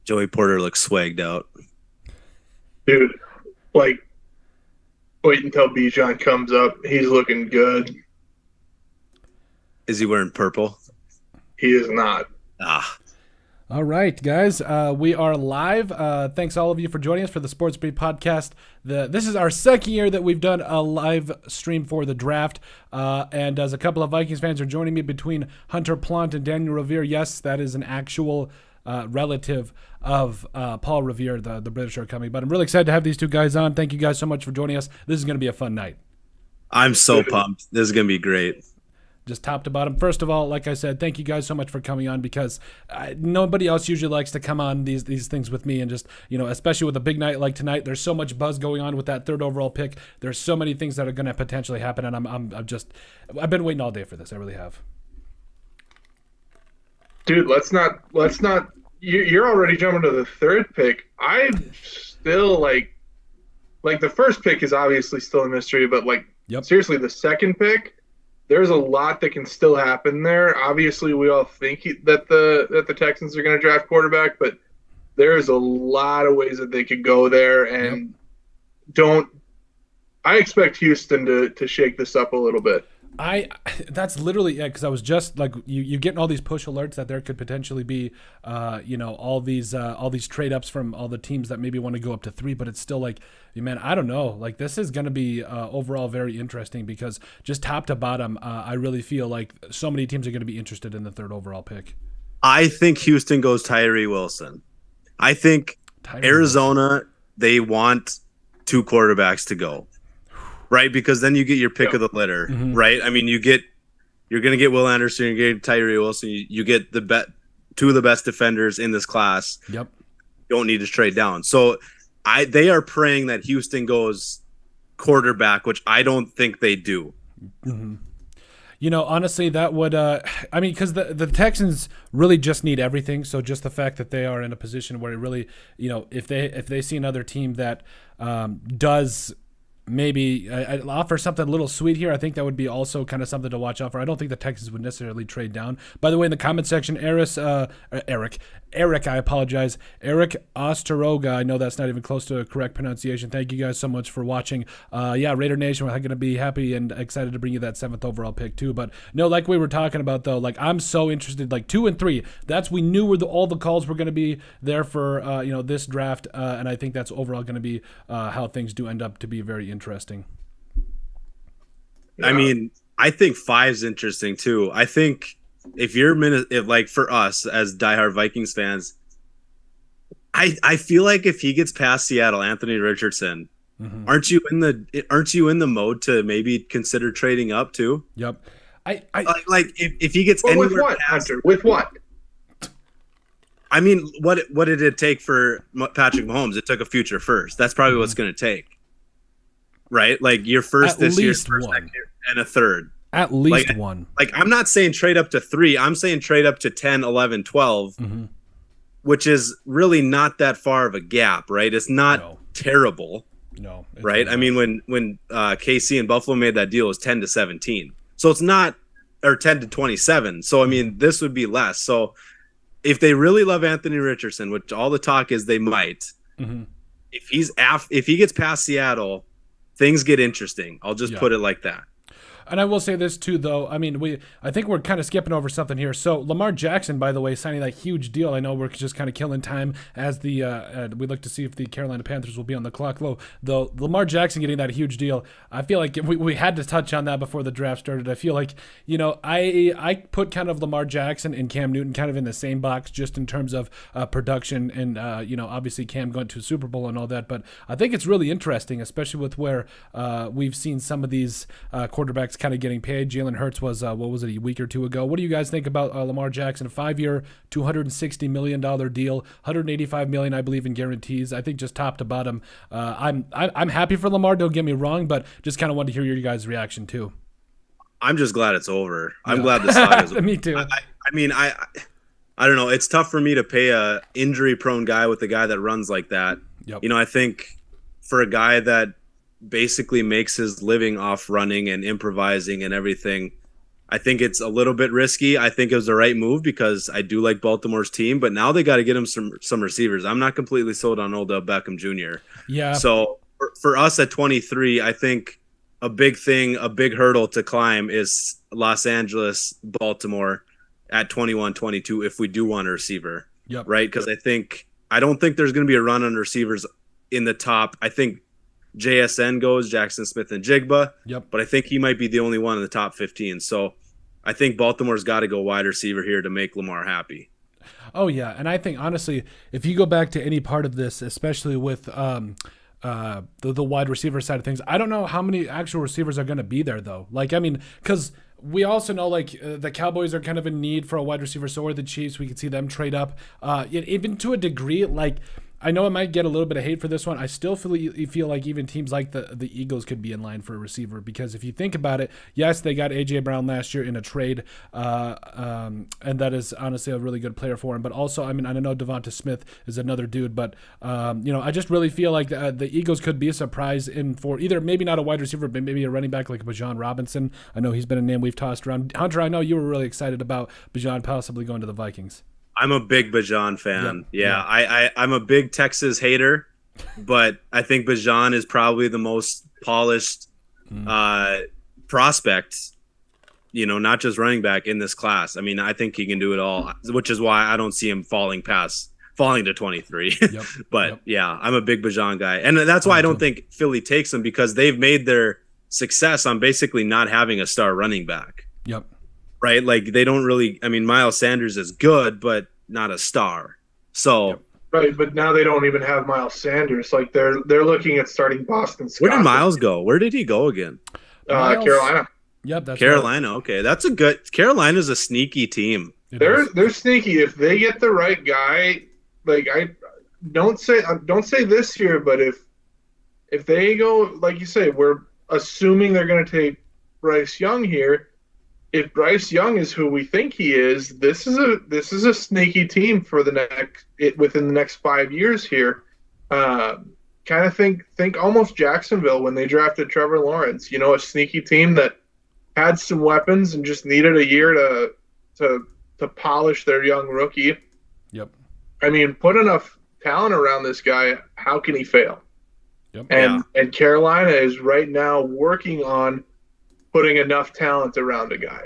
Joey Porter looks swagged out. Dude, like, wait until Bijan comes up. He's looking good. Is he wearing purple? He is not. Ah, All right, guys, we are live. Thanks all of you for joining us for the Sports Beat podcast. This is our second year that we've done a live stream for the draft, and as a couple of Vikings fans are joining me between Hunter Plant and Daniel Revere, yes, that is an actual relative of Paul Revere, the British are coming. But I'm really excited to have these two guys on. Thank you guys so much for joining us. This is going to be a fun night. I'm so pumped. This is going to be great. Just top to bottom. First of all, like I said, thank you guys so much for coming on, because nobody else usually likes to come on these things with me, and just, especially with a big night like tonight, there's so much buzz going on with that third overall pick. There's so many things that are going to potentially happen, and I've been waiting all day for this. I really have. Dude, let's not. You're already jumping to the third pick. I'm still like the first pick is obviously still a mystery, but Yep. seriously, the second pick, there's a lot that can still happen there. Obviously, we all think that the Texans are going to draft quarterback, but there's a lot of ways that they could go there. And I expect Houston to shake this up a little bit. That's literally it, because I was just like, you getting all these push alerts that there could potentially be all these trade ups from all the teams that maybe want to go up to 3, but it's still like, man, I don't know, like, this is going to be overall very interesting, because just top to bottom, I really feel like so many teams are going to be interested in the third overall pick. I think Houston goes Tyree Wilson. I think Arizona, they want 2 quarterbacks to go. Right, because then you get your pick of the litter, right? I mean, you're going to get Will Anderson, you're getting Tyree Wilson, you get 2 of the best defenders in this class. Yep. You don't need to trade down. So they are praying that Houston goes quarterback, which I don't think they do. Mm-hmm. Honestly, that would, because the Texans really just need everything. So just the fact that they are in a position where it really, if they see another team that does maybe offer something a little sweet here, I think that would be also kind of something to watch out for. I don't think the Texans would necessarily trade down. By the way, in the comment section, Eric, I apologize. Eric Osteroga, I know that's not even close to a correct pronunciation. Thank you guys so much for watching. Raider Nation, we're going to be happy and excited to bring you that 7th overall pick too. But no, like we were talking about though, like, I'm so interested, like 2 and 3. We knew where all the calls were going to be there for this draft, and I think that's overall going to be how things do end up to be very interesting. I mean, I think 5's interesting too. I think if for us as diehard Vikings fans, I feel like if he gets past Seattle, Anthony Richardson, aren't you in the mode to maybe consider trading up too? Yep. If he gets anywhere with what, past, Hunter? With what? I mean, what did it take for Patrick Mahomes? It took a future first. That's probably what's going to take. Right? Like your first this year, first next year, and a third. At least one. Like, I'm not saying trade up to 3. I'm saying trade up to 10, 11, 12, which is really not that far of a gap, right? It's not terrible. No. Right? Not. I mean, when KC and Buffalo made that deal, it was 10 to 17. So it's not, or 10 to 27. So, I mean, this would be less. So if they really love Anthony Richardson, which all the talk is they might, if he gets past Seattle, things get interesting. I'll just put it like that. And I will say this too, though. I mean, I think we're kind of skipping over something here. So Lamar Jackson, by the way, signing that huge deal. I know we're just kind of killing time as we look to see if the Carolina Panthers will be on the clock. Though Lamar Jackson getting that huge deal, I feel like we had to touch on that before the draft started. I feel like, I put kind of Lamar Jackson and Cam Newton kind of in the same box, just in terms of production and obviously Cam going to a Super Bowl and all that. But I think it's really interesting, especially with where we've seen some of these quarterbacks kind of getting paid. Jalen Hurts was a week or 2 ago. What do you guys think about Lamar Jackson? A 5-year, $260 million deal, $185 million, I believe, in guarantees. I think just top to bottom, I'm happy for Lamar. Don't get me wrong, but just kind of wanted to hear your guys' reaction too. I'm just glad it's over. I'm glad the saga is over. Me too. I mean, I don't know. It's tough for me to pay a injury-prone guy with a guy that runs like that. Yep. I think for a guy that basically makes his living off running and improvising and everything. I think it's a little bit risky. I think it was the right move because I do like Baltimore's team, but now they got to get him some receivers. I'm not completely sold on Odell Beckham Jr. Yeah. So for us at 23, I think a big hurdle to climb is Los Angeles, Baltimore at 21, 22 if we do want a receiver. Yep. Right? Because I don't think there's going to be a run on receivers in the top. I think JSN goes, Jackson Smith and Jigba. Yep. But I think he might be the only one in the top 15. So I think Baltimore's got to go wide receiver here to make Lamar happy. Oh, yeah. And I think, honestly, if you go back to any part of this, especially with the wide receiver side of things, I don't know how many actual receivers are going to be there, though. Like, I mean, because we also know, like, the Cowboys are kind of in need for a wide receiver. So are the Chiefs. We could see them trade up. Even to a degree, like, I know I might get a little bit of hate for this one. I still feel like even teams like the Eagles could be in line for a receiver because if you think about it, yes, they got A.J. Brown last year in a trade, and that is honestly a really good player for him. But also, I mean, I know Devonta Smith is another dude, but I just really feel like the Eagles could be a surprise in for either maybe not a wide receiver, but maybe a running back like Bijan Robinson. I know he's been a name we've tossed around. Hunter, I know you were really excited about Bijan possibly going to the Vikings. I'm a big Bijan fan. I'm a big Texas hater, but I think Bijan is probably the most polished prospect, not just running back in this class. I mean, I think he can do it all, which is why I don't see him falling to 23. But yeah, I'm a big Bijan guy. And that's why I don't think Philly takes him because they've made their success on basically not having a star running back. Yep. Right? Like they don't really, I mean, Miles Sanders is good, but not a star. So right, but now they don't even have Miles Sanders. Like they're looking at starting Boston Scott. Where did Miles go? Where did he go again? Carolina. Yep, that's Carolina. Right. Okay, that's a good. Carolina's a sneaky team. They're sneaky if they get the right guy. Like I don't say this year, but if they go like you say, we're assuming they're going to take Bryce Young here. If Bryce Young is who we think he is, this is a sneaky team for within the next 5 years here. Kind of think almost Jacksonville when they drafted Trevor Lawrence. A sneaky team that had some weapons and just needed a year to polish their young rookie. Yep. I mean, put enough talent around this guy. How can he fail? Yep. And Carolina is right now working on putting enough talent around a guy.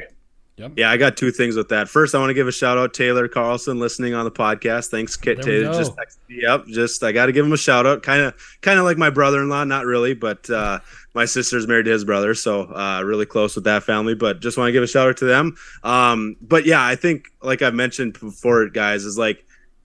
Yep. Yeah, I got two things with that. First, I want to give a shout out Taylor Carlson listening on the podcast. Thanks, Kit. Taylor just texted me up. I got to give him a shout out. Kind of like my brother-in-law, not really, but my sister's married to his brother, so really close with that family. But just want to give a shout out to them. But yeah, I think like I've mentioned before, guys, is like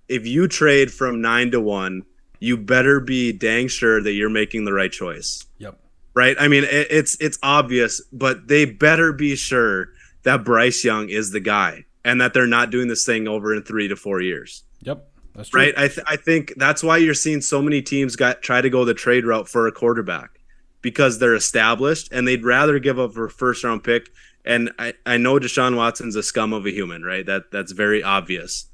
if you trade from 9 to 1, you better be dang sure that you're making the right choice. Yep. Right? I mean, it's obvious, but they better be sure that Bryce Young is the guy and that they're not doing this thing over in 3 to 4 years. Yep, that's true. Right? I think that's why you're seeing so many teams try to go the trade route for a quarterback because they're established and they'd rather give up a first-round pick. And I know Deshaun Watson's a scum of a human, right? That's very obvious.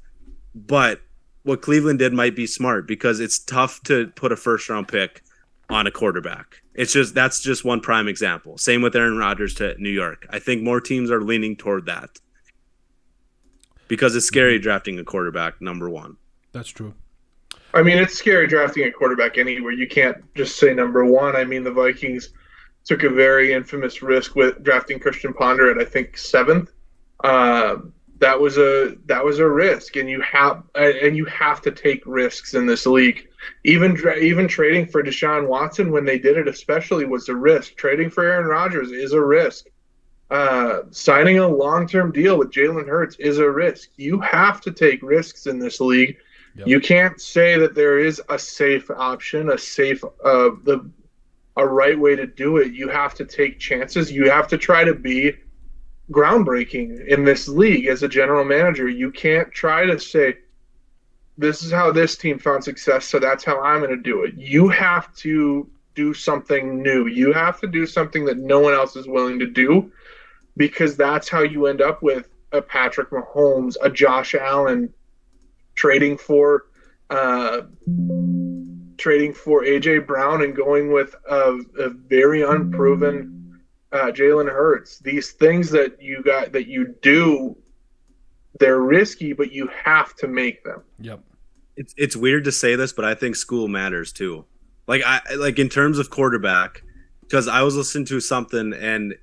But what Cleveland did might be smart because it's tough to put a first-round pick on a quarterback. That's just one prime example. Same with Aaron Rodgers to New York. I think more teams are leaning toward that because it's scary drafting a quarterback number 1. That's true. I mean, it's scary drafting a quarterback anywhere. You can't just say number 1. I mean, the Vikings took a very infamous risk with drafting Christian Ponder at I think 7th. That was a risk, and you have to take risks in this league. Even trading for Deshaun Watson when they did it, especially, was a risk. Trading for Aaron Rodgers is a risk. Signing a long-term deal with Jalen Hurts is a risk. You have to take risks in this league. Yep. You can't say that there is a safe option, a right way to do it. You have to take chances. You have to try to be groundbreaking in this league as a general manager. You can't try to say, this is how this team found success, so that's how I'm going to do it. You have to do something new. You have to do something that no one else is willing to do, because that's how you end up with a Patrick Mahomes, a Josh Allen, trading for trading for AJ Brown and going with a very unproven Jalen Hurts. These things that you do, they're risky, but you have to make them. Yep. It's weird to say this, but I think school matters too. Like in terms of quarterback, because I was listening to something, and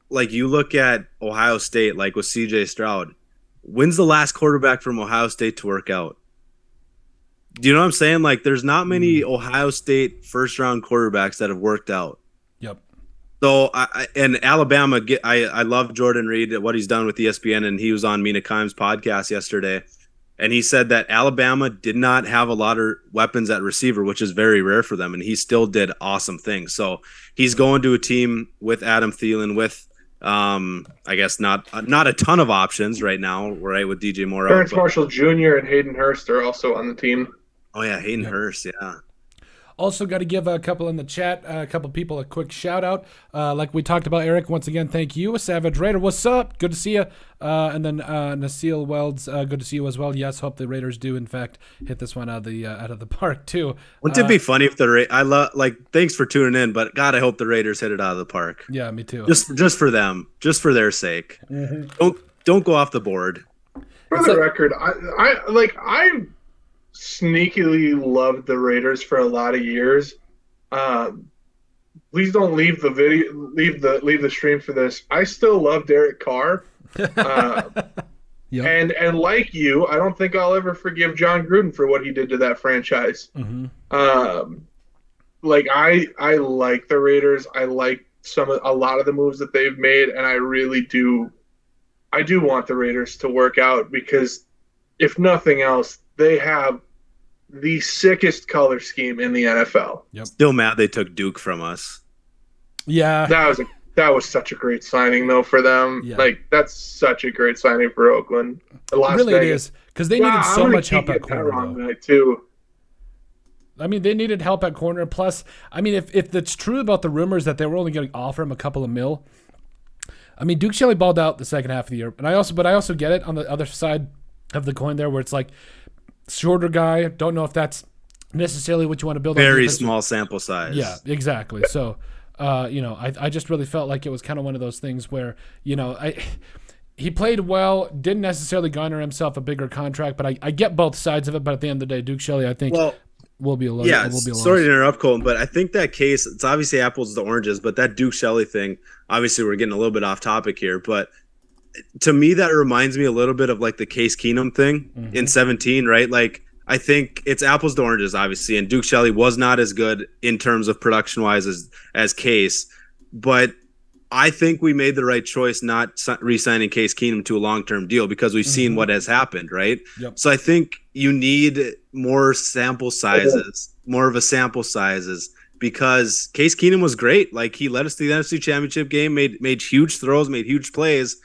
like you look at Ohio State, like with CJ Stroud, when's the last quarterback from Ohio State to work out? Do you know what I'm saying? Like, there's not many Ohio State first round quarterbacks that have worked out. Yep. So and Alabama, I love Jordan Reed, what he's done with ESPN, and he was on Mina Kimes' podcast yesterday, and he said that Alabama did not have a lot of weapons at receiver, which is very rare for them, and he still did awesome things. So he's going to a team with Adam Thielen, with I guess not a ton of options right now, right, with DJ Moore. Terrence Marshall Jr. and Hayden Hurst are also on the team. Oh yeah, Hayden Hurst, yeah. Also, got to give a couple in the chat, a couple people a quick shout out. Like we talked about, Eric, once again, thank you. Savage Raider, what's up? Good to see you. And then Nasil Welds, good to see you as well. Yes, hope the Raiders do, in fact, hit this one out of the park, too. Wouldn't it be funny if thanks for tuning in, but God, I hope the Raiders hit it out of the park. Yeah, me too. Just for them, just for their sake. Mm-hmm. Don't go off the board. For the record, I sneakily loved the Raiders for a lot of years. Please don't leave the stream for this. I still love Derek Carr. Yep. And like you, I don't think I'll ever forgive John Gruden for what he did to that franchise. Mm-hmm. I like the Raiders. I like a lot of the moves that they've made, and I really do. I do want the Raiders to work out, because if nothing else, they have the sickest color scheme in the NFL. Yep. Still mad they took Duke from us. Yeah. That was such a great signing, though, for them. Yeah. Like, that's such a great signing for Oakland. Really, it is, because they needed so much help at corner. Too. I mean, they needed help at corner. Plus, I mean, if it's true about the rumors that they were only going to offer him a couple of mil, I mean, Duke Shelley balled out the second half of the year, but I also get it on the other side of the coin there, where it's like, shorter guy. Don't know if that's necessarily what you want to build. Very small sample size. Yeah, exactly. So, I just really felt like it was kind of one of those things where, he played well, didn't necessarily garner himself a bigger contract, but I get both sides of it. But at the end of the day, Duke Shelley, I think, will be alone. Yeah, sorry to interrupt, Colton, but I think that case, it's obviously apples to oranges, but that Duke Shelley thing, obviously we're getting a little bit off topic here, but to me, that reminds me a little bit of like the Case Keenum thing in 17, right? Like, I think it's apples to oranges, obviously, and Duke Shelley was not as good in terms of production-wise as Case, but I think we made the right choice not re-signing Case Keenum to a long-term deal, because we've seen what has happened, right? Yep. So I think you need more sample sizes, more of a sample sizes, because Case Keenum was great. Like, he led us to the NFC Championship game, made huge throws, made huge plays,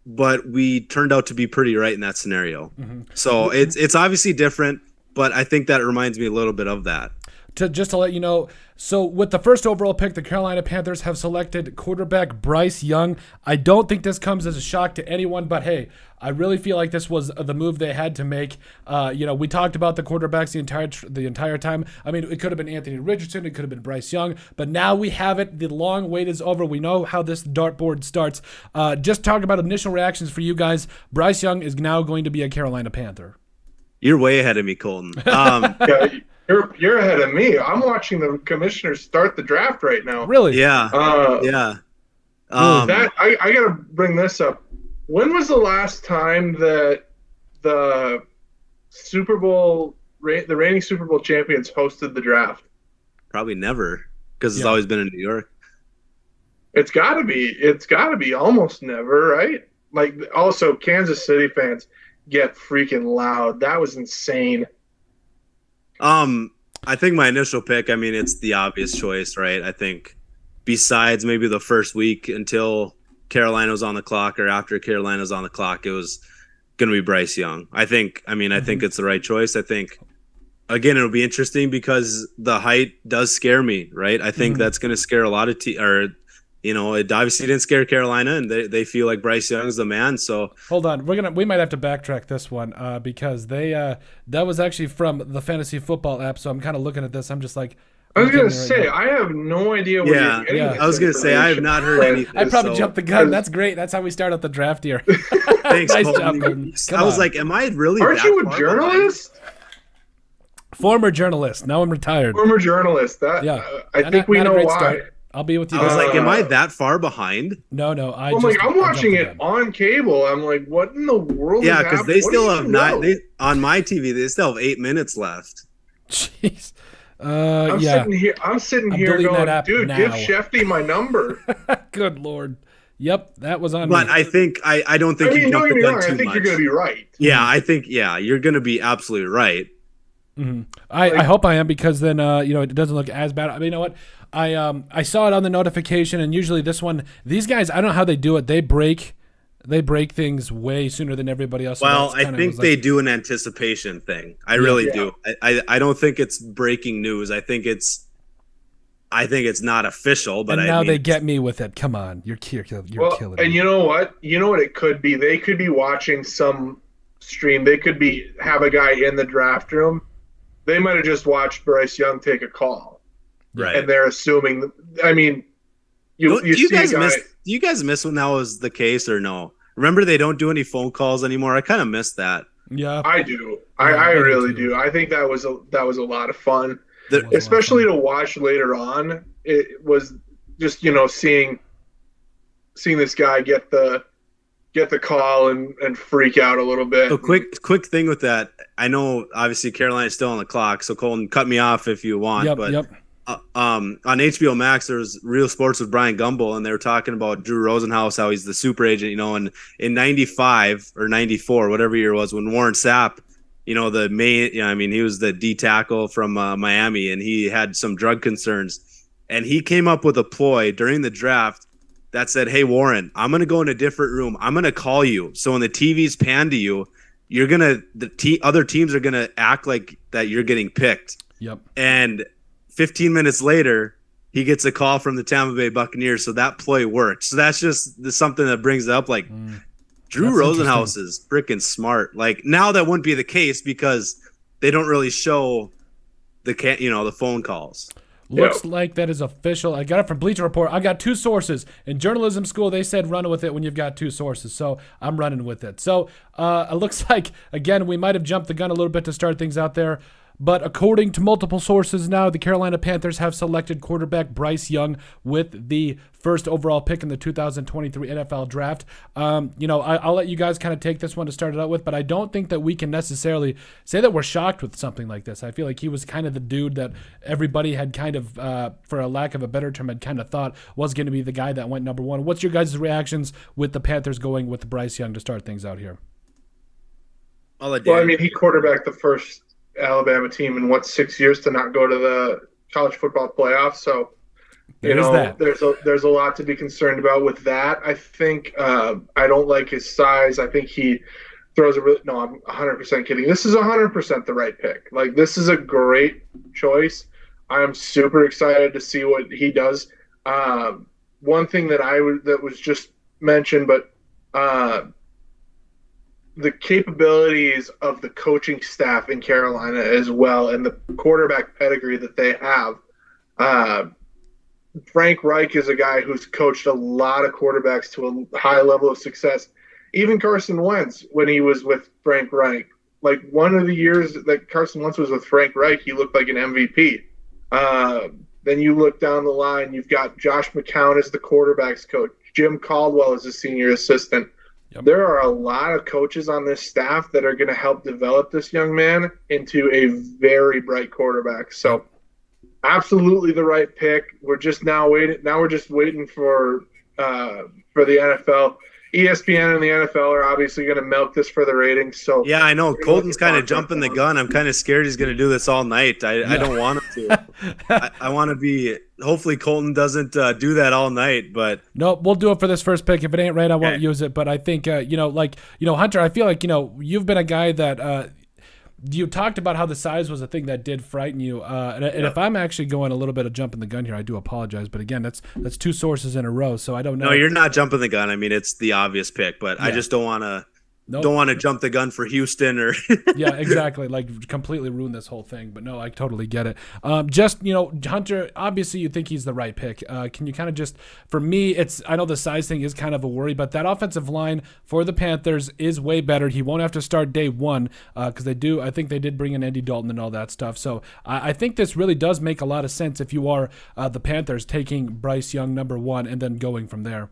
but we turned out to be pretty right in that scenario. Mm-hmm. So it's obviously different, but I think that reminds me a little bit of that. Just to let you know, so with the first overall pick, the Carolina Panthers have selected quarterback Bryce Young. I don't think this comes as a shock to anyone, but hey, I really feel like this was the move they had to make. We talked about the quarterbacks the entire time. I mean, it could have been Anthony Richardson, it could have been Bryce Young, but now we have it. The long wait is over. We know how this dartboard starts. Just talk about initial reactions for you guys. Bryce Young is now going to be a Carolina Panther. You're way ahead of me, Colton. You're ahead of me. I'm watching the commissioners start the draft right now. Really? Yeah. Yeah. I got to bring this up. When was the last time that the reigning Super Bowl champions hosted the draft? Probably never, because it's always been in New York. It's got to be. It's got to be almost never, right? Like, also, Kansas City fans get freaking loud. That was insane. I think my initial pick, I mean, it's the obvious choice, right? I think besides maybe the first week until Carolina was on the clock, or after Carolina was on the clock, it was going to be Bryce Young. I think it's the right choice. I think, again, it'll be interesting because the height does scare me, right? I think that's going to scare a lot of it obviously didn't scare Carolina, and they feel like Bryce Young's the man. So hold on, we might have to backtrack this one because that was actually from the fantasy football app. So I'm kind of looking at this. I'm just like, I was gonna say I have no idea where you're getting this I was gonna say I have not heard anything. I probably jumped the gun. That's great. That's how we start out the draft here. Thanks, nice Colton. job, Colton. I was like, am I really? Aren't you a journalist? Former journalist. Now I'm retired. Former journalist. I think we know why. Start. I'll be with you. I was like, am I that far behind? No. I'm watching it on cable. I'm like, what in the world? Yeah, because they still have on my TV. They still have 8 minutes left. Jeez. I'm sitting here going, dude, now. give Shefty my number. Good Lord. Yep, that was on but me. I think I don't think you jumped the gun too much. I think you're gonna be right. Yeah, I think you're gonna be absolutely right. Mm-hmm. I hope I am, because then it doesn't look as bad. I mean, you know what? I saw it on the notification, and usually these guys, I don't know how they do it. They break things way sooner than everybody else. Well, I think they do an anticipation thing. I really do. I don't think it's breaking news. I think it's not official, but and now they get me with it. Come on, you're killing me. And you know what? It could be. They could be watching some stream. They could have a guy in the draft room. They might have just watched Bryce Young take a call, right? And they're assuming. I mean, do you guys miss when that was the case or no? Remember, they don't do any phone calls anymore. I kind of miss that. Yeah, I do. I really do. I think that was a lot of fun, especially to watch later on. It was just seeing this guy get the call and freak out a little bit. So quick thing with that. I know obviously Carolina's still on the clock, so Colton, cut me off if you want. Yep. On HBO Max, there was Real Sports with Brian Gumbel, and they were talking about Drew Rosenhaus, how he's the super agent, and in 95 or 94, whatever year it was, when Warren Sapp, the main, he was the D tackle from Miami, and he had some drug concerns, and he came up with a ploy during the draft that said, "Hey Warren, I'm gonna go in a different room. I'm gonna call you. So when the TV's pan to you, other teams are gonna act like that you're getting picked." Yep. And 15 minutes later, he gets a call from the Tampa Bay Buccaneers. So that ploy worked. So that's just something that brings it up. Like Drew Rosenhaus is freaking smart. Like now that wouldn't be the case because they don't really show the phone calls. Looks like that is official. I got it from Bleacher Report. I got two sources. In journalism school, they said run with it when you've got two sources. So I'm running with it. So it looks like, again, we might have jumped the gun a little bit to start things out there. But according to multiple sources now, the Carolina Panthers have selected quarterback Bryce Young with the first overall pick in the 2023 NFL Draft. I'll let you guys kind of take this one to start it out with, but I don't think that we can necessarily say that we're shocked with something like this. I feel like he was kind of the dude that everybody had kind of, for a lack of a better term, had kind of thought was going to be the guy that went number one. What's your guys' reactions with the Panthers going with Bryce Young to start things out here? He quarterbacked the first Alabama team in 6 years to not go to the college football playoffs. So, there's a lot to be concerned about with that. I think I don't like his size. I think he throws no, I'm 100% kidding. This is 100% the right pick. Like, this is a great choice. I'm super excited to see what he does. One thing that was just mentioned, but the capabilities of the coaching staff in Carolina as well, and the quarterback pedigree that they have. Frank Reich is a guy who's coached a lot of quarterbacks to a high level of success. Even Carson Wentz, when he was with Frank Reich, like one of the years that Carson Wentz was with Frank Reich, he looked like an MVP. Then you look down the line, you've got Josh McCown as the quarterback's coach, Jim Caldwell as a senior assistant. Yep. There are a lot of coaches on this staff that are going to help develop this young man into a very bright quarterback. So absolutely the right pick. We're just waiting for the NFL. ESPN and the NFL are obviously going to milk this for the ratings. So yeah, I know Colton's kind of jumping the gun. I'm kind of scared he's going to do this all night. I don't want him to. I want to be. Hopefully Colton doesn't do that all night. But no, we'll do it for this first pick. If it ain't right, I won't use it. But I think Hunter, I feel like you've been a guy that you talked about how the size was a thing that did frighten you. And if I'm actually going a little bit of jumping the gun here, I do apologize. But again, that's two sources in a row, so I don't know. No, you're not jumping the gun. I mean, it's the obvious pick, but I just don't want to. Nope. Don't want to jump the gun for Houston or yeah, exactly. Like completely ruin this whole thing. But no, I totally get it. Just, Hunter, obviously you think he's the right pick. Can you kind of just, for me, I know the size thing is kind of a worry, but that offensive line for the Panthers is way better. He won't have to start day one because I think they did bring in Andy Dalton and all that stuff. So I think this really does make a lot of sense if you are the Panthers taking Bryce Young number one and then going from there.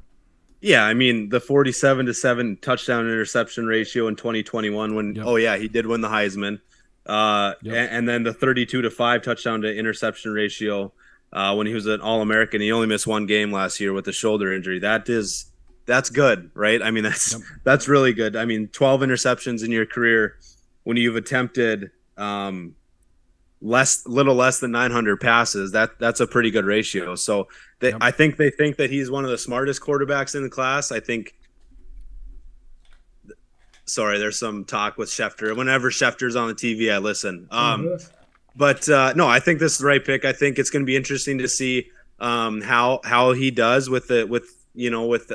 Yeah, I mean, the 47-7 touchdown interception ratio in 2021 when, he did win the Heisman. And then the 32-5 touchdown to interception ratio when he was an All-American. He only missed one game last year with a shoulder injury. That's good, right? I mean, that's really good. I mean, 12 interceptions in your career when you've attempted little less than 900 passes. That's a pretty good ratio. So I think they think that he's one of the smartest quarterbacks in the class. I think. Sorry, there's some talk with Schefter. Whenever Schefter's on the TV, I listen. But no, I think this is the right pick. I think it's going to be interesting to see how he does with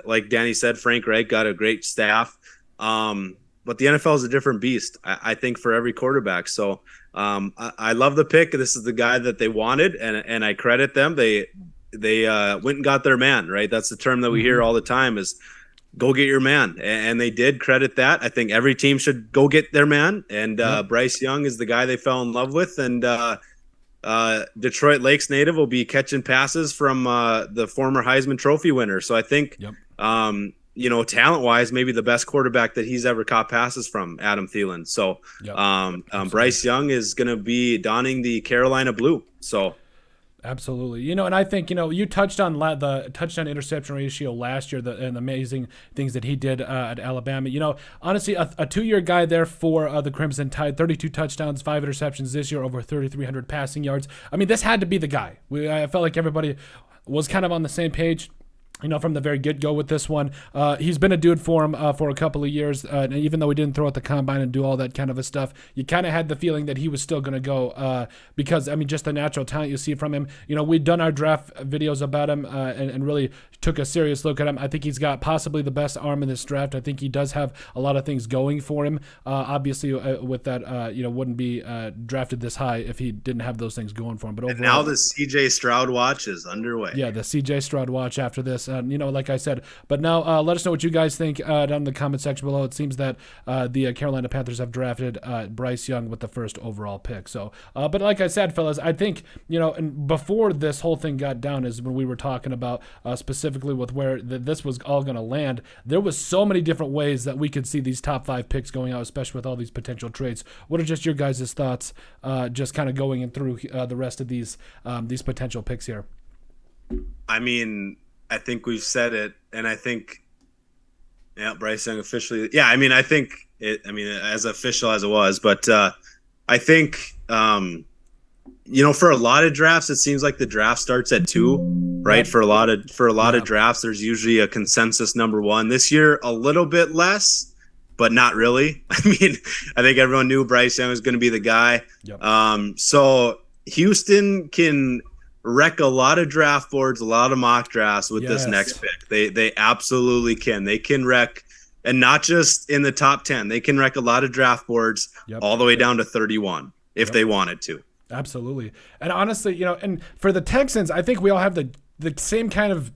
like Danny said, Frank Reich got a great staff. But the NFL is a different beast, I think, for every quarterback. So I love the pick. This is the guy that they wanted, and I credit them. They went and got their man, right? That's the term that we hear all the time is go get your man. And they did credit that. I think every team should go get their man. And Bryce Young is the guy they fell in love with. And Detroit Lakes native will be catching passes from the former Heisman Trophy winner. So I think talent-wise, maybe the best quarterback that he's ever caught passes from, Adam Thielen. So Bryce Young is going to be donning the Carolina blue. So absolutely. And I think, you touched on the touchdown interception ratio last year and the amazing things that he did at Alabama. Honestly, a 2-year guy there for the Crimson Tide, 32 touchdowns, 5 interceptions this year, over 3,300 passing yards. I mean, this had to be the guy. I felt like everybody was kind of on the same page. From the very get-go with this one. He's been a dude for him for a couple of years. And even though he didn't throw at the combine and do all that kind of a stuff, you kind of had the feeling that he was still going to go because, just the natural talent you see from him. We'd done our draft videos about him and really took a serious look at him. I think he's got possibly the best arm in this draft. I think he does have a lot of things going for him. Obviously, with that, wouldn't be drafted this high if he didn't have those things going for him. But overall, and now the C.J. Stroud watch is underway. Yeah, the C.J. Stroud watch after this. Like I said. But now let us know what you guys think down in the comment section below. It seems that the Carolina Panthers have drafted Bryce Young with the first overall pick. So, but like I said, fellas, I think, and before this whole thing got down is when we were talking about specifically with where this was all going to land. There was so many different ways that we could see these top 5 picks going out, especially with all these potential trades. What are just your guys' thoughts just kind of going in through the rest of these potential picks here? I mean, I think we've said it, and I think, Bryce Young officially. Yeah, I think it. As official as it was, but I think, for a lot of drafts, it seems like the draft starts at 2, right? For a lot of drafts, there's usually a consensus number 1. This year, a little bit less, but not really. I think everyone knew Bryce Young was going to be the guy. Yep. So Houston can wreck a lot of draft boards, a lot of mock drafts with this next pick. They absolutely can. They can wreck, and not just in the top 10. They can wreck a lot of draft boards all the way down to 31 if they wanted to. Absolutely. And honestly, and for the Texans, I think we all have the same kind of,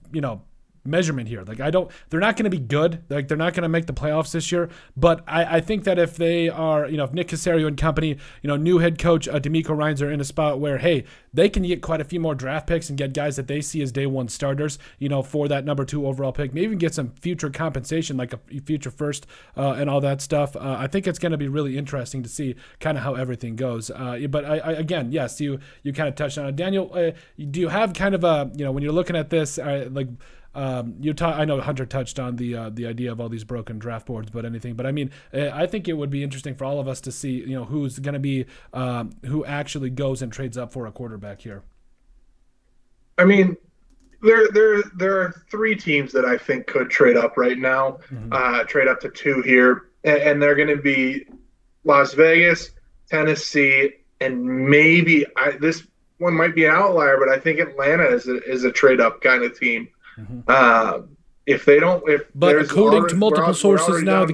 measurement here. Like they're not going to be good. Like they're not going to make the playoffs this year. But I think that if they are, if Nick Caserio and company, new head coach D'Amico Ryans are in a spot where, hey, they can get quite a few more draft picks and get guys that they see as day 1 starters, for that number 2 overall pick, maybe even get some future compensation, like a future first and all that stuff. I think it's going to be really interesting to see kind of how everything goes. But I again, yes, you kind of touched on it. Daniel, do you have kind of a, when you're looking at this, I know Hunter touched on the idea of all these broken draft boards, but I think it would be interesting for all of us to see, who's going to be who actually goes and trades up for a quarterback here. There are 3 teams that I think could trade up right now, trade up to 2 here, and they're going to be Las Vegas, Tennessee, and maybe this one might be an outlier, but I think Atlanta is a trade up kind of team. If they don't, but according to multiple sources now,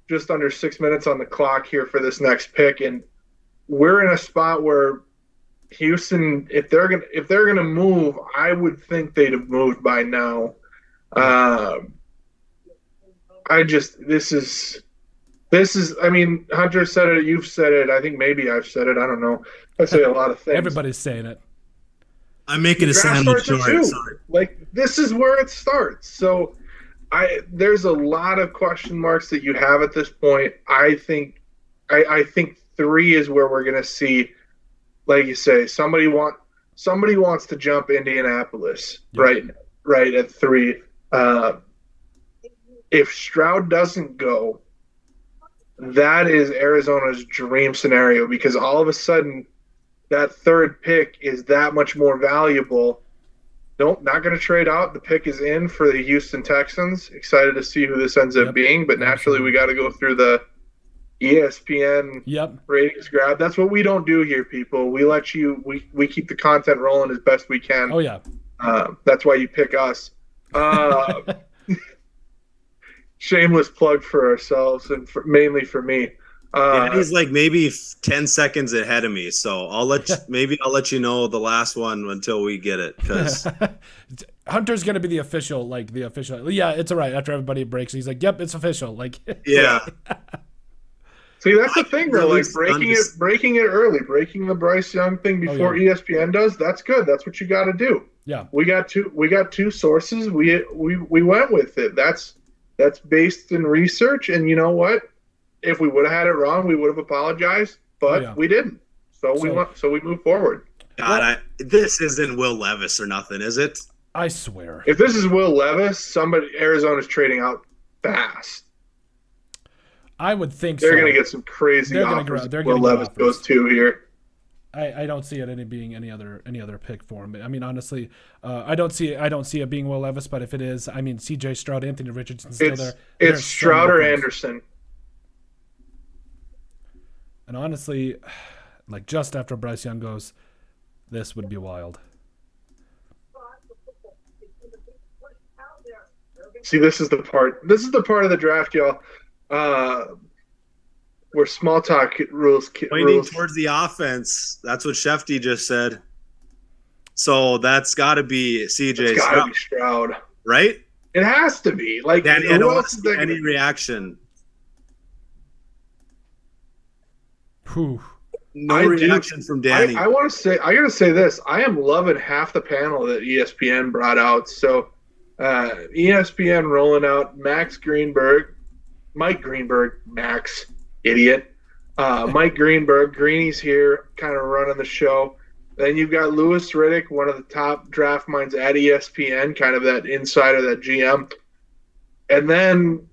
just under 6 minutes on the clock here for this next pick, and we're in a spot where Houston, if they're gonna move, I would think they'd have moved by now. This is. I mean, Hunter said it. You've said it. I think maybe I've said it. I don't know. I say a lot of things. Everybody's saying it. I'm making a sandwich short. Like, this is where it starts. So, there's a lot of question marks that you have at this point. I think 3 is where we're gonna see, like you say, somebody wants to jump Indianapolis, right at 3. If Stroud doesn't go, that is Arizona's dream scenario, because all of a sudden that 3rd pick is that much more valuable. Nope, not going to trade out. The pick is in for the Houston Texans. Excited to see who this ends up being, but naturally we got to go through the ESPN ratings grab. That's what we don't do here, people. We let you. We keep the content rolling as best we can. Oh yeah. That's why you pick us. Shameless plug for ourselves and mainly for me. He's like maybe 10 seconds ahead of me, so I'll let you know the last one until we get it. Because Hunter's gonna be the official. Yeah, it's all right. After everybody breaks, he's like, "Yep, it's official." Like, yeah. See, that's the thing, though. Like breaking it early, breaking the Bryce Young thing before ESPN does. That's good. That's what you got to do. Yeah. We got two sources. We went with it. That's based in research, and you know what? If we would have had it wrong, we would have apologized, but we didn't. So we move forward. God, this isn't Will Levis or nothing, is it? I swear. If this is Will Levis, Arizona's trading out fast. I would think they're going to get some crazy offers. Will Levis goes 2 here. I don't see it being any other pick for him. I mean, honestly, I don't see it being Will Levis. But if it is, I mean, C.J. Stroud, Anthony Richardson's still there. It's Stroud or Anderson. And honestly, like just after Bryce Young goes, this would be wild. See, this is the part of the draft, y'all, where small talk rules. Pointing towards the offense. That's what Shefty just said. So that's got to be CJ. It's got to be Stroud, right? It has to be. Like, Danny, I don't want to see any reaction. Whew. No reaction from Danny. I gotta say this. I am loving half the panel that ESPN brought out. So ESPN rolling out Mike Greenberg, Mike Greenberg, Greeny's here, kind of running the show. Then you've got Louis Riddick, one of the top draft minds at ESPN, kind of that insider, that GM. And then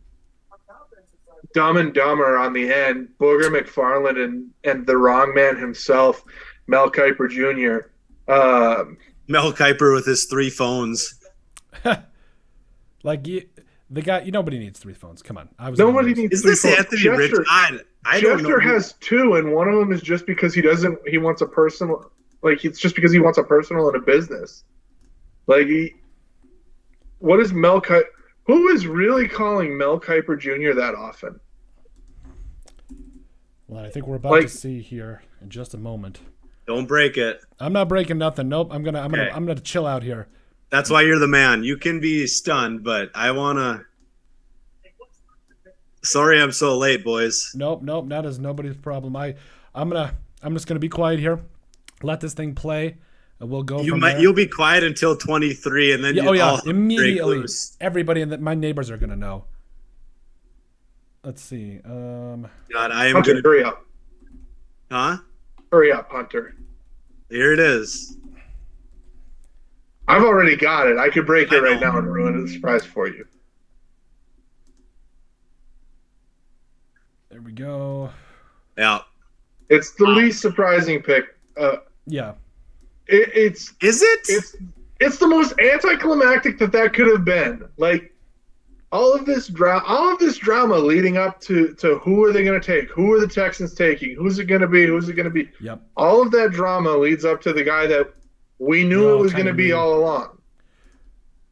Dumb and Dumber on the end, Booger McFarland and the wrong man himself, Mel Kiper Jr. Mel Kiper with his 3 phones. The guy, nobody needs 3 phones. Come on, nobody needs 3 phones. Is this Anthony Richardson? I don't know. Chester has 2, and one of them is just because he wants a personal. Like, it's just because he wants a personal and a business. Like, what is Mel Kiper? Who is really calling Mel Kiper Jr. that often? Well, I think we're about to see here in just a moment. Don't break it. I'm not breaking nothing. Nope. I'm gonna chill out here. That's why you're the man. You can be stunned, but I wanna. Sorry, I'm so late, boys. Nope. That is nobody's problem. I'm just gonna be quiet here. Let this thing play. We'll go. You'll be quiet until 23, and then immediately everybody my neighbors are gonna know. Let's see. God, I am Hunter, gonna hurry up. Huh? Hurry up, Hunter. Here it is. I've already got it. I could break it right now and ruin the surprise for you. There we go. Yeah. It's the least surprising pick. Yeah. It's the most anticlimactic that could have been. Like, all of this drama leading up to who are they going to take? Who are the Texans taking? Who's it going to be? Who's it going to be? Yep. All of that drama leads up to the guy that we knew it was going to be all along.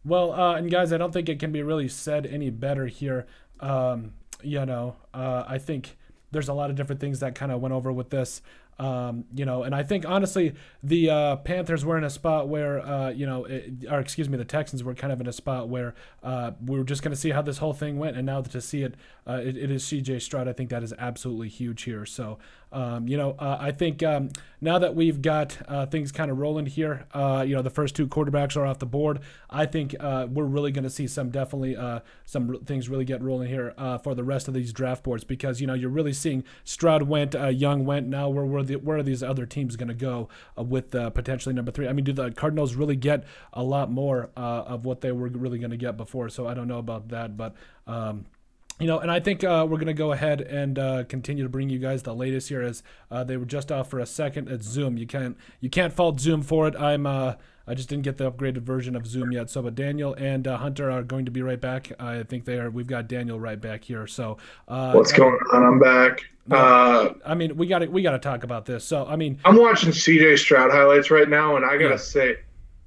Well, and guys, I don't think it can be really said any better here. I think there's a lot of different things that kind of went over with this. And I think honestly the Panthers were in a spot where the Texans were kind of in a spot where we were just going to see how this whole thing went, and now to see it is CJ Stroud. I think that is absolutely huge here. So I think now that we've got things kind of rolling here, the first two quarterbacks are off the board. I think we're really going to see some things really get rolling here for the rest of these draft boards, because you're really seeing Stroud went, Young went. Now where are these other teams going to go with potentially number 3? I mean, do the Cardinals really get a lot more of what they were really going to get before? So I don't know about that, but and I think we're going to go ahead and continue to bring you guys the latest here, as they were just off for a second at Zoom. You can't fault Zoom for it. I just didn't get the upgraded version of Zoom yet. So, but Daniel and Hunter are going to be right back. I think they are. We've got Daniel right back here. So, what's going on? I'm back. We got to talk about this. So, I'm watching CJ Stroud highlights right now, and I gotta say,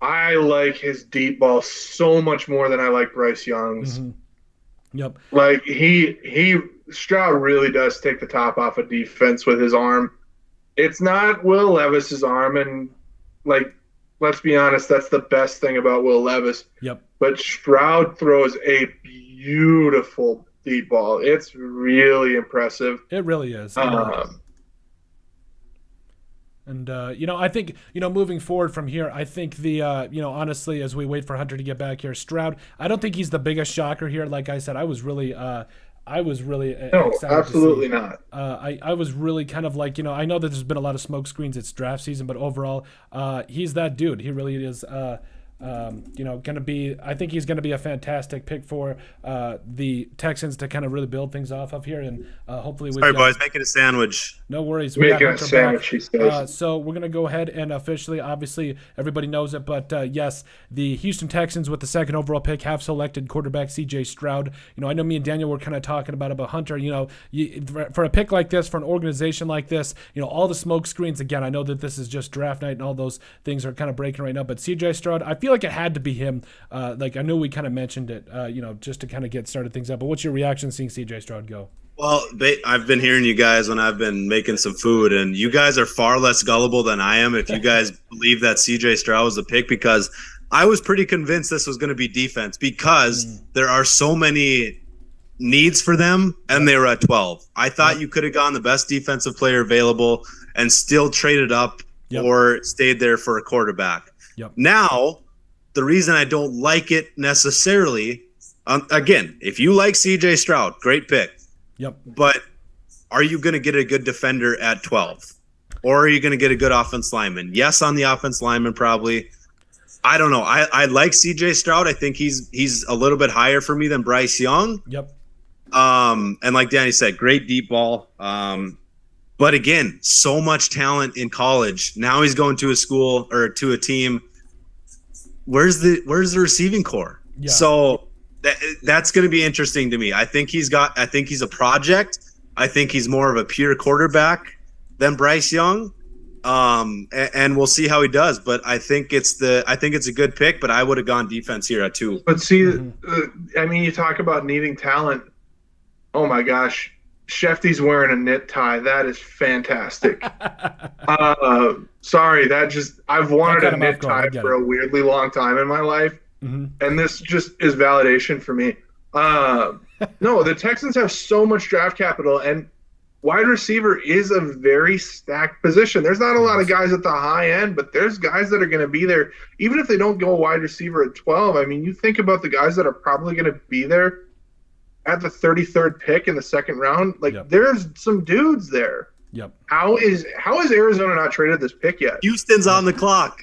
I like his deep ball so much more than I like Bryce Young's. Mm-hmm. Yep. Like Stroud really does take the top off of defense with his arm. It's not Will Levis's arm, and let's be honest, that's the best thing about Will Levis. Yep. But Stroud throws a beautiful deep ball. It's really impressive. It really is. And, I think, moving forward from here, I think honestly, as we wait for Hunter to get back here, Stroud, I don't think he's the biggest shocker here. Like I said, I was really no, excited absolutely not. I was really kind of I know that there's been a lot of smoke screens. It's draft season, but overall, he's that dude. He really is. I think he's gonna be a fantastic pick for the Texans to kind of really build things off of here, and hopefully Sorry, boys, making a sandwich. No worries. Making a sandwich, he says. So we're gonna go ahead and officially, obviously everybody knows it, but yes, the Houston Texans with the second overall pick have selected quarterback CJ Stroud. I know me and Daniel were kind of talking about Hunter. For a pick like this, for an organization like this, all the smoke screens. Again, I know that this is just draft night and all those things are kind of breaking right now, but CJ Stroud, I feel like it had to be him. I know we kind of mentioned it, just to kind of get started things up. But what's your reaction seeing CJ Stroud go? Well, I've been hearing you guys when I've been making some food, and you guys are far less gullible than I am if you guys believe that CJ Stroud was the pick, because I was pretty convinced this was going to be defense, because there are so many needs for them, and they were at 12. I thought you could have gone the best defensive player available and still traded up or stayed there for a quarterback. Yep. Now, the reason I don't like it necessarily, again, if you like CJ Stroud, great pick. Yep. But are you going to get a good defender at 12? Or are you going to get a good offense lineman? Yes, on the offense lineman, probably. I don't know. I like CJ Stroud. I think he's a little bit higher for me than Bryce Young. Yep. And like Danny said, great deep ball. But again, so much talent in college. Now he's going to a school or to a team. Where's the receiving core? Yeah. So that's going to be interesting to me. I think he's a project. I think he's more of a pure quarterback than Bryce Young. And we'll see how he does. But I think it's a good pick, but I would have gone defense here at 2. But see, you talk about needing talent. Oh my gosh. Shefty's wearing a knit tie. That is fantastic. Sorry, I've wanted a knit tie for a weirdly long time in my life. Mm-hmm. And this just is validation for me. No, the Texans have so much draft capital, and wide receiver is a very stacked position. There's not a lot of guys at the high end, but there's guys that are going to be there. Even if they don't go wide receiver at 12, you think about the guys that are probably going to be there at the 33rd pick in the second round. There's some dudes there. Yep. How is Arizona not traded this pick yet? Houston's on the clock.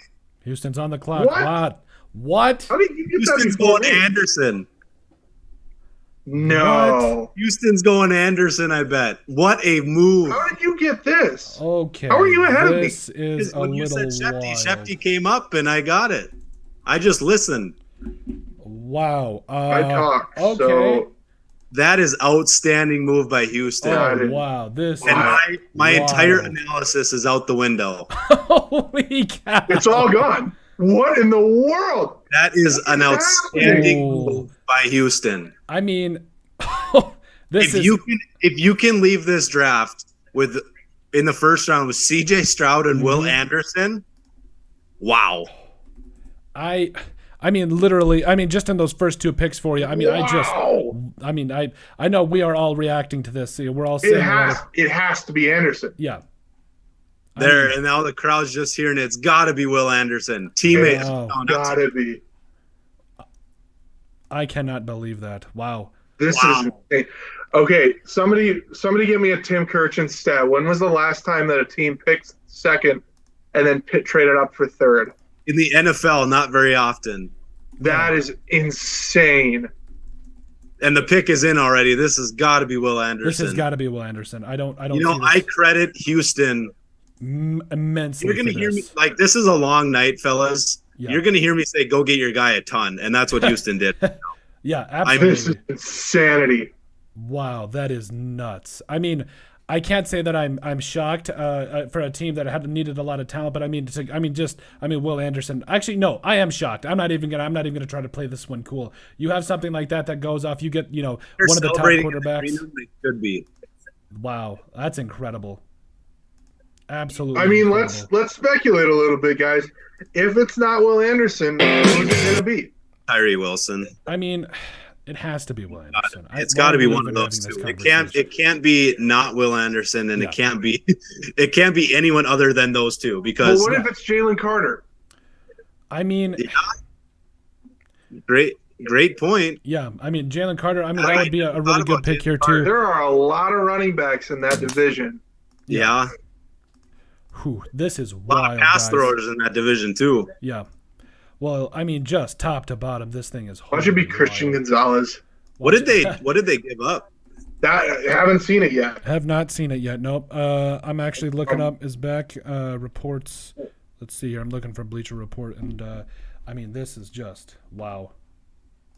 What? How did you get Houston's that before going me? Anderson. No. What? Houston's going Anderson, I bet. What a move. How did you get this? Okay. How are you ahead of me? This is a When you little said Shefty, wild. Shefty came up and I got it. I just listened. Wow. I talked. Okay. So That is outstanding move by Houston. Oh, wow. This and is my entire wild. analysis is out the window. Holy cow. it's all gone. What in the world? That is an outstanding Oh. move by Houston. I mean, this is If you can leave this draft with in the first round with CJ Stroud and Will Anderson, wow. I mean, literally, I mean, just in those first two picks for you. I mean, Wow. I know we are all reacting to this. We're all saying, It has to be Anderson. yeah. There and now the crowd's just hearing it's got to be Will Anderson, teammate. It's Oh. gotta be. I cannot believe that. Wow. This Wow. is insane. Okay, somebody give me a Tim Kirchin stat. When was the last time that a team picked second and then traded up for third? In the NFL, not very often. That is insane. And the pick is in already. This has got to be Will Anderson. This has got to be Will Anderson. I don't. You know, see I this credit Houston. immensely. You're gonna for hear me this. like this is a long night, fellas. Yeah. You're gonna hear me say, "Go get your guy a ton," and that's what Houston did. Yeah, This is absolutely. insanity. Wow, that is nuts. I mean, I can't say that I'm shocked for a team that had needed a lot of talent, but I mean, Will Anderson. Actually, no, I am shocked. I'm not even gonna try to play this one cool. You have something like that goes off. You get They're one of the top celebrating in the quarterbacks. arena, they should be. Wow, that's incredible. Absolutely. I mean, incredible. let's speculate a little bit, guys. If it's not Will Anderson, who's it gonna be? Tyree Wilson. I mean, it has to be Will Anderson. It's got to be Why are one we of even those having two. this It can't be not Will Anderson, and Yeah. it can't be anyone other than those two Well, because what if it's Jalen Carter? I mean, great point. yeah. I mean, Jalen Carter. I mean, I that would be a really thought good about pick Jalen here Carter. too. There are a lot of running backs in that division. Yeah, Whew, this is a lot wild, of pass guys. throwers in that division too. Yeah. Well, I mean, just top to bottom, this thing is. Why should it be horribly Christian wild. Gonzalez? What did they give up? That I haven't seen it yet. Have not seen it yet. Nope. I'm actually looking up his back reports. Let's see here. I'm looking for Bleacher Report, and I mean, this is just wow.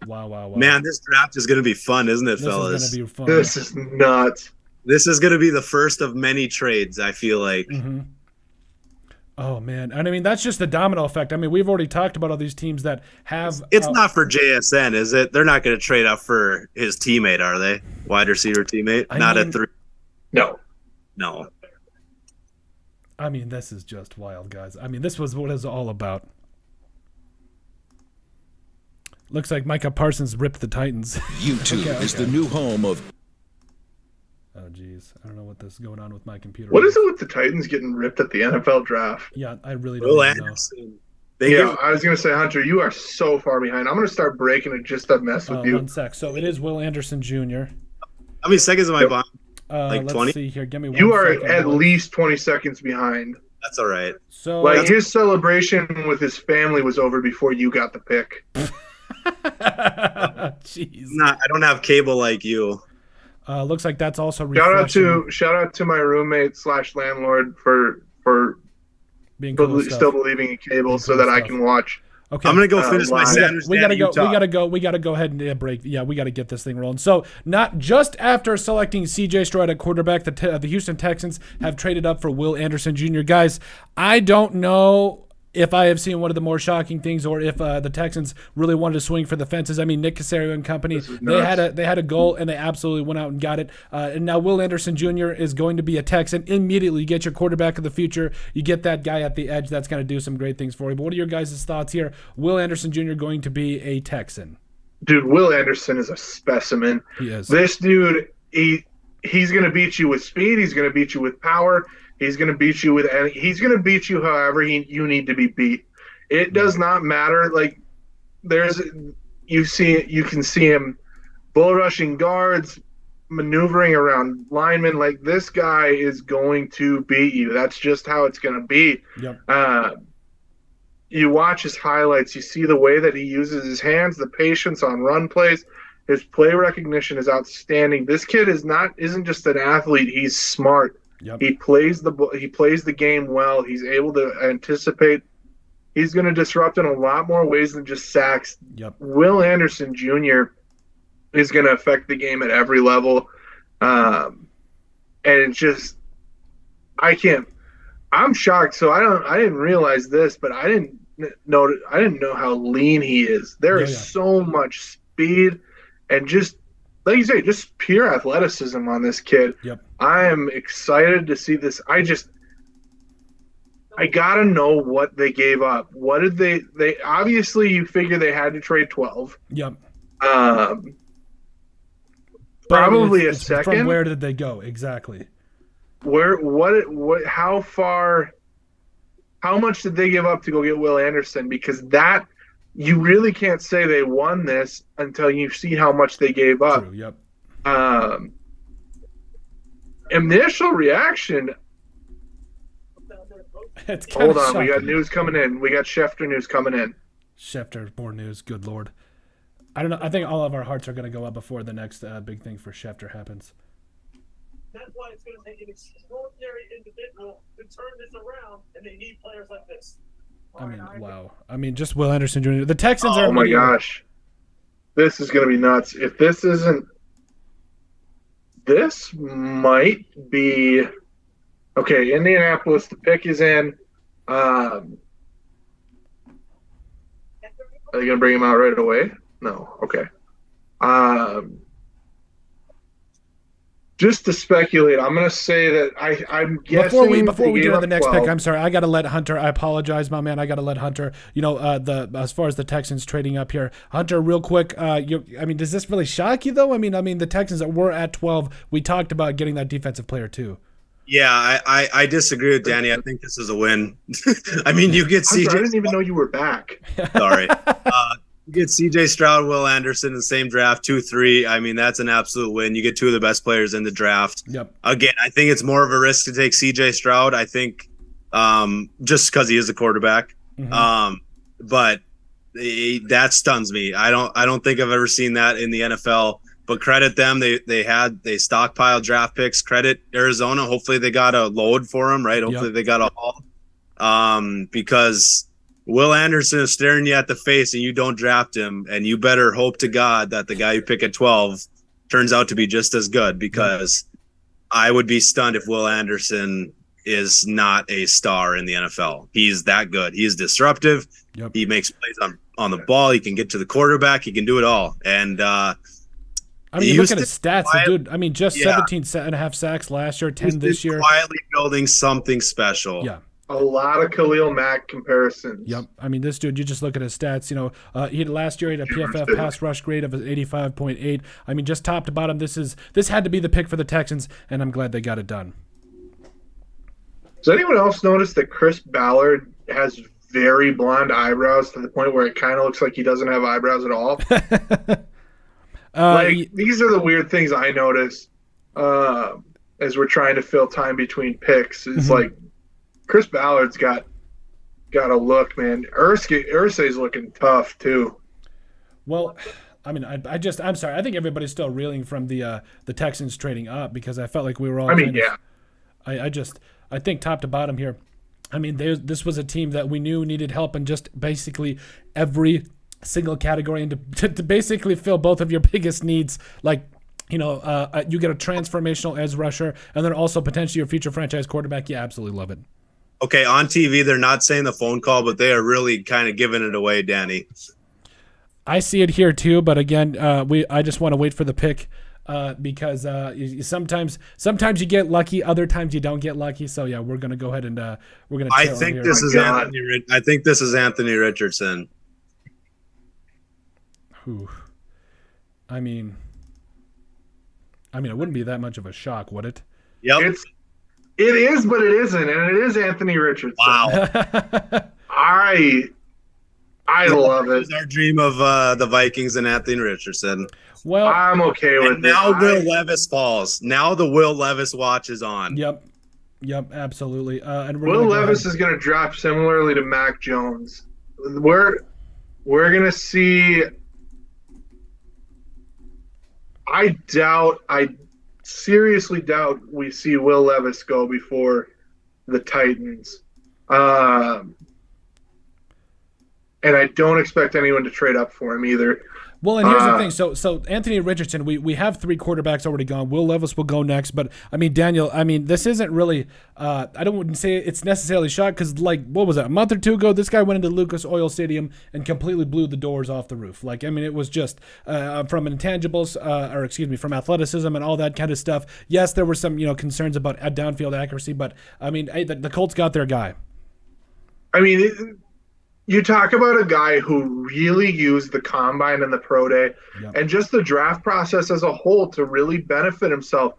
Man, this draft is going to be fun, isn't it, this fellas? is gonna be fun. This is nuts. This is going to be the first of many trades, I feel like. Mm-hmm. Oh man, and I mean that's just the domino effect. I mean, we've already talked about all these teams that have. It's not for JSN, is it? They're not going to trade up for his teammate, are they? Wide receiver teammate? I Not mean- at 3. No. No. I mean, this is just wild, guys. I mean, this was what it's all about. Looks like Micah Parsons ripped the Titans. YouTube Okay, is okay. the new home of Oh, geez. I don't know what this is going on with my computer. What is it with the Titans getting ripped at the NFL draft? Yeah, I really don't Will even know. Anderson. They Yeah, give- I was gonna say, Hunter, you are so far behind. I'm gonna start breaking it just to mess with you. 1 sec. So it is Will Anderson Jr. how many seconds am I behind? Like Let's 20? see here. Give me 1 You are second. at least 20 seconds behind. That's all right. So Like his celebration with his family was over before you got the pick. jeez. I don't have cable like you. Looks like that's also Shout out to my roommate / landlord for being cool stuff. still believing in cable Being so cool that I stuff. can watch. Okay. I'm gonna go finish my live. Sanders. We gotta down go. in Utah. We gotta go ahead and break. Yeah, we gotta get this thing rolling. So, not just after selecting C.J. Stroud at quarterback, the Houston Texans have traded up for Will Anderson Jr. Guys, I don't know if I have seen one of the more shocking things, or if the Texans really wanted to swing for the fences. I mean, Nick Caserio and company, they had a goal and they absolutely went out and got it. And now Will Anderson Jr. is going to be a Texan immediately. You get your quarterback of the future. You get that guy at the edge. That's going to do some great things for you. But what are your guys' thoughts here? Will Anderson Jr. going to be a Texan? Dude, Will Anderson is a specimen. He is. This dude, he's gonna beat you with speed. He's gonna beat you with power. He's going to beat you with any. He's going to beat you however you need to be beat. It does not matter. Like you can see him bull rushing guards, maneuvering around linemen. Like this guy is going to beat you. That's just how it's going to be. Yep. You watch his highlights. You see the way that he uses his hands, the patience on run plays. His play recognition is outstanding. This kid isn't just an athlete. He's smart. Yep. He plays the game well. He's able to anticipate. He's going to disrupt in a lot more ways than just sacks. Yep. Will Anderson Jr. is going to affect the game at every level. And it's just, I'm shocked. So I didn't realize this, but I didn't know how lean he is. There is so much speed and just, like you say, just pure athleticism on this kid. Yep. I am excited to see this. I gotta know what they gave up. What did they obviously you figure they had to trade 12. Yep. Probably a it's second. From where did they go? Exactly. How much did they give up to go get Will Anderson? Because that you really can't say they won this until you see how much they gave up. True, yep. Initial reaction. It's Hold on, shocking. we got news coming in. We got Schefter news coming in. Schefter, more news. Good Lord. I don't know. I think all of our hearts are going to go up before the next big thing for Schefter happens. That's why it's going to take an extraordinary individual to turn this around, and they need players like this. I mean, wow. I mean, just Will Anderson Jr. The Texans are. Oh my gosh, this is going to be nuts. If this isn't, this might be. Okay, Indianapolis, the pick is in. Are they going to bring him out right away? No. Okay. Just to speculate, I'm going to say that I'm guessing. Before we get to the next 12. pick, I'm sorry. I got to let Hunter. I apologize, my man. I got to let Hunter. You know, as far as the Texans trading up here, Hunter, real quick. Does this really shock you though? I mean, the Texans that were at 12. We talked about getting that defensive player too. Yeah, I disagree with Danny. I think this is a win. I mean, you get CJ. I didn't even know you were back. Sorry. You get CJ Stroud, Will Anderson in the same draft, 2-3. I mean, that's an absolute win. You get two of the best players in the draft. Yep. Again, I think it's more of a risk to take CJ Stroud. I think just because he is a quarterback. Mm-hmm. But that stuns me. I don't think I've ever seen that in the NFL. But credit them. They stockpiled draft picks. Credit Arizona. Hopefully they got a load for him, right? Hopefully they got a haul. Because Will Anderson is staring you at the face and you don't draft him, and you better hope to God that the guy you pick at 12 turns out to be just as good, because I would be stunned if Will Anderson is not a star in the NFL. He's that good. He is disruptive. Yep. He makes plays on the ball. He can get to the quarterback. He can do it all. And I mean, you look at his stats, dude. I mean, just 17.5 sacks last year, 10 this year. Quietly building something special. Yeah. A lot of Khalil Mack comparisons. Yep. I mean, this dude, you just look at his stats. You know, last year he had a PFF pass rush grade of 85.8. I mean, just top to bottom, this had to be the pick for the Texans, and I'm glad they got it done. Does anyone else notice that Chris Ballard has very blonde eyebrows to the point where it kind of looks like he doesn't have eyebrows at all? These are the weird things I notice as we're trying to fill time between picks. It's like Chris Ballard's got a look, man. Irsay's looking tough too. Well, I mean, I'm sorry. I think everybody's still reeling from the Texans trading up, because I felt like we were all. I think top to bottom here. I mean, this was a team that we knew needed help in just basically every single category, and to basically fill both of your biggest needs, like, you know, you get a transformational edge rusher, and then also potentially your future franchise quarterback. Yeah, absolutely love it. Okay, on TV, they're not saying the phone call, but they are really kind of giving it away, Danny. I see it here too, but again, I just want to wait for the pick because sometimes you get lucky, other times you don't get lucky. So yeah, we're gonna go ahead and we're gonna. I think this is Anthony. I think this is Anthony Richardson. Who? I mean, it wouldn't be that much of a shock, would it? Yep. It is, but it isn't, and it is Anthony Richardson. Wow. I love it. It's our dream of the Vikings and Anthony Richardson. Well, I'm okay with it. Now Will Levis falls. Now the Will Levis watch is on. Yep, absolutely. And Will Levis is going to drop similarly to Mac Jones. We're going to see. I seriously doubt we see Will Levis go before the Titans. and I don't expect anyone to trade up for him either. Well, and here's the thing. So Anthony Richardson, we have 3 quarterbacks already gone. Will Levis will go next, but I mean, Daniel, I mean, this isn't really. I wouldn't say it's necessarily shocked because, like, what was that, a month or 2 ago? This guy went into Lucas Oil Stadium and completely blew the doors off the roof. Like, I mean, it was just from intangibles, from athleticism and all that kind of stuff. Yes, there were some concerns about downfield accuracy, but I mean, the Colts got their guy. I mean. You talk about a guy who really used the combine and the pro day and just the draft process as a whole to really benefit himself.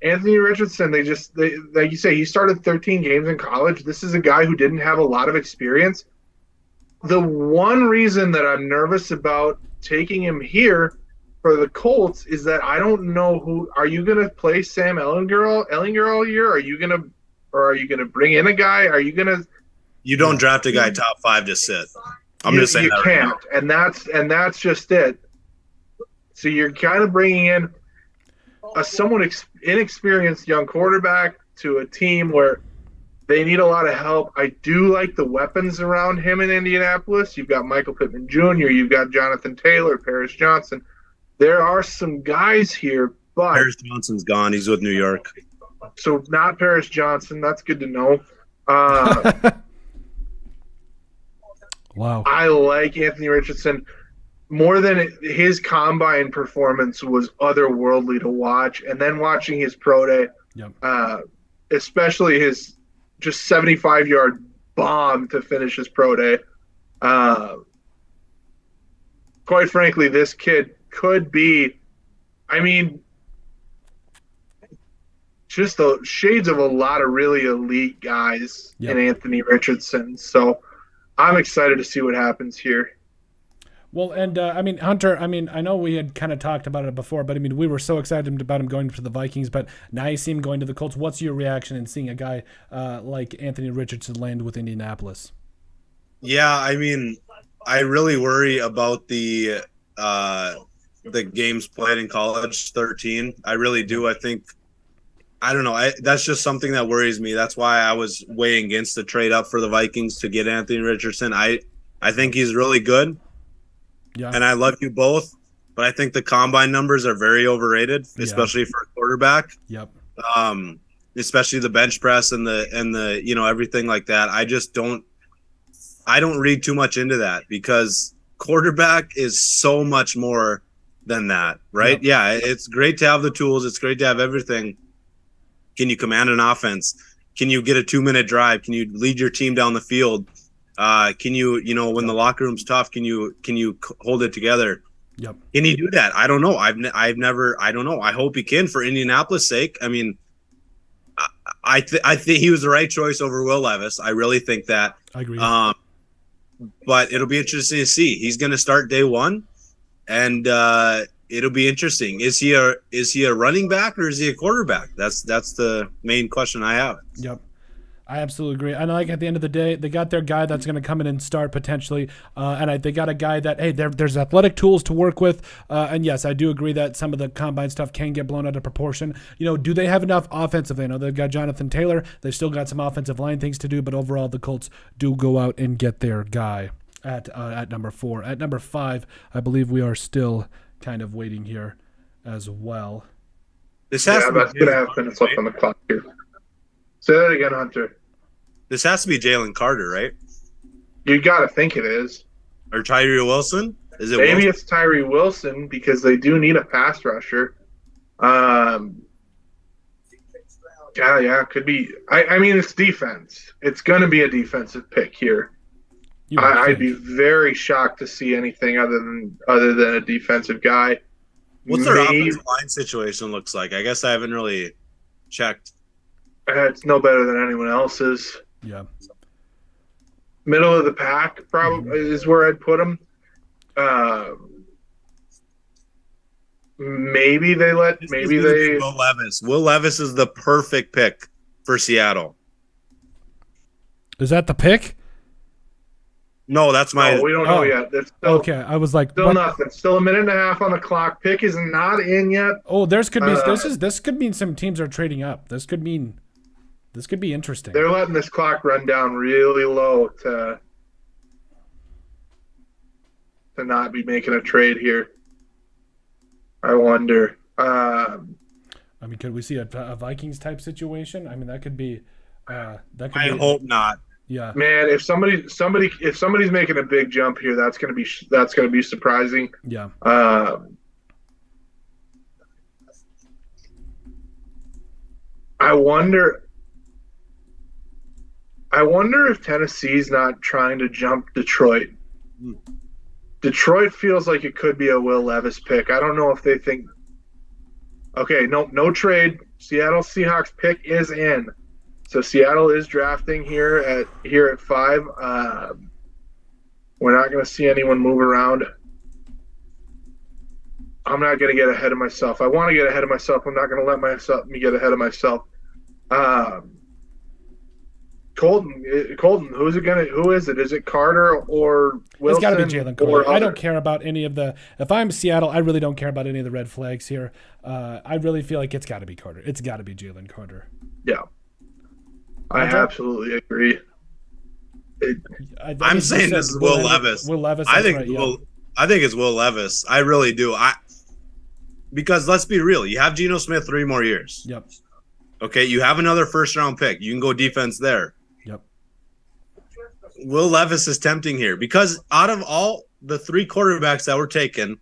Anthony Richardson, they like you say, he started 13 games in college. This is a guy who didn't have a lot of experience. The one reason that I'm nervous about taking him here for the Colts is that I don't know are you going to play Sam Ellinger all year? Are you going to bring in a guy? Are you going to You don't draft a guy top 5 to sit. I'm just saying you that can't, right now. and that's just it. So you're kind of bringing in a somewhat inexperienced young quarterback to a team where they need a lot of help. I do like the weapons around him in Indianapolis. You've got Michael Pittman Jr., you've got Jonathan Taylor, Paris Johnson. There are some guys here, but Paris Johnson's gone. He's with New York. So not Paris Johnson. That's good to know. Wow. I like Anthony Richardson more than his combine performance was otherworldly to watch. And then watching his pro day, especially his just 75-yard bomb to finish his pro day. Quite frankly, this kid could be, I mean, just the shades of a lot of really elite guys in Anthony Richardson. So I'm excited to see what happens here. Well, and I mean, Hunter, I mean, I know we had kind of talked about it before, but I mean, we were so excited about him going to the Vikings, but now you see him going to the Colts. What's your reaction in seeing a guy like Anthony Richardson land with Indianapolis? Yeah, I mean, I really worry about the games played in college, 13. I really do. I think, I don't know. That's just something that worries me. That's why I was weighing against the trade up for the Vikings to get Anthony Richardson. I think he's really good. Yeah. And I love you both, but I think the combine numbers are very overrated, especially for a quarterback. Yep. Especially the bench press and the everything like that. I don't read too much into that because quarterback is so much more than that, right? Yep. Yeah, it's great to have the tools. It's great to have everything. Can you command an offense? Can you get a 2-minute drive? Can you lead your team down the field? Can you, when the locker room's tough, can you hold it together? Yep. Can he do that? I don't know. I've never. I don't know. I hope he can for Indianapolis' sake. I mean, I think he was the right choice over Will Levis. I really think that. I agree. But it'll be interesting to see. He's going to start day one, and it'll be interesting. Is he a running back or is he a quarterback? That's the main question I have. Yep. I absolutely agree. And like at the end of the day, they got their guy that's going to come in and start potentially, and they got a guy that there's athletic tools to work with. And yes, I do agree that some of the combine stuff can get blown out of proportion. Do they have enough offensively? I know they've got Jonathan Taylor. They've still got some offensive line things to do, but overall, the Colts do go out and get their guy at number 4. At number 5, I believe we are still kind of waiting here as well. That's going to have minutes left on the clock here. Say that again, Hunter. This has to be Jalen Carter, right? You got to think it is. Or Tyree Wilson? Is it Maybe Wilson? It's Tyree Wilson because they do need a pass rusher. Yeah, could be. I mean, it's defense. It's going to be a defensive pick here. I'd be very shocked to see anything other than a defensive guy. What's their offensive line situation looks like? I guess I haven't really checked. It's no better than anyone else's. Yeah. Middle of the pack probably is where I'd put them. Maybe they Will Levis. Will Levis is the perfect pick for Seattle. Is that the pick? No, that's my. We don't know yet. Okay, I was like, still nothing. Still a minute and a half on the clock. Pick is not in yet. Oh, this could mean some teams are trading up. This could be interesting. They're letting this clock run down really low to not be making a trade here. I wonder. I mean, could we see a Vikings type situation? I mean, that could be. I hope not. Yeah, Man, if somebody's making a big jump here, that's gonna be surprising. yeah. I wonder if Tennessee's not trying to jump Detroit. Detroit feels like it could be a Will Levis pick. I don't know if they think. Okay, no trade. Seattle Seahawks pick is in, so Seattle is drafting here at 5. We're not going to see anyone move around. I'm not going to get ahead of myself. I want to get ahead of myself. I'm not going to let me get ahead of myself. Colton, who is it? Is it Carter or Wilson? It's got to be Jalen Carter. I other? don't care about any of the. If I'm Seattle, I really don't care about any of the red flags here. I really feel like it's got to be Carter. It's got to be Jalen Carter. Yeah, I absolutely agree. I'm saying this is Will Levis. Will Levis. I think right, I think it's Will Levis. I really do. Because let's be real, you have Geno Smith 3 more years. Yep. Okay, you have another first-round pick. You can go defense there. Yep. Will Levis is tempting here because out of all the 3 quarterbacks that were taken,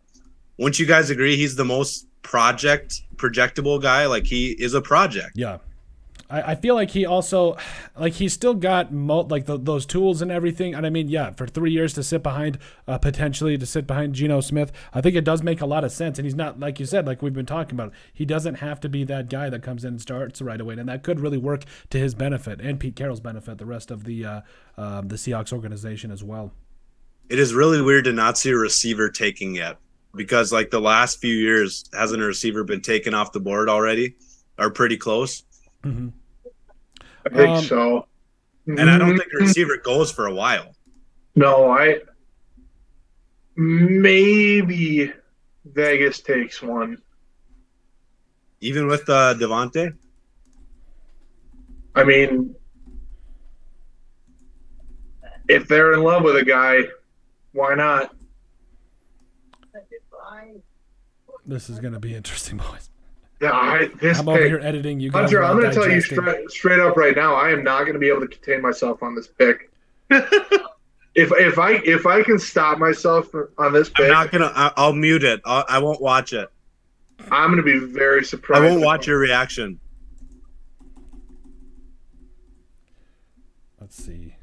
wouldn't you guys agree he's the most projectable guy? Like he is a project. Yeah. I feel like he also, like he's still got those tools and everything. And I mean, yeah, for 3 years to sit behind, potentially to sit behind Geno Smith, I think it does make a lot of sense. And he's not, like you said, like we've been talking about, he doesn't have to be that guy that comes in and starts right away. And that could really work to his benefit and Pete Carroll's benefit, the rest of the Seahawks organization as well. It is really weird to not see a receiver taking yet because like the last few years, hasn't a receiver been taken off the board already or pretty close? Mm-hmm. I think so. And I don't think the receiver goes for a while. No, maybe Vegas takes one. Even with Devontae? I mean, if they're in love with a guy, why not? This is going to be interesting, boys. Yeah, I'm over here editing. You guys Hunter, I'm going to tell you digesting. straight up right now, I am not going to be able to contain myself on this pick. if I can stop myself on this pick, I'm not gonna. I'll mute it. I won't watch it. I'm going to be very surprised. I won't watch your reaction. Let's see.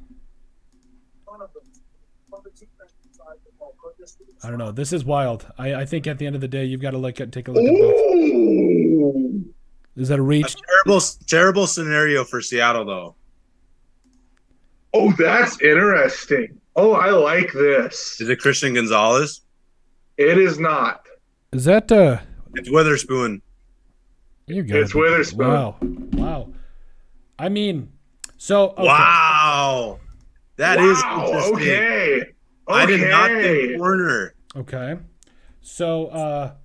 I don't know. This is wild. I think at the end of the day, you've got to take a look at both. Ooh. Is that a reach? Terrible scenario for Seattle, though. Oh, that's interesting. Oh, I like this. Is it Christian Gonzalez? It is not. Is that It's Witherspoon. It's Witherspoon. Wow. I mean, so okay. Wow, that is interesting. Okay. I did not think corner. Okay. So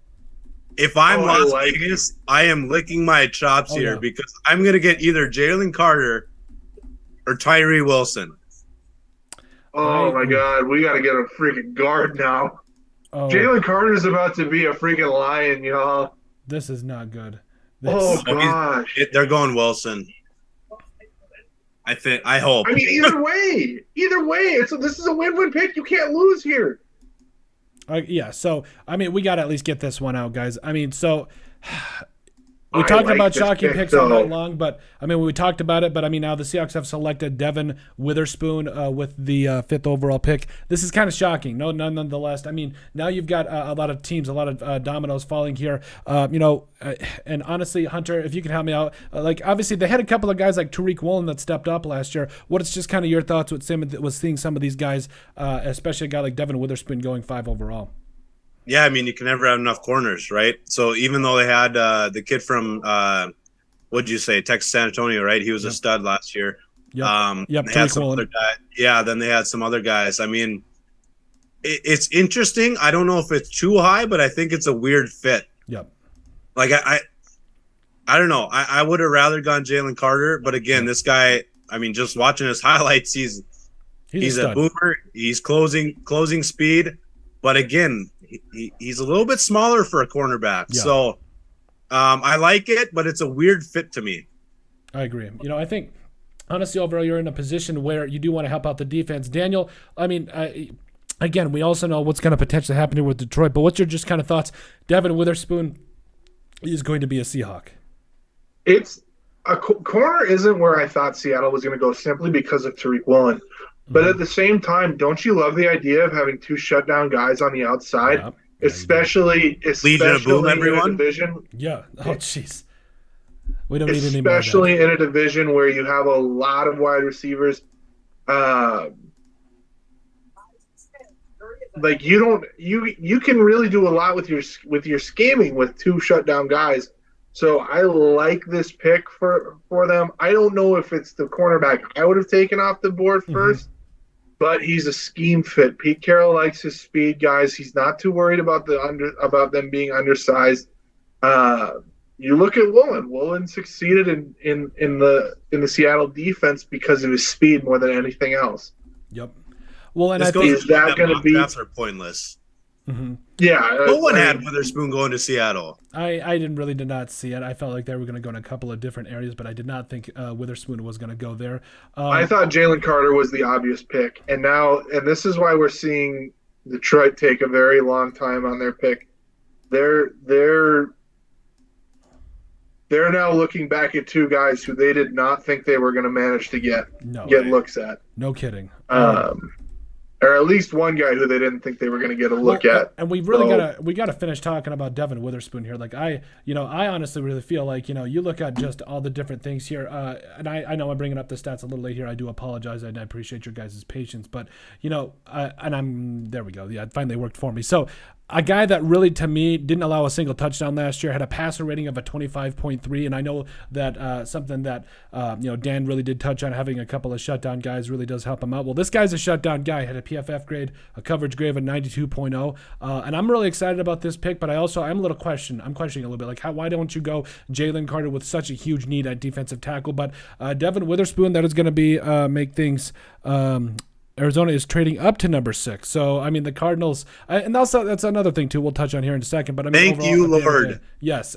if I'm Las like Vegas, I am licking my chops here yeah. because I'm gonna get either Jalen Carter or Tyree Wilson. Oh my God, we got to get a freaking guard now. Oh, Jalen Carter's about to be a freaking lion, y'all. this is not good. Oh gosh. They're going Wilson. I hope. I mean, either way, this is a win-win pick. You can't lose here. Yeah. So I mean, we got to at least get this one out, guys. I mean, so. We I talked like about this shocking pick, picks all though. night long, but I mean, we talked about it. But I mean, now the Seahawks have selected Devin Witherspoon with the 5th overall pick. This is kind of shocking. Nonetheless. I mean, now you've got a lot of teams, a lot of dominoes falling here. And honestly, Hunter, if you can help me out, like obviously they had a couple of guys like Tariq Woolen that stepped up last year. What is just kind of your thoughts with seeing some of these guys, especially a guy like Devin Witherspoon going 5 overall? Yeah, I mean, you can never have enough corners, right? So even though they had the kid from, what'd you say, Texas San Antonio, right? He was a stud last year. Yep. They had some other guy. Yeah, then they had some other guys. I mean, it's interesting. I don't know if it's too high, but I think it's a weird fit. Yep. Like, I don't know. I would have rather gone Jalen Carter, but again, this guy, I mean, just watching his highlights, he's a boomer. He's closing speed. but again, he's a little bit smaller for a cornerback. Yeah. So I like it, but it's a weird fit to me. I agree. I think honestly, overall, you're in a position where you do want to help out the defense. Daniel, I mean, again, we also know what's going to potentially happen here with Detroit, but what's your just kind of thoughts? Devin Witherspoon is going to be a Seahawk. It's a corner isn't where I thought Seattle was going to go simply because of Tariq Woolen. But at the same time, don't you love the idea of having two shutdown guys on the outside, especially Legion of Boom, in everyone. a division? Yeah. Oh, jeez. We don't need any more. Especially in a division where you have a lot of wide receivers. Like you can really do a lot with your scheming with two shutdown guys. So I like this pick for them. I don't know if it's the cornerback I would have taken off the board first, but he's a scheme fit. Pete Carroll likes his speed guys. He's not too worried about about them being undersized. You look at Woolen. Woolen succeeded in the Seattle defense because of his speed more than anything else. Yep. Well, and This I think is that going to be drafts are pointless. Yeah, no one had Witherspoon going to Seattle. I did not see it. I felt like they were going to go in a couple of different areas, but I did not think Witherspoon was going to go there. I thought Jalen Carter was the obvious pick, and this is why we're seeing Detroit take a very long time on their pick. They're now looking back at two guys who they did not think they were going to manage to get looks at. No kidding. Or at least one guy who they didn't think they were going to get a look at. And we really gotta finish talking about Devin Witherspoon here. Like I honestly really feel like you look at just all the different things here. And I know I'm bringing up the stats a little late here. I do apologize, and I appreciate your guys' patience. But and I'm there. We go. Yeah, it finally worked for me. So. A guy that really, to me, didn't allow a single touchdown last year, had a passer rating of a 25.3, and I know that something that Dan really did touch on, having a couple of shutdown guys really does help him out. Well, this guy's a shutdown guy, had a PFF grade, a coverage grade of a 92.0, and I'm really excited about this pick, but I'm questioning a little bit, like why don't you go Jalen Carter with such a huge need at defensive tackle? But Devin Witherspoon, that is going to be make things. Arizona is trading up to number 6. So, I mean, the Cardinals, and also that's another thing, too, we'll touch on here in a second. But I mean, thank you, Lord. Yes.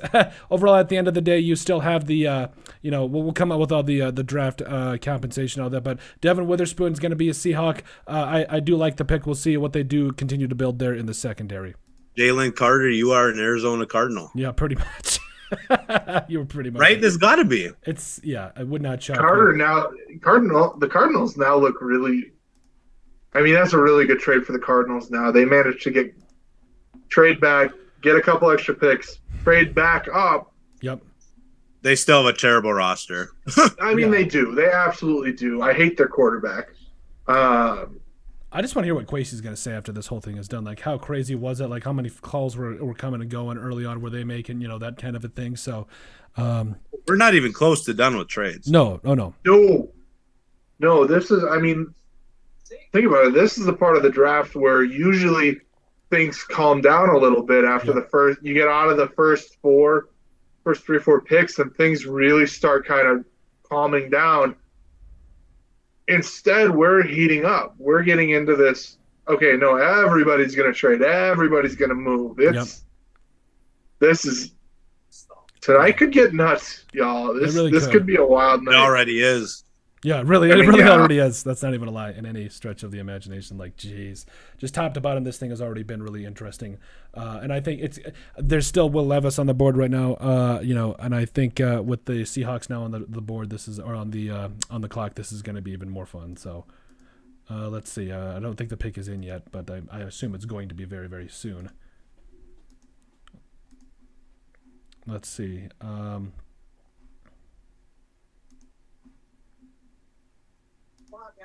Overall, at the end of the day, you still have the, we'll come up with all the draft compensation, all that. But Devin Witherspoon is going to be a Seahawk. I do like the pick. We'll see what they do continue to build there in the secondary. Jalen Carter, you are an Arizona Cardinal. Yeah, pretty much. You were pretty much right. There's got to be. I would not shock Carter now. The Cardinals now look really. I mean, that's a really good trade for the Cardinals now. They managed to trade back, get a couple extra picks, trade back up. Yep. They still have a terrible roster. I mean, They do. They absolutely do. I hate their quarterback. I just want to hear what Kwesi's going to say after this whole thing is done. Like, how crazy was it? Like, how many calls were coming and going early on? Were they making, that kind of a thing? So, we're not even close to done with trades. No. No, this is, I mean, think about it. This is the part of the draft where usually things calm down a little bit after the first. You get out of the first 3 or 4 picks, and things really start kind of calming down. Instead, we're heating up. We're getting into this. Okay, no, everybody's going to trade. Everybody's going to move. This is tonight could get nuts, y'all. This could be a wild night. It already is. Yeah, really, it really already is. That's not even a lie in any stretch of the imagination. Like, geez, just top to bottom, this thing has already been really interesting. And I think there's still Will Levis on the board right now. And I think with the Seahawks now on the board, on the clock, this is going to be even more fun. So let's see. I don't think the pick is in yet, but I assume it's going to be very, very soon. Let's see.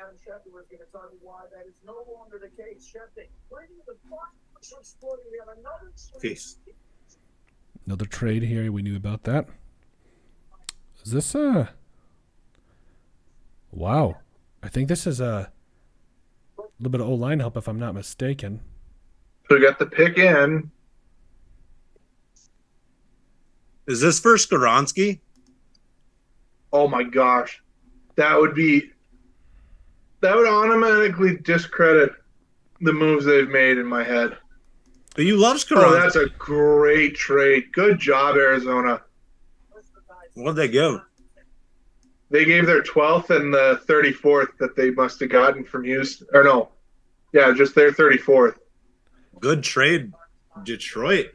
Adam Schefter was going to tell you why that is no longer the case. Schefter, bringing the Bucs exploring. We have another Peace. Another trade here. We knew about that. Is this wow. I think this is a little bit of O-line help, if I'm not mistaken. So we got the pick in. Is this for Skoronski? Oh my gosh, that would automatically discredit the moves they've made in my head. But you love Oh, Carranza. that's a great trade. Good job, Arizona. What'd they give? They gave their 12th and the 34th that they must have gotten from Houston. Or no. Yeah, just their 34th. Good trade, Detroit.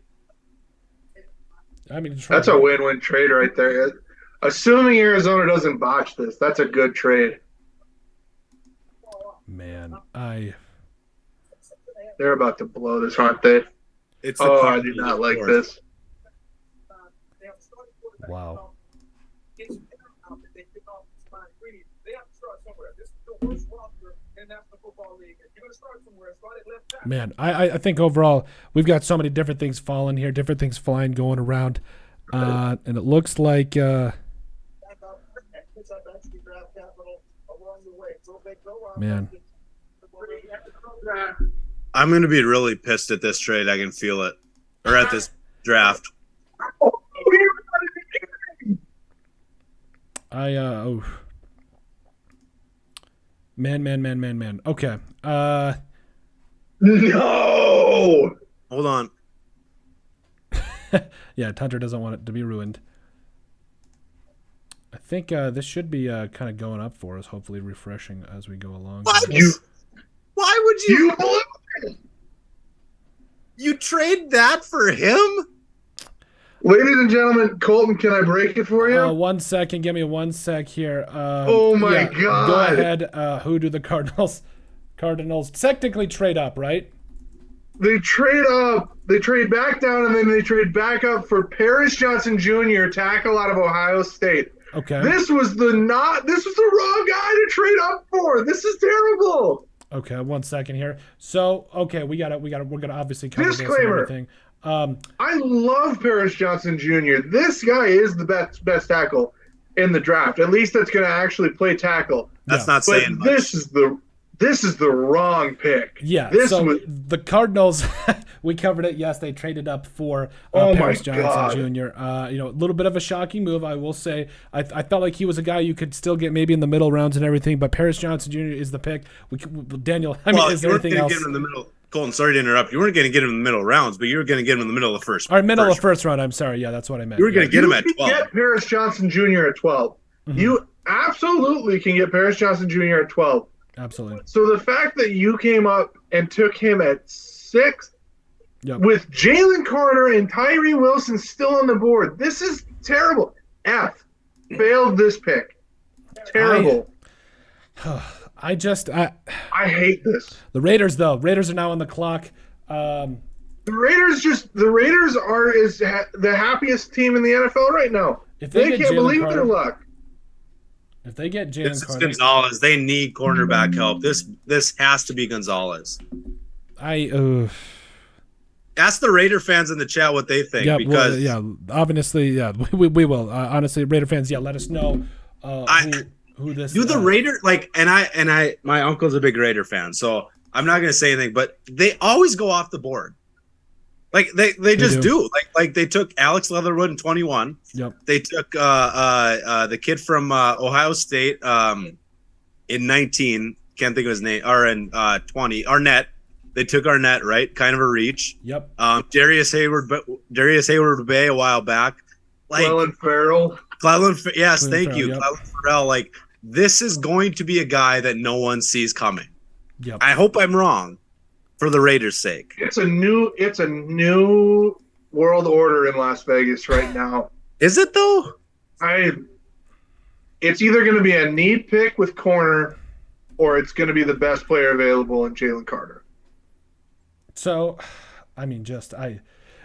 I mean, That's a win-win trade right there. Assuming Arizona doesn't botch this, that's a good trade. Man, They're about to blow this, aren't they? It's the Oh, I Cardinals, do not of like course. this. wow. It's paramount that they pick off this fine ingredient. They have to start somewhere. This is the worst roster in the National Football League. If you're going to start somewhere, start at left tackle. Man, I think overall we've got so many different things falling here, different things flying, going around, and it looks like Back up, puts up extra draft capital along the way. So they go out. Man. I'm going to be really pissed at this trade. I can feel it. Or at this draft. Man. Okay. No! Hold on. Yeah, Hunter doesn't want it to be ruined. I think this should be kind of going up for us, hopefully refreshing as we go along. What? You, Why would you you blew it! you trade that for him? Ladies and gentlemen, Colton, can I break it for you? 1 second. Give me 1 sec here. Oh my Go God. ahead. Who do the Cardinals technically trade up, right? They trade up, they trade back down, and then they trade back up for Paris Johnson Jr., tackle out of Ohio State. Okay. This was the wrong guy to trade up for. This is terrible. Okay, 1 second here. So, okay, we're gonna obviously cover this and Disclaimer. everything. I love Paris Johnson Jr. This guy is the best tackle in the draft. At least that's going to actually play tackle. That's Yeah. not But saying much. this is the wrong pick. Yeah, This so was the Cardinals, we covered it. Yes, they traded up for Oh my Paris Johnson God. Jr. A little bit of a shocking move, I will say. I felt like he was a guy you could still get maybe in the middle rounds and everything, but Paris Johnson Jr. is the pick. Daniel, is you there weren't anything going to else? get him in the middle. Colton, sorry to interrupt. You weren't going to get him in the middle rounds, but you were going to get him in the middle of the first. All right, middle of first. first round. I'm sorry. Yeah, that's what I meant. You were going to get him at can 12. get Paris Johnson Jr. at 12. Mhm. You absolutely can get Paris Johnson Jr. at 12. Absolutely. So the fact that you came up and took him at 6 Yep. with Jalen Carter and Tyree Wilson still on the board, this is terrible. Failed this pick. Terrible. I hate this. The Raiders are now on the clock. The Raiders are the happiest team in the NFL right now. If They get can't Jalen believe Carter, their luck. if they get This Jalen is Carter, Gonzalez. They need cornerback help. This has to be Gonzalez. Ask the Raider fans in the chat what they think, because obviously, we will. Honestly, Raider fans, let us know who this. do the Raider and my uncle's a big Raider fan, so I'm not gonna say anything, but they always go off the board. Like they just do. Like they took Alex Leatherwood in 21. Yep. They took the kid from Ohio State in 19. Can't think of his name. Or in 20. Arnett. They took Arnett, right? Kind of a reach. Yep. Darius Hayward Bay a while back. Like Clelin Ferrell. yes, thank Ferrell, you, yep. Clelin Ferrell. Like this is going to be a guy that no one sees coming. Yep. I hope I'm wrong, for the Raiders' sake. It's a new world order in Las Vegas right now. Is it though? It's either going to be a need pick with corner, or it's going to be the best player available in Jalen Carter. So, I mean,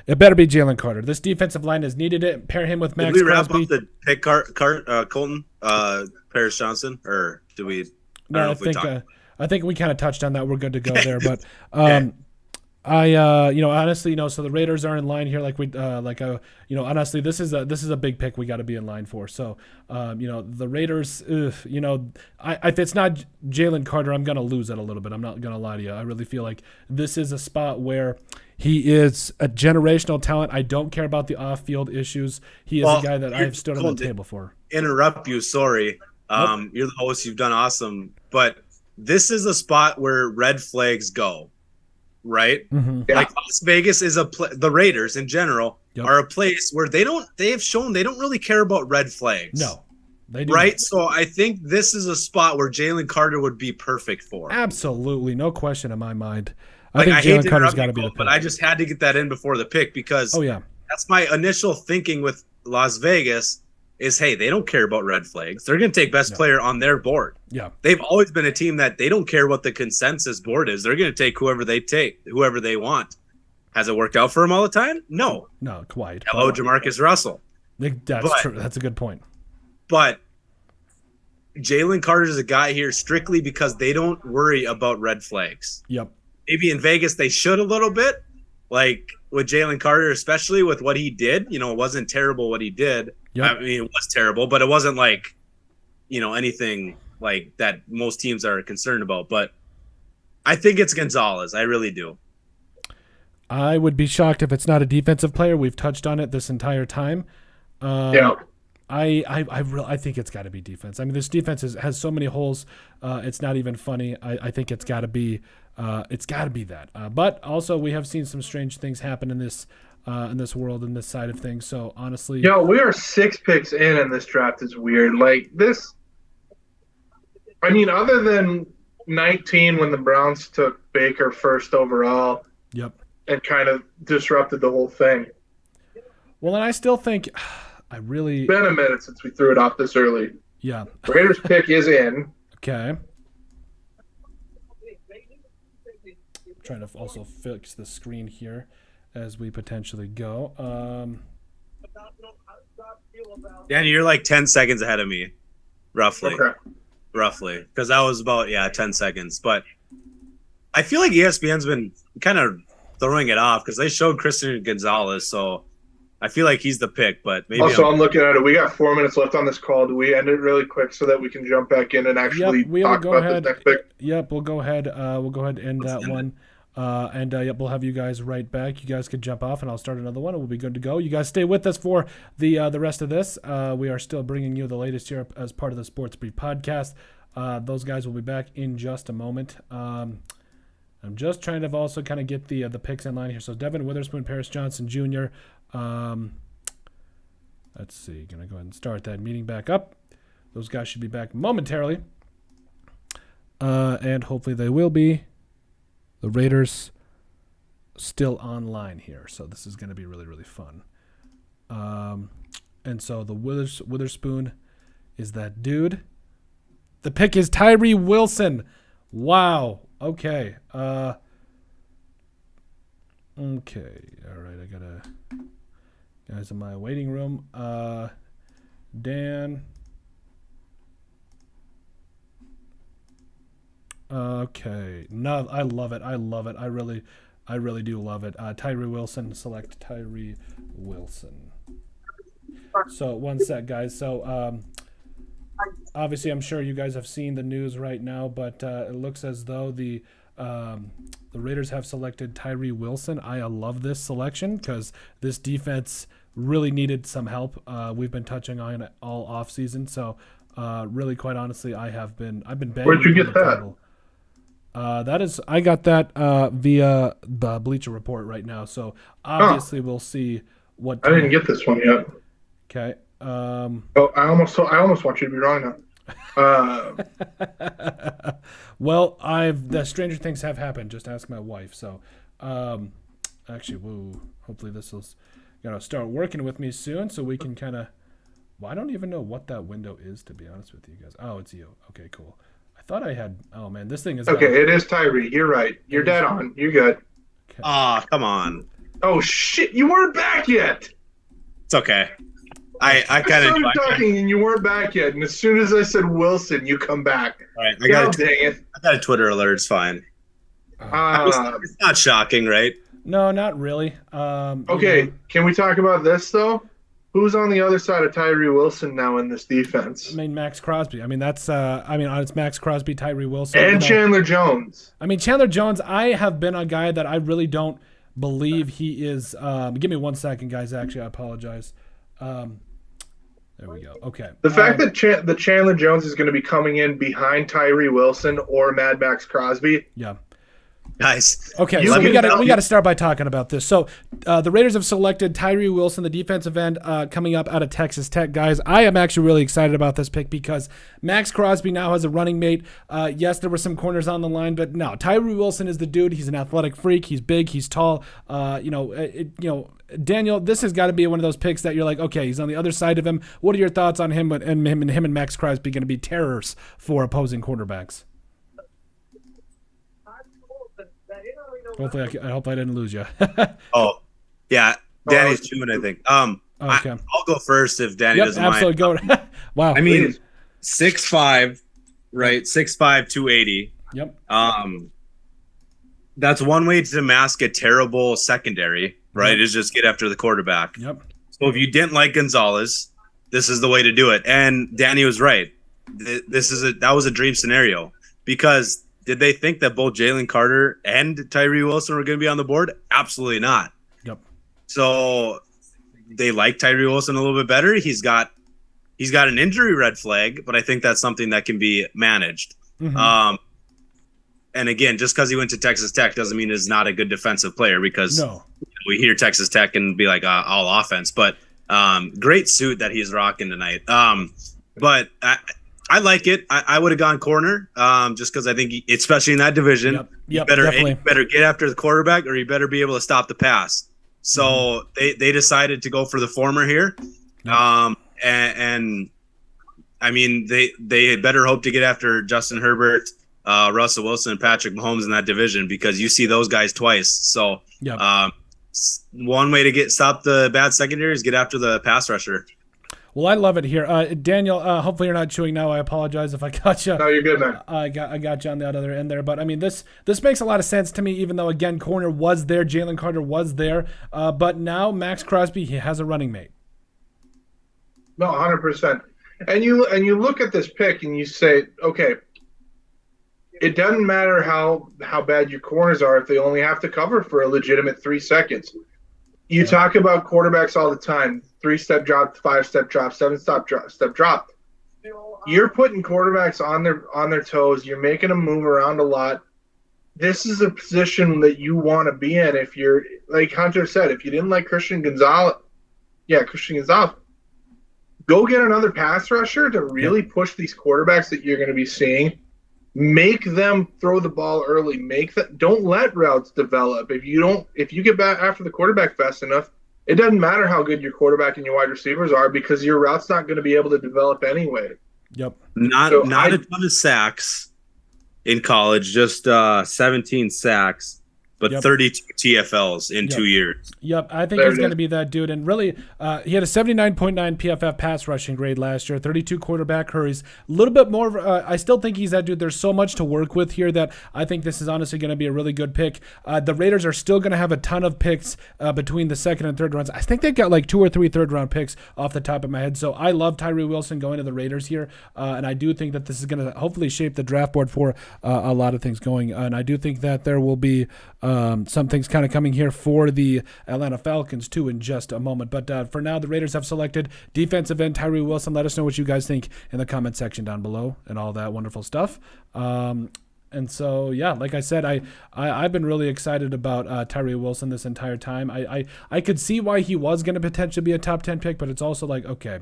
it better be Jalen Carter. This defensive line has needed it. Pair him with Max Did we wrap Crosby. up the pick, Colton, Paris Johnson, or do we? No, I think we kind of touched on that. We're good to go there, but honestly, so the Raiders are in line here. Honestly, this is a big pick we got to be in line for. So, the Raiders, if it's not Jalen Carter, I'm gonna lose it a little bit. I'm not gonna lie to you. I really feel like this is a spot where he is a generational talent. I don't care about the off-field issues. He is a guy that I've stood on the table for. Interrupt you, sorry. You're the host. You've done awesome, but this is a spot where red flags go. right? Mm-hmm. Yeah. Like Las Vegas is the Raiders in general Yep. are a place where they have shown they don't really care about red flags. No, they do Right? not. So I think this is a spot where Jalen Carter would be perfect for. Absolutely, no question in my mind. I Like, think I hate Jalen to Carter's interrupt got to you, be the Cole, but pick. I just had to get that in before the pick because Oh yeah, that's my initial thinking with Las Vegas is, hey, they don't care about red flags. They're going to take best No. player on their board. yeah, They've always been a team that they don't care what the consensus board is. They're going to take whoever they want. Has it worked out for them all the time? No. no, quite. Hello, Jamarcus Russell. That's but- true. That's a good point. But Jalen Carter is a guy here strictly because they don't worry about red flags. Yep. Maybe in Vegas they should a little bit, like with Jalen Carter, especially with what he did. You know, it wasn't terrible what he did. Yep. I mean, it was terrible, but it wasn't like, you know, anything like that most teams are concerned about. But I think it's Gonzalez. I really do. I would be shocked if it's not a defensive player. We've touched on it this entire time. Yeah. I think it's got to be defense. I mean, this defense has so many holes. It's not even funny. I think it's got to be. It's got to be that. But also, we have seen some strange things happen in this world, in this side of things. So honestly, Yo, we are 6 picks in, and this draft is weird. Like this. I mean, other than 19 when the Browns took Baker first overall yep. and kind of disrupted the whole thing. Well, and I still think I really, It's been a minute since we threw it off this early. yeah. Raiders pick is in. Okay. Trying to also fix the screen here as we potentially go. Danny, you're like 10 seconds ahead of me, roughly. Okay. Roughly. Because that was about, 10 seconds. But I feel like ESPN's been kind of throwing it off because they showed Christian Gonzalez. So I feel like he's the pick, but maybe. Also, I'm looking at it. We got 4 minutes left on this call. Do we end it really quick so that we can jump back in and actually we will talk go about ahead. this next pick? Yep, we'll go ahead. We'll go ahead and end that one. Yep, we'll have you guys right back. You guys can jump off, and I'll start another one, and we'll be good to go. You guys stay with us for the rest of this. We are still bringing you the latest here as part of the Sports Brief podcast. Those guys will be back in just a moment. I'm just trying to also kind of get the picks in line here. So Devin Witherspoon, Paris Johnson Jr. Let's see. Gonna go ahead and start that meeting back up. Those guys should be back momentarily, and hopefully they will be. The Raiders still online here, so this is going to be really, really fun. And so the Witherspoon is that dude. The pick is Tyree Wilson. Wow. Okay. Okay. All right. I gotta guys in my waiting room. Dan. Okay. No, I love it. I love it. I really do love it. Tyree Wilson. Select Tyree Wilson. So one sec, guys. So obviously, I'm sure you guys have seen the news right now, but it looks as though the Raiders have selected Tyree Wilson. I love this selection because this defense really needed some help. We've been touching on it all offseason. So really, quite honestly, I've been banging. Where'd you on get the that? table. I got that via the Bleacher Report right now. So obviously we'll see what. I didn't get this one yet. Okay. Oh, I almost want you to be wrong now. Well, the stranger things have happened. Just ask my wife. So, actually, hopefully this will start working with me soon, so we can kind of. Well, I don't even know what that window is, to be honest with you guys. Oh, it's you. Okay, cool. I thought I had. Oh man, this thing is. Okay, it is Tyree. You're right. You're dead on. You're good. Okay. Come on. Oh shit! You weren't back yet. It's okay. I I kind of. started talking and you weren't back yet. And as soon as I said Wilson, you come back. All right, God dang it! I got a Twitter alert. It's fine. It's not shocking, right? No, not really. Okay, can we talk about this though? Who's on the other side of Tyree Wilson now in this defense? I mean, Max Crosby. I mean, that's. It's Max Crosby, Tyree Wilson, And Chandler Jones. I mean, Chandler Jones. I have been a guy that I really don't believe he is. Give me 1 second, guys. Actually, I apologize. There we go. Okay. The fact that Chandler Jones is going to be coming in behind Tyree Wilson or Mad Max Crosby. Yeah. guys. Okay, You so we can- got to start by talking about this. So, the Raiders have selected Tyree Wilson, the defensive end, coming up out of Texas Tech. Guys, I am actually really excited about this pick because Max Crosby now has a running mate. Yes, there were some corners on the line, but no, Tyree Wilson is the dude. He's an athletic freak. He's big. He's tall. Daniel, this has got to be one of those picks that you're like, okay, he's on the other side of him. What are your thoughts on him and him and Max Crosby going to be terrors for opposing quarterbacks? Hopefully, I hope I didn't lose you. Oh, yeah. Danny's chewing, I think. Okay. I'll go first if Danny Yep, doesn't absolutely. mind. Go. Wow. I mean, 6'5", right? 6'5", 280. Yep. That's one way to mask a terrible secondary, right? Yep. Is just get after the quarterback. Yep. So if you didn't like Gonzalez, this is the way to do it. And Danny was right. That was a dream scenario because did they think that both Jalen Carter and Tyree Wilson were going to be on the board? Absolutely not. Yep. So they like Tyree Wilson a little bit better. He's got an injury red flag, but I think that's something that can be managed. Mm-hmm. And again, just because he went to Texas Tech doesn't mean he's not a good defensive player because No. we hear Texas Tech and be like all offense. But great suit that he's rocking tonight. But I like it. I would have gone corner just because I think, especially in that division, Yep, you better definitely. get after the quarterback or you better be able to stop the pass. So Mm-hmm. they decided to go for the former here. Yep. And I mean, they better hope to get after Justin Herbert, Russell Wilson, and Patrick Mahomes in that division because you see those guys twice. So Yep. one way to stop the bad secondary is get after the pass rusher. Well, I love it here. Daniel, hopefully you're not chewing now. I apologize if I got you. No, you're good, man. I got you on the other end there. But, I mean, this makes a lot of sense to me, even though, again, corner was there. Jalen Carter was there. But now Max Crosby, he has a running mate. No, 100%. And you look at this pick and you say, okay, it doesn't matter how bad your corners are if they only have to cover for a legitimate 3 seconds. You talk about quarterbacks all the time: 3-step drop, 5-step drop, 7-step drop. You're putting quarterbacks on their toes. You're making them move around a lot. This is a position that you want to be in. If you're, like Hunter said, if you didn't like Christian Gonzalez, go get another pass rusher to really push these quarterbacks that you're going to be seeing. Make them throw the ball early. Don't let routes develop. If you get back after the quarterback fast enough, it doesn't matter how good your quarterback and your wide receivers are because your route's not going to be able to develop anyway. Yep. Not a ton of sacks in college, just 17 sacks, but 32 TFLs in 2 years. Yep, I think he's going to be that dude. And really, he had a 79.9 PFF pass rushing grade last year, 32 quarterback hurries. A little bit more. I still think he's that dude. There's so much to work with here that I think this is honestly going to be a really good pick. The Raiders are still going to have a ton of picks between the second and third rounds. I think they've got like 2 or 3 third-round picks off the top of my head. So I love Tyree Wilson going to the Raiders here, and I do think that this is going to hopefully shape the draft board for a lot of things going. And I do think that there will be some things kind of coming here for the Atlanta Falcons too in just a moment. But for now, the Raiders have selected defensive end Tyree Wilson. Let us know what you guys think in the comment section down below and all that wonderful stuff. And so, yeah, like I said, I've been really excited about Tyree Wilson this entire time. I could see why he was going to potentially be a top 10 pick, but it's also like, okay,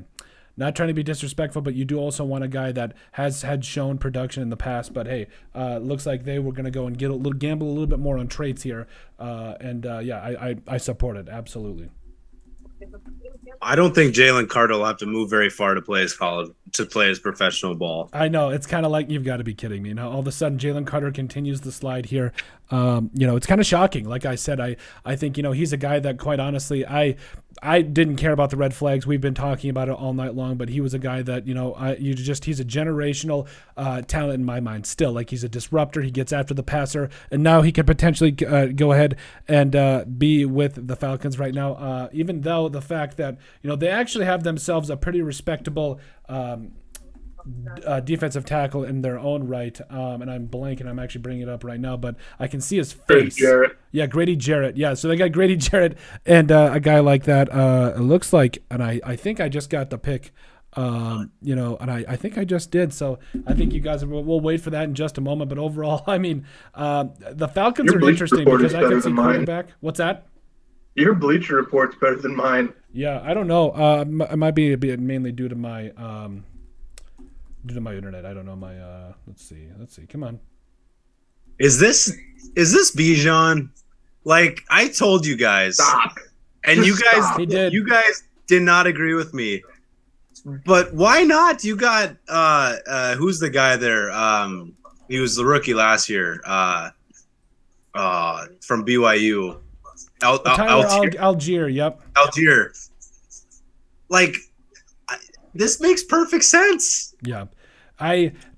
not trying to be disrespectful, but you do also want a guy that has had shown production in the past. But hey, looks like they were going to go and gamble a little bit more on traits here. I support it absolutely. I don't think Jalen Carter will have to move very far to play his professional ball. I know, it's kind of like, you've got to be kidding me. All of a sudden, Jalen Carter continues the slide here. It's kind of shocking. Like I said, I think he's a guy that, quite honestly, I didn't care about the red flags. We've been talking about it all night long, but he was a guy that he's a generational talent in my mind. Still, like, he's a disruptor. He gets after the passer, and now he could potentially go ahead and be with the Falcons right now. Even though the fact that they actually have themselves a pretty respectable defensive tackle in their own right, and I'm blanking. I'm actually bringing it up right now, but I can see his face. Grady Jarrett. Yeah, Grady Jarrett. Yeah, so they got Grady Jarrett and a guy like that. It looks like, and I think I just got the pick You know, and I think I just did. So I think you guys we'll wait for that in just a moment. But overall, I mean, the Falcons Your are Bleacher interesting Report because is I could better see than mine. quarterback. What's that? Your Bleacher Report's better than mine. Yeah, I don't know. It might be mainly due to my internet. I don't know my. Let's see. Come on. Is this Bijan? Like I told you guys, Stop. and Just stop. He did. you guys did not agree with me. But why not? You got who's the guy there? He was the rookie last year. From BYU. Tyler Algier. Yep. Algier. Like this makes perfect sense. Yeah.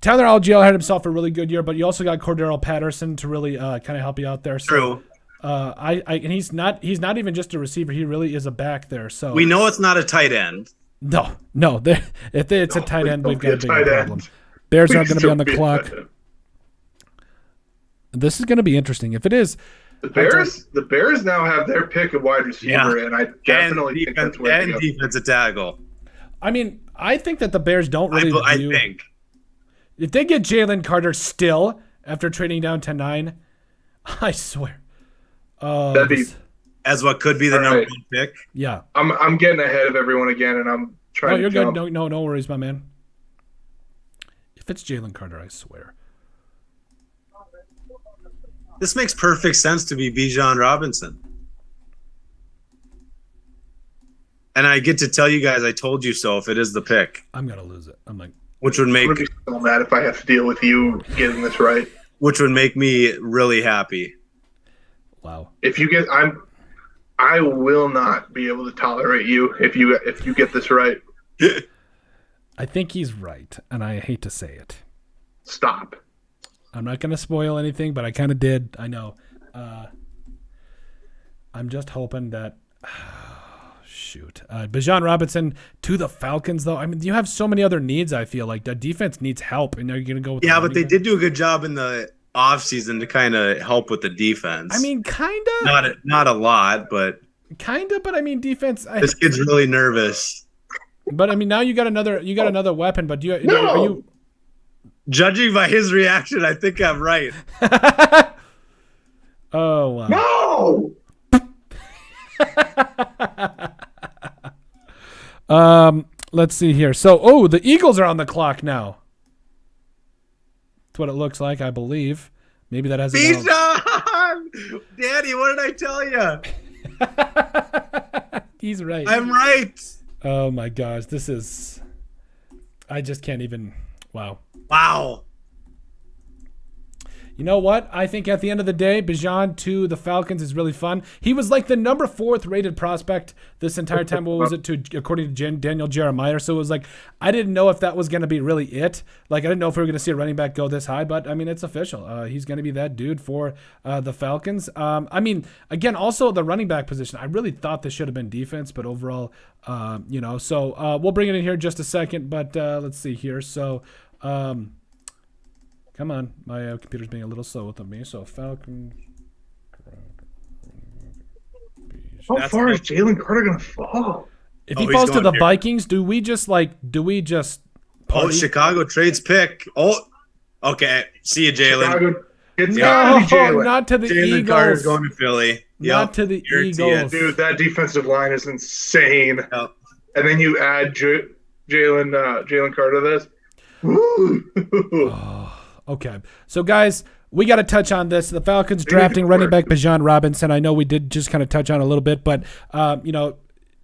Tyler Algier had himself a really good year, but you also got Cordero Patterson to really kind of help you out there. So, True. and he's not even just a receiver. He really is a back there. So We know it's not a tight end. no. If it's a tight end, we've got a big tight end. problem. Bears aren't Please going to be on the don't clock. tight end. This is going to be interesting. If it is, The Bears now have their pick of wide receiver, and I definitely think that's where they go. defensive tackle. I mean, I think that the Bears don't really I view. think. If they get Jalen Carter still after trading down to 9, I swear. That'd be- As what could be the All number right. one pick. Yeah. I'm getting ahead of everyone again, and I'm No, trying you're to good. jump. No worries, my man. If it's Jalen Carter, I swear. This makes perfect sense to be Bijan Robinson. And I get to tell you guys I told you so if it is the pick, I'm gonna lose it. I'm like, which would I'm make gonna be so mad if I have to deal with you getting this right. me really happy. wow. If you get, I will not be able to tolerate you if you get this right. I think he's right, and I hate to say it. Stop. I'm not gonna spoil anything, but I kind of did. I know. I'm just hoping that. Shoot, Bijan Robinson to the Falcons, though. I mean, you have so many other needs. I feel like the defense needs help, and are you gonna go with? Yeah, but they did do a good job in the offseason to kind of help with the defense. I mean, kinda, not a lot, but but I mean, defense. this kid's really nervous. But I mean, now you got another weapon. But are you? Judging by his reaction, I think I'm right. Oh wow. No. Let's see here. So, the Eagles are on the clock now. That's what it looks like, I believe. Maybe that hasn't. Bijan! Daddy, what did I tell you? He's right. I'm right. Oh my gosh, this is. I just can't even. Wow. Wow. You know what? I think at the end of the day, Bijan to the Falcons is really fun. He was like the number 4th rated prospect this entire time. What was it according to Daniel Jeremiah? So it was like, I didn't know if that was going to be really it. Like, I didn't know if we were going to see a running back go this high, but I mean, it's official. He's going to be that dude for the Falcons. I mean, again, also the running back position. I really thought this should have been defense, but overall, so we'll bring it in here in just a second, but let's see here. So, come on, my computer's being a little slow with me. So Falcons. How far is Jalen Carter gonna fall? If he he's falls to going the here. Vikings, do we just party? Chicago trades pick. Oh, okay. See you, Jalen. Chicago, it's gotta be No, Jalen. not to the Jalen Carter's Eagles. going to Philly. Not Yep. to the Guarantee it. Eagles. Dude, that defensive line is insane. Yep. And then you add Jalen Carter to this. Woo! Okay, so guys, we got to touch on this. The Falcons drafting running back Bijan Robinson. I know we did just kind of touch on it a little bit, but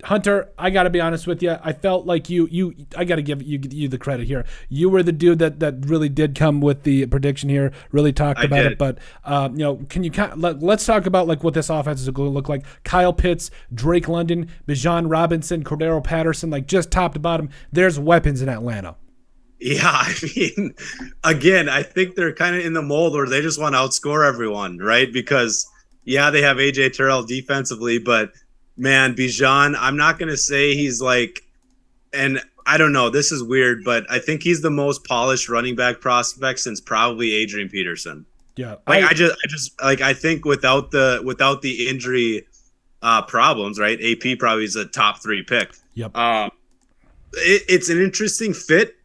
Hunter, I got to be honest with you. I felt like I got to give you the credit here. You were the dude that really did come with the prediction here, really talked about did. it. But, can you let's talk about like what this offense is going to look like. Kyle Pitts, Drake London, Bijan Robinson, Cordero Patterson, like just top to bottom. There's weapons in Atlanta. Yeah, I mean, again, I think they're kind of in the mold where they just want to outscore everyone, right? Because, yeah, they have A.J. Terrell defensively, but, man, Bijan, I'm not going to say he's like – and I don't know, this is weird, but I think he's the most polished running back prospect since probably Adrian Peterson. Yeah. Like I think without the injury problems, right? AP probably is a top 3 pick. Yep. it's an interesting fit,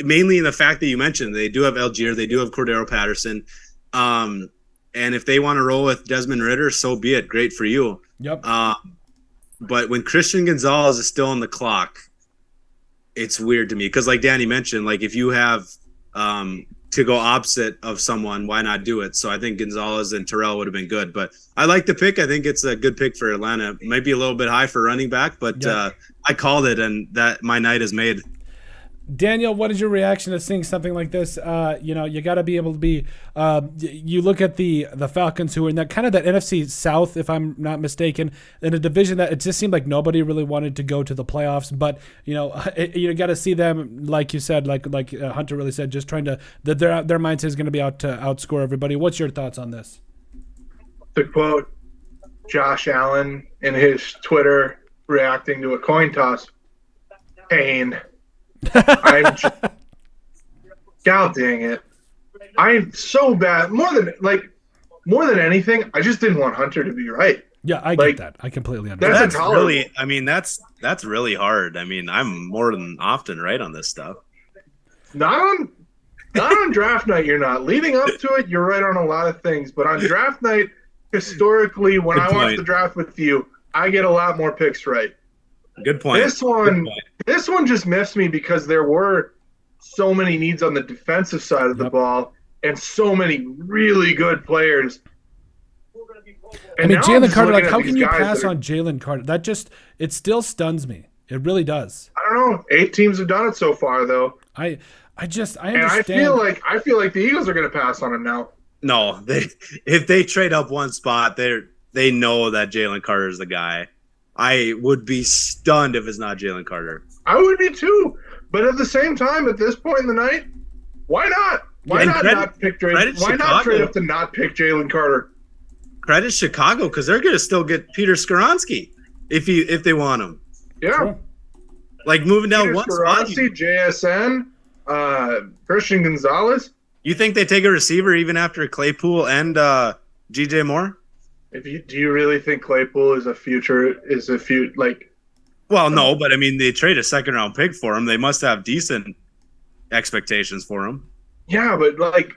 mainly in the fact that you mentioned they do have Algier, they do have Cordero Patterson. And if they want to roll with Desmond Ridder, so be it. Great for you. Yep. But when Christian Gonzalez is still on the clock, it's weird to me because, like Danny mentioned, like if you have to go opposite of someone, why not do it? So I think Gonzalez and Terrell would have been good. But I like the pick. I think it's a good pick for Atlanta. It might be a little bit high for running back, but I called it, and that my night is made. Daniel, what is your reaction to seeing something like this? You got to be able to be. You look at the Falcons, who are in that kind of that NFC South, if I'm not mistaken, in a division that it just seemed like nobody really wanted to go to the playoffs. But you got to see them, like you said, like Hunter really said, just trying to their mindset is going to be out to outscore everybody. What's your thoughts on this? To quote Josh Allen in his Twitter reacting to a coin toss, pain. God dang it. I'm so bad. More than anything, I just didn't want Hunter to be right. Yeah, I get that. I completely understand. That's really, that's really hard. I mean, I'm more than often right on this stuff. Not on draft night, you're not. Leading up to it, you're right on a lot of things. But on draft night, historically, when I watch the draft with you, I get a lot more picks right. Good point. This one just missed me because there were so many needs on the defensive side of the ball and so many really good players. And Jalen Carter, like, how can you pass on Jalen Carter? It still stuns me. It really does. I don't know. 8 teams have done it so far, though. I understand. And I feel like the Eagles are going to pass on him now. No, if they trade up one spot, they know that Jalen Carter is the guy. I would be stunned if it's not Jalen Carter. I would be too. But at the same time, at this point in the night, why not? Why not pick Jalen? Why not trade up to not pick Jalen Carter? Credit Chicago because they're going to still get Peter Skoronski if they want him. Yeah. Sure. Like moving down one spot. JSN, Christian Gonzalez. You think they take a receiver even after Claypool and DJ Moore? Do you really think Claypool is a future like? Well, no, but I mean they trade a 2nd round pick for him. They must have decent expectations for him. Yeah, but like,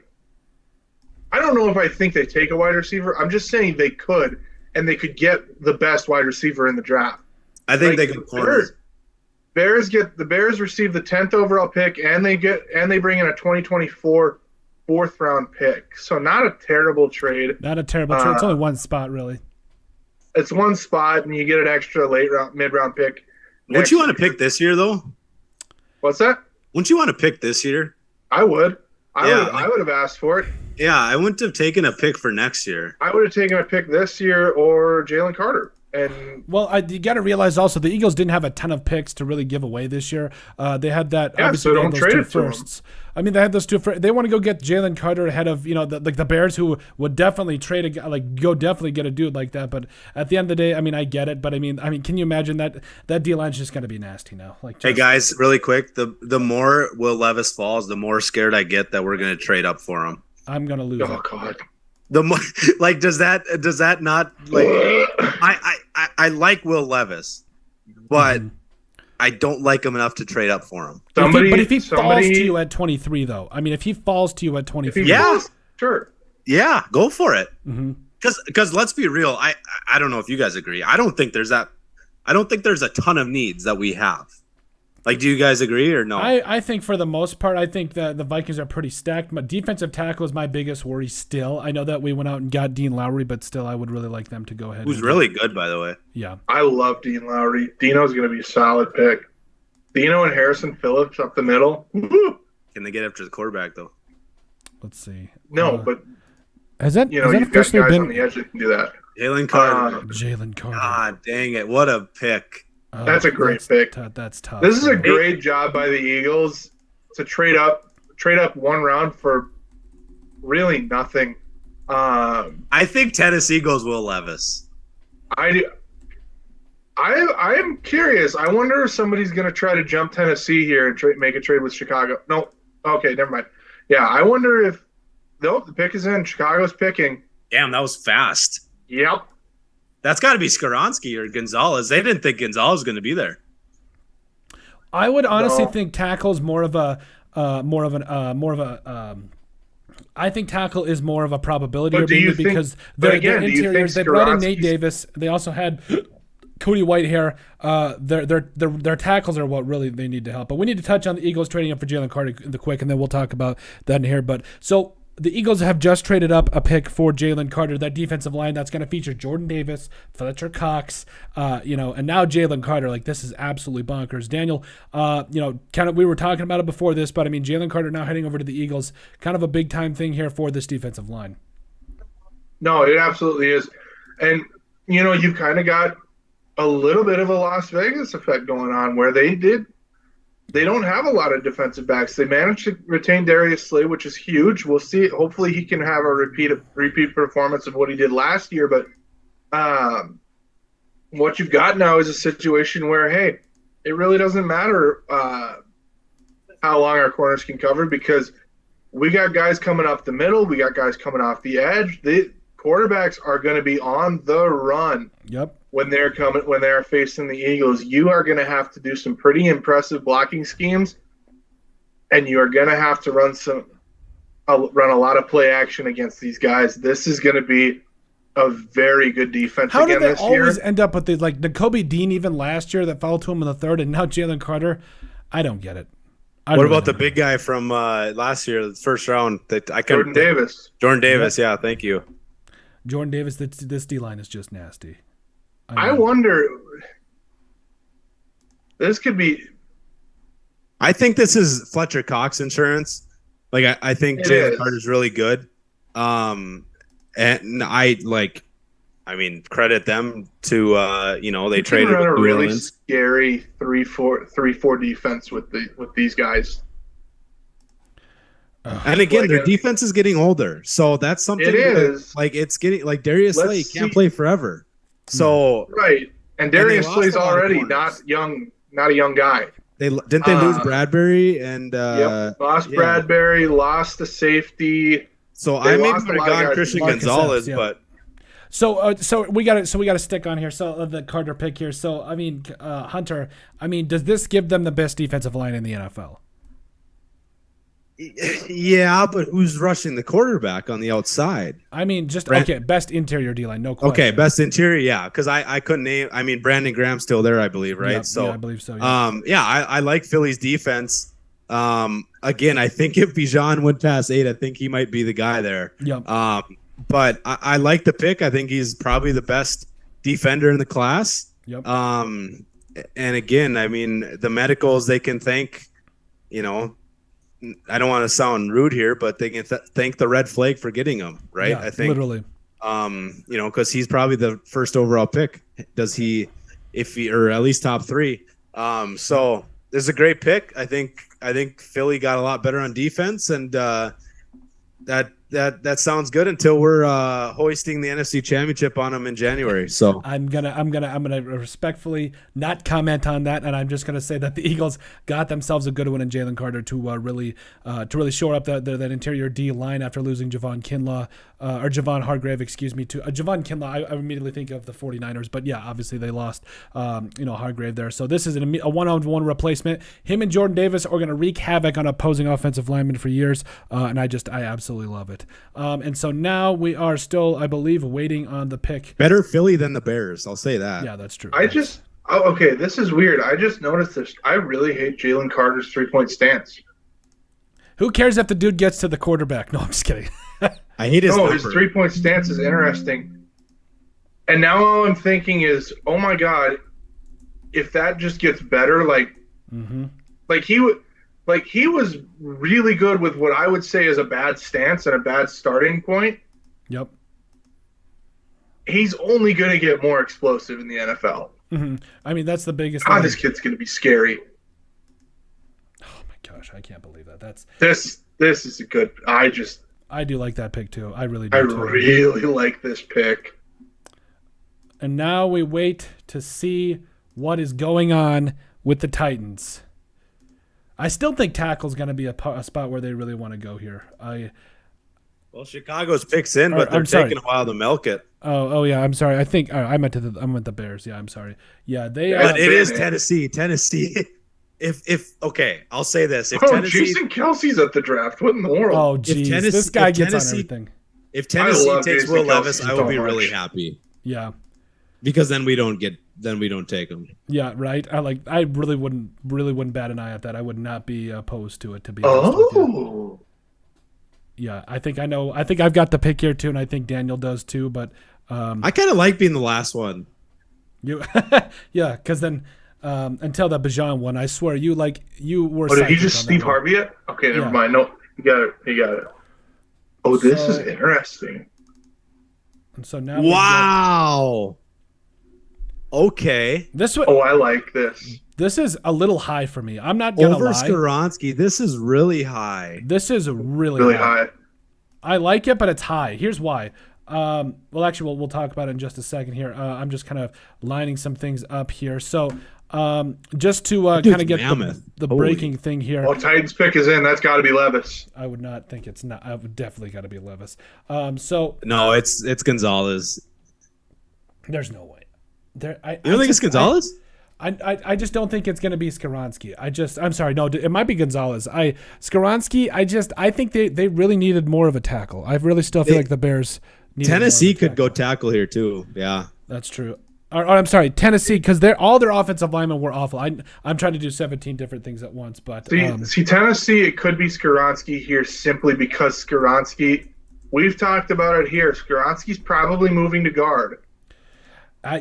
I don't know if I think they take a wide receiver. I'm just saying they could, and they could get the best wide receiver in the draft. I think they could. The Bears receive the 10th overall pick, and they bring in a 2024 4th round pick. So not a terrible trade. Not a terrible trade. It's only one spot, really. It's one spot, and you get an extra mid round pick. Wouldn't you want to pick this year, though? What's that? Wouldn't you want to pick this year? I would. I would have asked for it. Yeah, I wouldn't have taken a pick for next year. I would have taken a pick this year or Jalen Carter. And you got to realize also the Eagles didn't have a ton of picks to really give away this year. They had that. Yeah, obviously so don't trade it to them. I mean, they had those two. They want to go get Jalen Carter ahead of the Bears, who would definitely trade definitely get a dude like that. But at the end of the day, I mean, I get it. But I mean, can you imagine that D line's just going to be nasty now? Hey guys, really quick, the more Will Levis falls, the more scared I get that we're going to trade up for him. I'm going to lose. Oh God. The more, does that not like? I like Will Levis, but I don't like him enough to trade up for him. But if he falls to you at 23, though, I mean, if he falls to you at 23, sure, yeah, go for it. Mm-hmm. Because let's be real, I don't know if you guys agree. I don't think there's a ton of needs that we have. Like, do you guys agree or no? I think for the most part, I think that the Vikings are pretty stacked. My defensive tackle is my biggest worry still. I know that we went out and got Dean Lowry, but still I would really like them to go ahead. Who's really good, by the way. Yeah. I love Dean Lowry. Dino's going to be a solid pick. Dino and Harrison Phillips up the middle. Woo-hoo. Can they get after the quarterback, though? Let's see. No, but has that you've got guys on the edge that can do that. Jalen Carter. Jalen Carter. God dang it. What a pick. That's a great pick. That's tough. This is a great job by the Eagles to trade up one round for really nothing. I think Tennessee goes Will Levis. I am curious. I wonder if somebody's going to try to jump Tennessee here and make a trade with Chicago. No. Okay, never mind. Yeah, I wonder if the pick is in. Chicago's picking. Damn, that was fast. Yep. That's got to be Skoronski or Gonzalez. They didn't think Gonzalez was going to be there. I would honestly No. think tackle's more of a I think tackle is more of a probability But do you mainly think- because but their again, do you think interiors. They brought in Nate Skoronski's- Davis. They also had Cody Whitehair. Their tackles are what really they need to help. But we need to touch on the Eagles trading up for Jalen Carter in the quick, and then we'll talk about that in here. But so the Eagles have just traded up a pick for Jalen Carter, that defensive line that's going to feature Jordan Davis, Fletcher Cox, and now Jalen Carter. Like, this is absolutely bonkers. Daniel, kind of we were talking about it before this, but I mean, Jalen Carter now heading over to the Eagles, kind of a big time thing here for this defensive line. No, it absolutely is. And, you've kind of got a little bit of a Las Vegas effect going on where they don't have a lot of defensive backs. They managed to retain Darius Slay, which is huge. We'll see. Hopefully he can have a repeat performance of what he did last year. But what you've got now is a situation where, hey, it really doesn't matter how long our corners can cover because we got guys coming up the middle. We got guys coming off the edge. The quarterbacks are going to be on the run. Yep. When they're facing the Eagles, you are going to have to do some pretty impressive blocking schemes, and you are going to have to run a lot of play action against these guys. This is going to be a very good defense How again did they this year. always end up with the Nakobe Dean even last year that fell to him in the third, and now Jalen Carter? I don't get it. What about the big guy from last year, the first round? Jordan Davis. Jordan Davis, yeah, thank you. Jordan Davis? This D line is just nasty. I wonder. This could be. I think this is Fletcher Cox insurance. Like I think It Jalen is. Carter's really good. And credit them to they You can traded run a with New really Orleans. scary 3-4 defense with these guys. And again, their defense is getting older, so that's something. It is. It's getting like Darius Let's Slay can't see. play forever. So Right, and they Darius lost Slay's a lot of already corners. not a young guy. they lose Uh, Bradbury and Yep, lost yeah. Bradbury, lost the safety. So They I maybe lost a would have lot of gone guys. Christian Marcus Gonzalez, Epps, yeah. but So we got to stick on here. So the Carter pick here. So I mean, Hunter. I mean, does this give them the best defensive line in the NFL? yeah, but who's rushing the quarterback on the outside? I mean, just Brand- okay. Best interior D line, no question. Okay, best interior, yeah, because I couldn't name. I mean, Brandon Graham's still there, I believe, right? Yep, So yeah, I believe so. Yeah. I like Philly's defense. Again, I think if Bijan went past 8, I think he might be the guy there. Yep. But I like the pick. I think he's probably the best defender in the class. Yep. And again, I mean, the medicals, they can thank, I don't want to sound rude here, but they can thank the red flag for getting him, right? Yeah, I think, literally. because he's probably the first overall pick. Does he, or at least top 3? So this is a great pick. I think Philly got a lot better on defense, and that sounds good until we're hoisting the NFC Championship on them in January. So I'm gonna respectfully not comment on that, and I'm just gonna say that the Eagles got themselves a good one in Jalen Carter to really shore up that interior D line after losing Javon Hargrave, excuse me, to Javon Kinlaw. I immediately think of the 49ers, but yeah, obviously they lost Hargrave there. So this is a one-on-one replacement. Him and Jordan Davis are gonna wreak havoc on opposing offensive linemen for years, and I absolutely love it. And so now we are still, I believe, waiting on the pick. better Philly than the Bears. I'll say that. Yeah, that's true. Okay, this is weird. I just noticed this. I really hate Jalen Carter's 3-point stance. Who cares if the dude gets to the quarterback? No, I'm just kidding. I hate his His number. 3-point stance is interesting. And now all I'm thinking is, oh my God, if that just gets better, like he was really good with what I would say is a bad stance and a bad starting point. Yep. He's only going to get more explosive in the NFL. I mean, that's the biggest God, thing. this kid's going to be scary. Oh my gosh, I can't believe that. This is a good. I do like that pick too. I really do. I too. really like this pick. And now we wait to see what is going on with the Titans. I still think tackle's going to be a spot where they really want to go here. Well, Chicago's picks in, but they're I'm sorry. taking a while to milk it. Oh yeah, I'm sorry. I think I meant the Bears. Yeah, I'm sorry. Yeah, they. Yeah, But it is man. Tennessee. Tennessee if okay, I'll say this: if Oh, Tennessee, Jason Kelsey's at the draft. What in the world? Oh, geez, Tennessee- this guy if gets on Tennessee- everything. if Tennessee love takes Jason Will Kelce Levis, I will so be much. really happy Yeah. because then we don't take him. Yeah, right. I really wouldn't bat an eye at that. I would not be opposed to it, to be honest with you. Oh, Yeah, I think I've got the pick here too, and I think Daniel does too. But I kind of like being the last one. you, yeah, because then until that Bijan one, I swear you were. oh, did he psychic just on that Steve one. Harvey it? Okay, never Yeah. mind. No, he got it. He got it. Oh, this is So- interesting. And so now we get- Wow. Okay. this one, Oh, I like this. this is a little high for me. I'm not gonna Over lie. Skoronski, this is really high. This is really, Really high. high. I like it, but it's high. Here's why. Well, actually, we'll talk about it in just a second here. I'm just kind of lining some things up here. So, just to Dude's kind of get mammoth. the Holy. breaking thing here, Oh, Titans pick is in. That's got to be Levis. I would not think it's not. I would definitely got to be Levis. So No, it's Gonzalez. there's no way. There, You don't think it's Gonzalez? I just don't think it's going to be Skoronski. I'm sorry. No, it might be Gonzalez. Skoronski, I think they really needed more of a tackle. I really still feel like the Bears needed more of a Tennessee could tackle. go tackle here too. Yeah. That's true. Or I'm sorry, Tennessee, because all their offensive linemen were awful. I'm trying to do 17 different things at once, but See, Tennessee, it could be Skoronski here simply because Skoronski, we've talked about it here. Skoronski's probably moving to guard.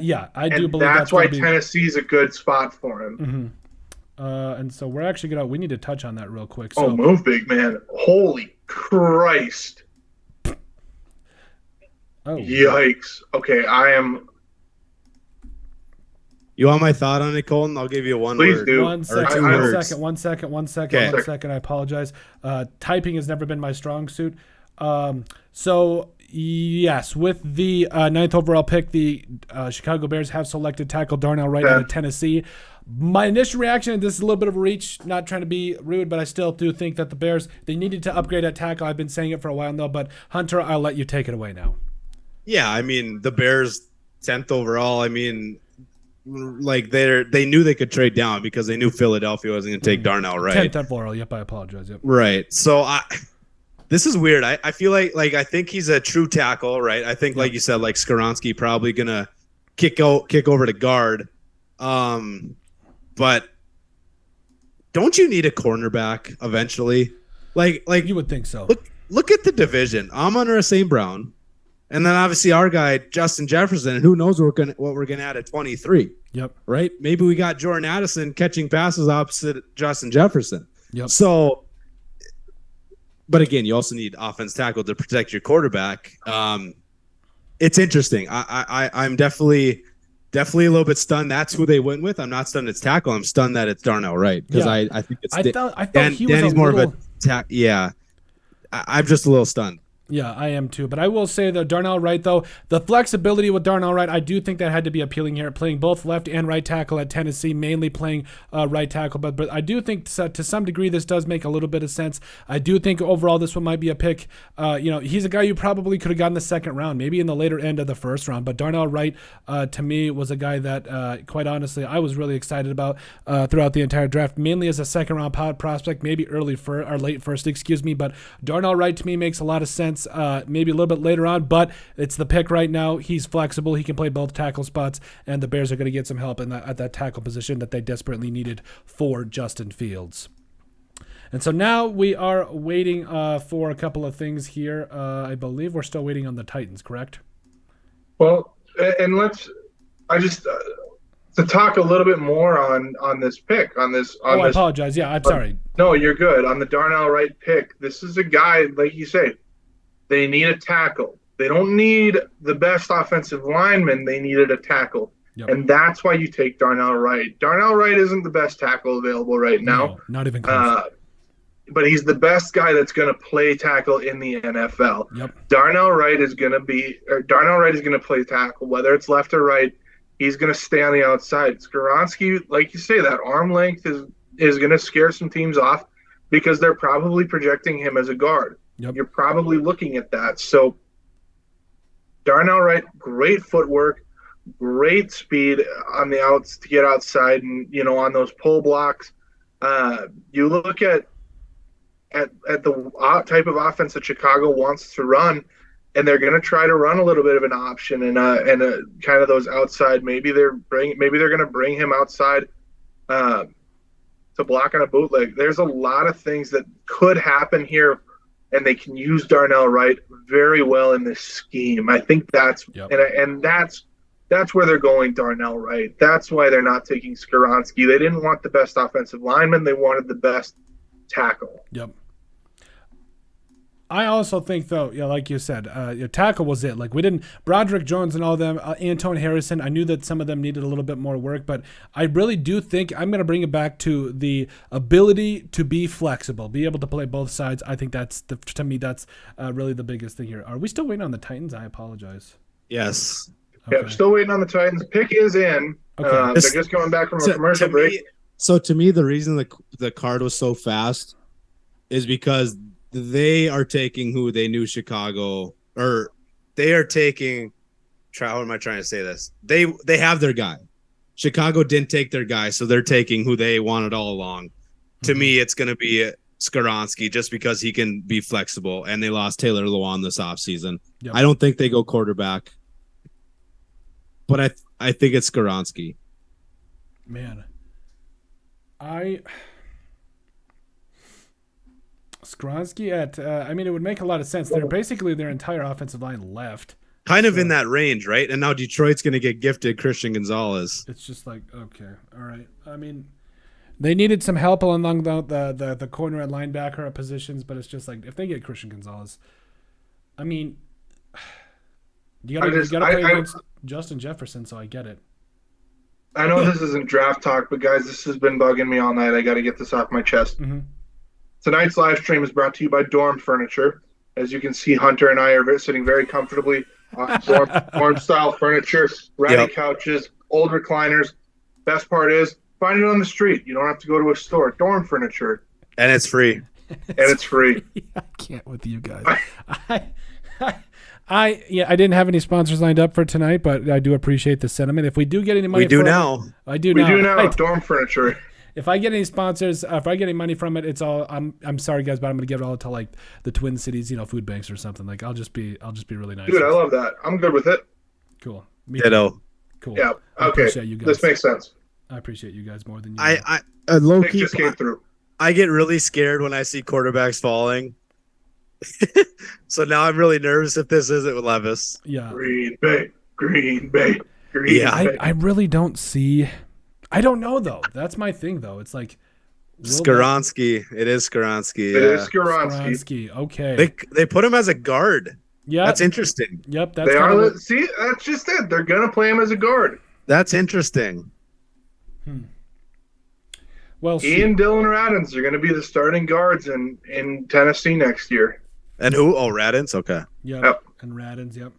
yeah, I do And believe that's why gonna be, Tennessee's a good spot for him. and so we're actually we need to touch on that real quick. So Oh, move, big man. Holy Christ. oh, Yikes. Okay, I am. You want my thought on it, Colton? I'll give you one Please word. do. One Or second, two one words. second, one second, one second, Okay. one second. I apologize. Typing has never been my strong suit. So yes, with the 9th overall pick, the Chicago Bears have selected tackle Darnell Wright out of Tennessee. My initial reaction, and this is a little bit of a reach, not trying to be rude, but I still do think that the Bears, they needed to upgrade at tackle. I've been saying it for a while now, but Hunter, I'll let you take it away now. Yeah, I mean the Bears 10th overall. I mean, like they knew they could trade down because they knew Philadelphia wasn't going to take Darnell Wright. 10th overall. Yep, I apologize. Yep. Right. So this is weird. I feel like I think he's a true tackle, right? I think like you said, like Skoronski probably gonna kick over to guard. But don't you need a cornerback eventually? Like You would think so. look at the division. Amon-Ra St. Brown, and then obviously our guy Justin Jefferson, and who knows what we're gonna add at 23. Yep. Right? Maybe we got Jordan Addison catching passes opposite Justin Jefferson. Yep. So, but again, you also need offense tackle to protect your quarterback. It's interesting. I'm definitely a little bit stunned. That's who they went with. I'm not stunned it's tackle. I'm stunned that it's Darnell Wright because Yeah. I think it's. I thought he was Danny's a more little... of a tack. Yeah, I'm just a little stunned. Yeah, I am too. But I will say that Darnell Wright, though, the flexibility with Darnell Wright, I do think that had to be appealing here, playing both left and right tackle at Tennessee, mainly playing right tackle. But I do think to some degree this does make a little bit of sense. I do think overall this one might be a pick. He's a guy you probably could have gotten the second round, maybe in the later end of the first round. But Darnell Wright, to me, was a guy that, quite honestly, I was really excited about throughout the entire draft, mainly as a second round prospect, maybe late first, But Darnell Wright to me makes a lot of sense. Maybe a little bit later on, but it's the pick right now. He's flexible. He can play both tackle spots, and the Bears are going to get some help at that tackle position that they desperately needed for Justin Fields. And so now we are waiting for a couple of things here. I believe we're still waiting on the Titans, correct? Well, and to talk a little bit more on this pick, on this. I apologize. Yeah, I'm sorry. No, you're good. On the Darnell Wright pick, this is a guy, like you say, they need a tackle. They don't need the best offensive lineman. They needed a tackle. Yep. And that's why you take Darnell Wright. Darnell Wright isn't the best tackle available right now. No, not even close. But he's the best guy that's going to play tackle in the NFL. Yep. Darnell Wright is going to play tackle, whether it's left or right. He's going to stay on the outside. Skoronski, like you say, that arm length is going to scare some teams off because they're probably projecting him as a guard. Yep. You're probably looking at that. So Darnell Wright, great footwork, great speed on the outs to get outside and, on those pull blocks. You look at the type of offense that Chicago wants to run, and they're going to try to run a little bit of an option and a kind of those outside. Maybe they're going to bring him outside to block on a bootleg. There's a lot of things that could happen here, and they can use Darnell Wright very well in this scheme. I think that's and that's where they're going Darnell Wright. That's why they're not taking Skoronski. They didn't want the best offensive lineman. They wanted the best tackle. Yep. I also think, though, like you said, your tackle was it. Like, we didn't Broderick Jones and all them, Anton Harrison. I knew that some of them needed a little bit more work, but I really do think I'm going to bring it back to the ability to be flexible, be able to play both sides. I think to me that's really the biggest thing here. Are we still waiting on the Titans? I apologize. Yes. Okay. Yeah, still waiting on the Titans. Pick is in. Okay. They're just coming back from a commercial break. So to me, the reason the card was so fast is because they are taking who they knew Chicago, or they are taking. How am I trying to say this? They have their guy. Chicago didn't take their guy, so they're taking who they wanted all along. Mm-hmm. To me, it's going to be Skoronski just because he can be flexible, and they lost Taylor Lewan this offseason. Yep. I don't think they go quarterback, but I think it's Skoronski. Man, Skoronski at I mean, it would make a lot of sense. They're basically their entire offensive line left. Kind of in that range, right? And now Detroit's going to get gifted Christian Gonzalez. It's just like, okay, all right. I mean, they needed some help along the corner and linebacker positions, but it's just like if they get Christian Gonzalez, I mean, you gotta play against Justin Jefferson, so I get it. I know this isn't draft talk, but guys, this has been bugging me all night. I got to get this off my chest. Mm-hmm. Tonight's live stream is brought to you by Dorm Furniture. As you can see, Hunter and I are sitting very comfortably on dorm-style furniture, ratty couches, old recliners. Best part is, find it on the street. You don't have to go to a store. Dorm Furniture. And it's free. It's free. I can't with you guys. I didn't have any sponsors lined up for tonight, but I do appreciate the sentiment. If we do get any money, we do now. I do now. Dorm Furniture. If I get any sponsors, if I get any money from it, it's all. I'm sorry, guys, but I'm gonna give it all to like the Twin Cities, food banks or something. Like I'll just be really nice. Dude, I love that. I'm good with it. Cool. Ditto. Cool. Yeah. Okay. You guys. This makes sense. I appreciate you guys more than you. I low key just came through. I get really scared when I see quarterbacks falling. So now I'm really nervous if this isn't with Levis. Yeah. Green Bay. I really don't see. I don't know though. That's my thing though. It's like Skoronski. It is Skoronski. It is Skoronski. Okay. They put him as a guard. Yeah. That's interesting. Yep. They are. See, that's just it. They're gonna play him as a guard. That's interesting. Well, Ian Dillon Radins are going to be the starting guards in Tennessee next year. And who? Oh, Radins. Okay. Yep. And Radins. Yep.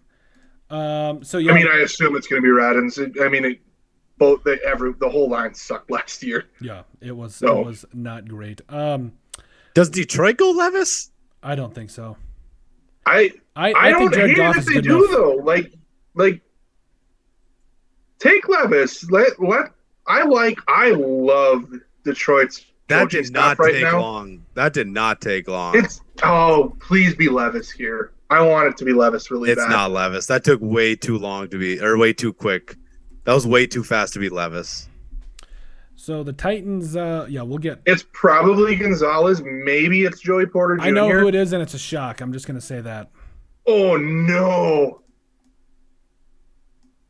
So yeah. I mean, I assume it's going to be Radins. I mean, the whole line sucked last year. Yeah, it was not great. Does Detroit go Levis? I don't think so. I don't hate it if they do though. Like take Levis. I love Detroit's. That did not take long. That did not take long. Please be Levis here. I want it to be Levis really bad. It's not Levis. That took way too long to be, or way too quick. That was way too fast to be Levis. So the Titans, we'll get. It's probably Gonzalez. Maybe it's Joey Porter Jr. I know who it is, and it's a shock. I'm just going to say that. Oh, no.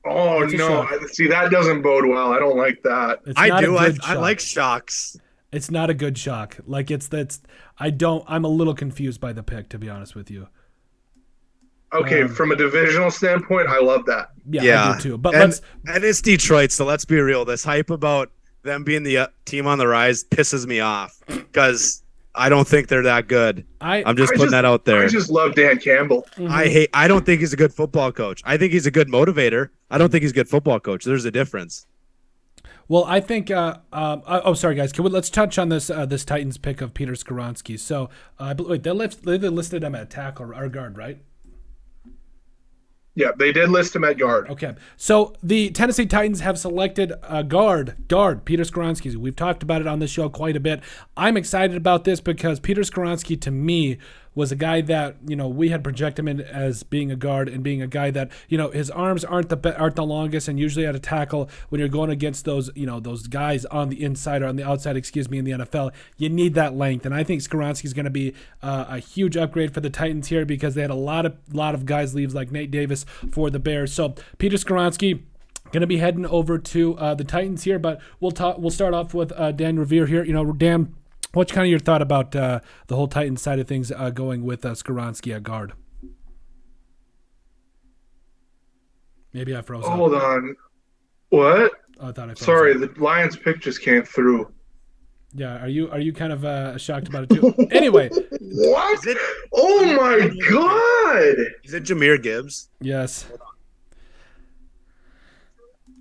Oh, no. See, that doesn't bode well. I don't like that. I do. I like shocks. It's not a good shock. Like, I'm a little confused by the pick, to be honest with you. Okay, from a divisional standpoint, I love that. Yeah. I do too. But and it's Detroit, so let's be real. This hype about them being the team on the rise pisses me off because I don't think they're that good. I'm just putting that out there. I just love Dan Campbell. Mm-hmm. I don't think he's a good football coach. I think he's a good motivator. I don't think he's a good football coach. There's a difference. Well, I think. Sorry, guys. Let's touch on this Titans pick of Peter Skoronski. So, wait, they listed him at tackle or guard, right? Yeah, they did list him at guard. Okay, so the Tennessee Titans have selected a guard, Peter Skoronski. We've talked about it on the show quite a bit. I'm excited about this because Peter Skoronski, to me, was a guy that, you know, we had projected him in as being a guard and being a guy that, you know, his arms aren't the longest, and usually at a tackle when you're going against those, you know, those guys on the inside or on the outside, in the NFL, you need that length. And I think Skoronski is going to be a huge upgrade for the Titans here because they had a lot of guys leave like Nate Davis for the Bears. So Peter Skoronski going to be heading over to the Titans here, but we'll start off with Dan Revere here. You know, Dan, what's kind of your thought about the whole Titans side of things going with Skoronski at guard? Maybe I froze. Hold on. What? Oh, I thought I froze. Sorry, the Lions pick just came through. Yeah, are you kind of shocked about it too? Anyway. What? Oh my God! Is it Jahmyr Gibbs? Yes.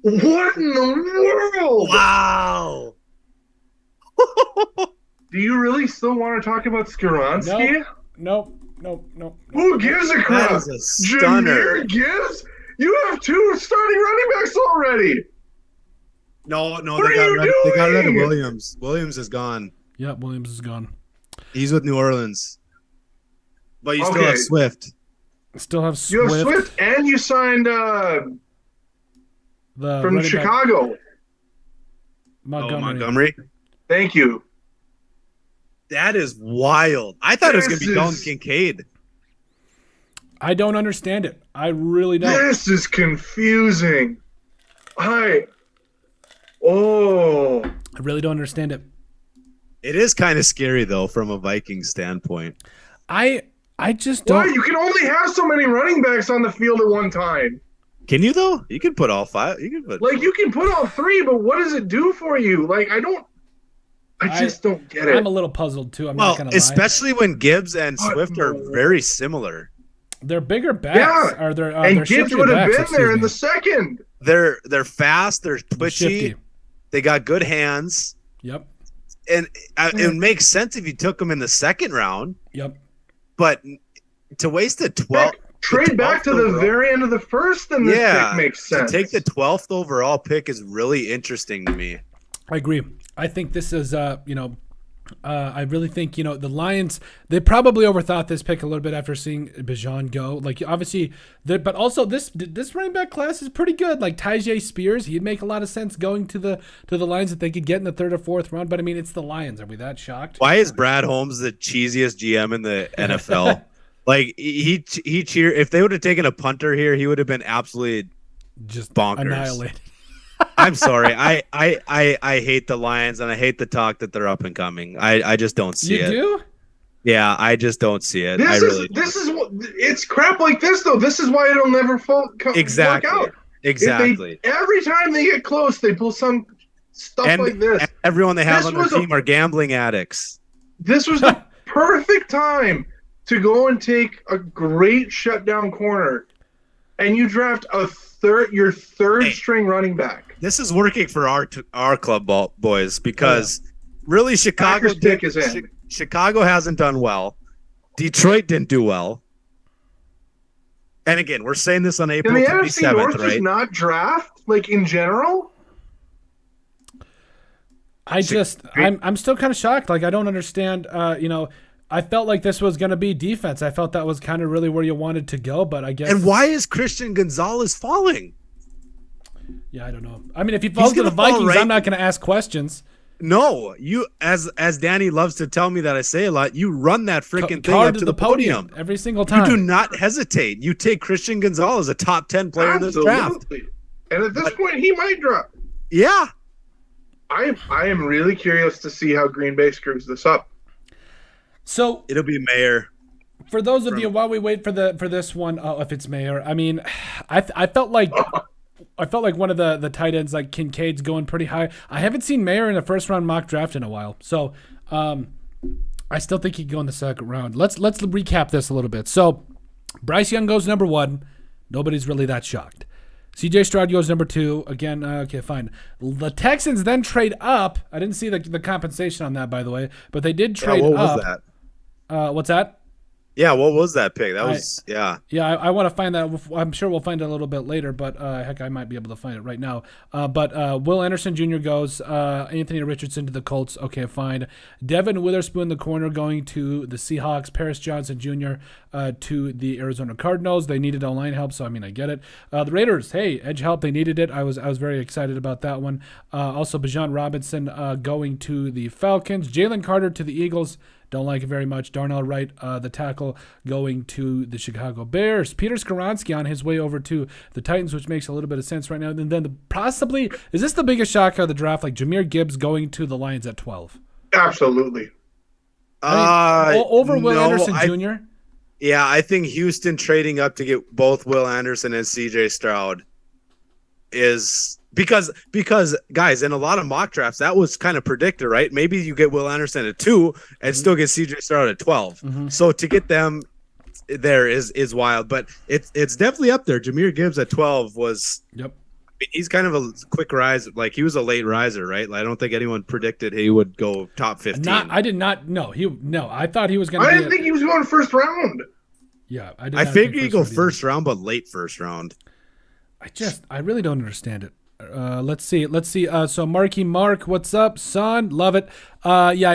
What in the world? Wow. Do you really still want to talk about Skoronski? Nope. Who gives a That crap? is a stunner. Jahmyr Gibbs? You have 2 starting running backs already. No, What they are got you rid of doing? Williams. Williams is gone. Yep, Williams is gone. He's with New Orleans. But you still Okay. have Swift. Still have You Swift. have Swift, and you signed the from running back, Chicago. Montgomery. Thank you. That is wild. I thought it was going to be This Dalton is- Kincaid. I don't understand it. I really don't. This is confusing. I really don't understand it. It is kind of scary, though, from a Viking standpoint. I just Why? don't. You can only have so many running backs on the field at one time. Can you, though? You can put all 5. You can put Like, you can put all 3, but what does it do for you? Like, I just don't get it. I'm a little puzzled too. I'm well, not gonna lie. especially when Gibbs and What Swift in are the world? very similar. They're bigger backs. Yeah, Or they're and they're Gibbs shiftier would have backs, been there in the excuse second. They're fast. They're twitchy. Shifty. They got good hands, me. Yep. and it makes sense if you took them in the second round. Yep. But to waste a 12, Trade back to the overall. very end of the first, and this pick makes to sense. take the 12th overall pick is really interesting to me. I agree. I think this is I really think, the Lions, they probably overthought this pick a little bit after seeing Bijan go. Like, obviously, but also this running back class is pretty good. Like, Tyjae Spears, he'd make a lot of sense going to the Lions that they could get in the 3rd or 4th round. But, I mean, it's the Lions. Are we that shocked? Why is Brad Holmes the cheesiest GM in the NFL? Like, he cheered. If they would have taken a punter here, he would have been absolutely Just bonkers. annihilated. I'm sorry. I hate the Lions, and I hate the talk that they're up and coming. I just don't see You it. do? Yeah, I just don't see it. This is what it's crap like this though. This is why it'll never Exactly. work out. Exactly. Every time they get close, they pull some stuff like this. Everyone they have This on their was a- team are gambling addicts. This was the perfect time to go and take a great shutdown corner, and you draft your third string running back. This is working for our club boys because really Chicago Packers pick is in. Chicago hasn't done well. Detroit didn't do well. And again, we're saying this on Can April the NFC 27th, North just right? not draft like in general? I'm still kind of shocked. Like, I don't understand. I felt like this was going to be defense. I felt that was kind of really where you wanted to go, but I guess. And why is Christian Gonzalez falling? Yeah, I don't know. I mean, if he falls to gonna the fall Vikings, right- I'm not going to ask questions. No, you as Danny loves to tell me that I say a lot, you run that freaking thing Card up to the podium. every single You time. do not hesitate. You take Christian Gonzalez, a top 10 player in this draft. Absolutely. And at this point, he might drop. Yeah. I am really curious to see how Green Bay screws this up. So, It'll be Mayer. for those of you, while we wait for this one, if it's Mayer, I mean, I felt like one of the tight ends, like Kincaid's going pretty high. I haven't seen Mayer in a first round mock draft in a while, so I still think he could go in the second round. Let's recap this a little bit. So, Bryce Young goes number 1. Nobody's really that shocked. CJ Stroud goes number 2. Again, okay, fine. The Texans then trade up. I didn't see the compensation on that, by the way, but they did trade what up. was that? What's that? Yeah, what was that pick? That I- was yeah. Yeah, I want to find that. I'm sure we'll find it a little bit later, but heck, I might be able to find it right now. But Will Anderson Jr. goes, Anthony Richardson to the Colts. Okay, fine. Devin Witherspoon, the corner, going to the Seahawks. Paris Johnson Jr. To the Arizona Cardinals. They needed O-line help, so I mean, I get it. The Raiders, hey, edge help. They needed it. I was very excited about that one. Also, Bijan Robinson going to the Falcons. Jalen Carter to the Eagles. Don't like it very much. Darnell Wright, the tackle, going to the Chicago Bears. Peter Skoronski on his way over to the Titans, which makes a little bit of sense right now. And then possibly, is this the biggest shock of the draft? Like Jahmyr Gibbs going to the Lions at 12. Absolutely. Over Will no, Anderson Jr.? Yeah, I think Houston trading up to get both Will Anderson and CJ Stroud is because guys, in a lot of mock drafts that was kind of predicted, right? Maybe you get Will Anderson at 2 and still get CJ Stroud at 12. So to get them there is wild, but it's definitely up there. Jahmyr Gibbs at 12 was Yep. I mean, he's kind of a quick rise, like he was a late riser, right? Like, I don't think anyone predicted he would go top 15. I did not. No, I thought he was going to. I didn't think he was going first round. Yeah, I did. I not figured think he'd go round either. first round, but late first round. I really don't understand it. Let's see. So Marky Mark, what's up, son? Love it. Yeah,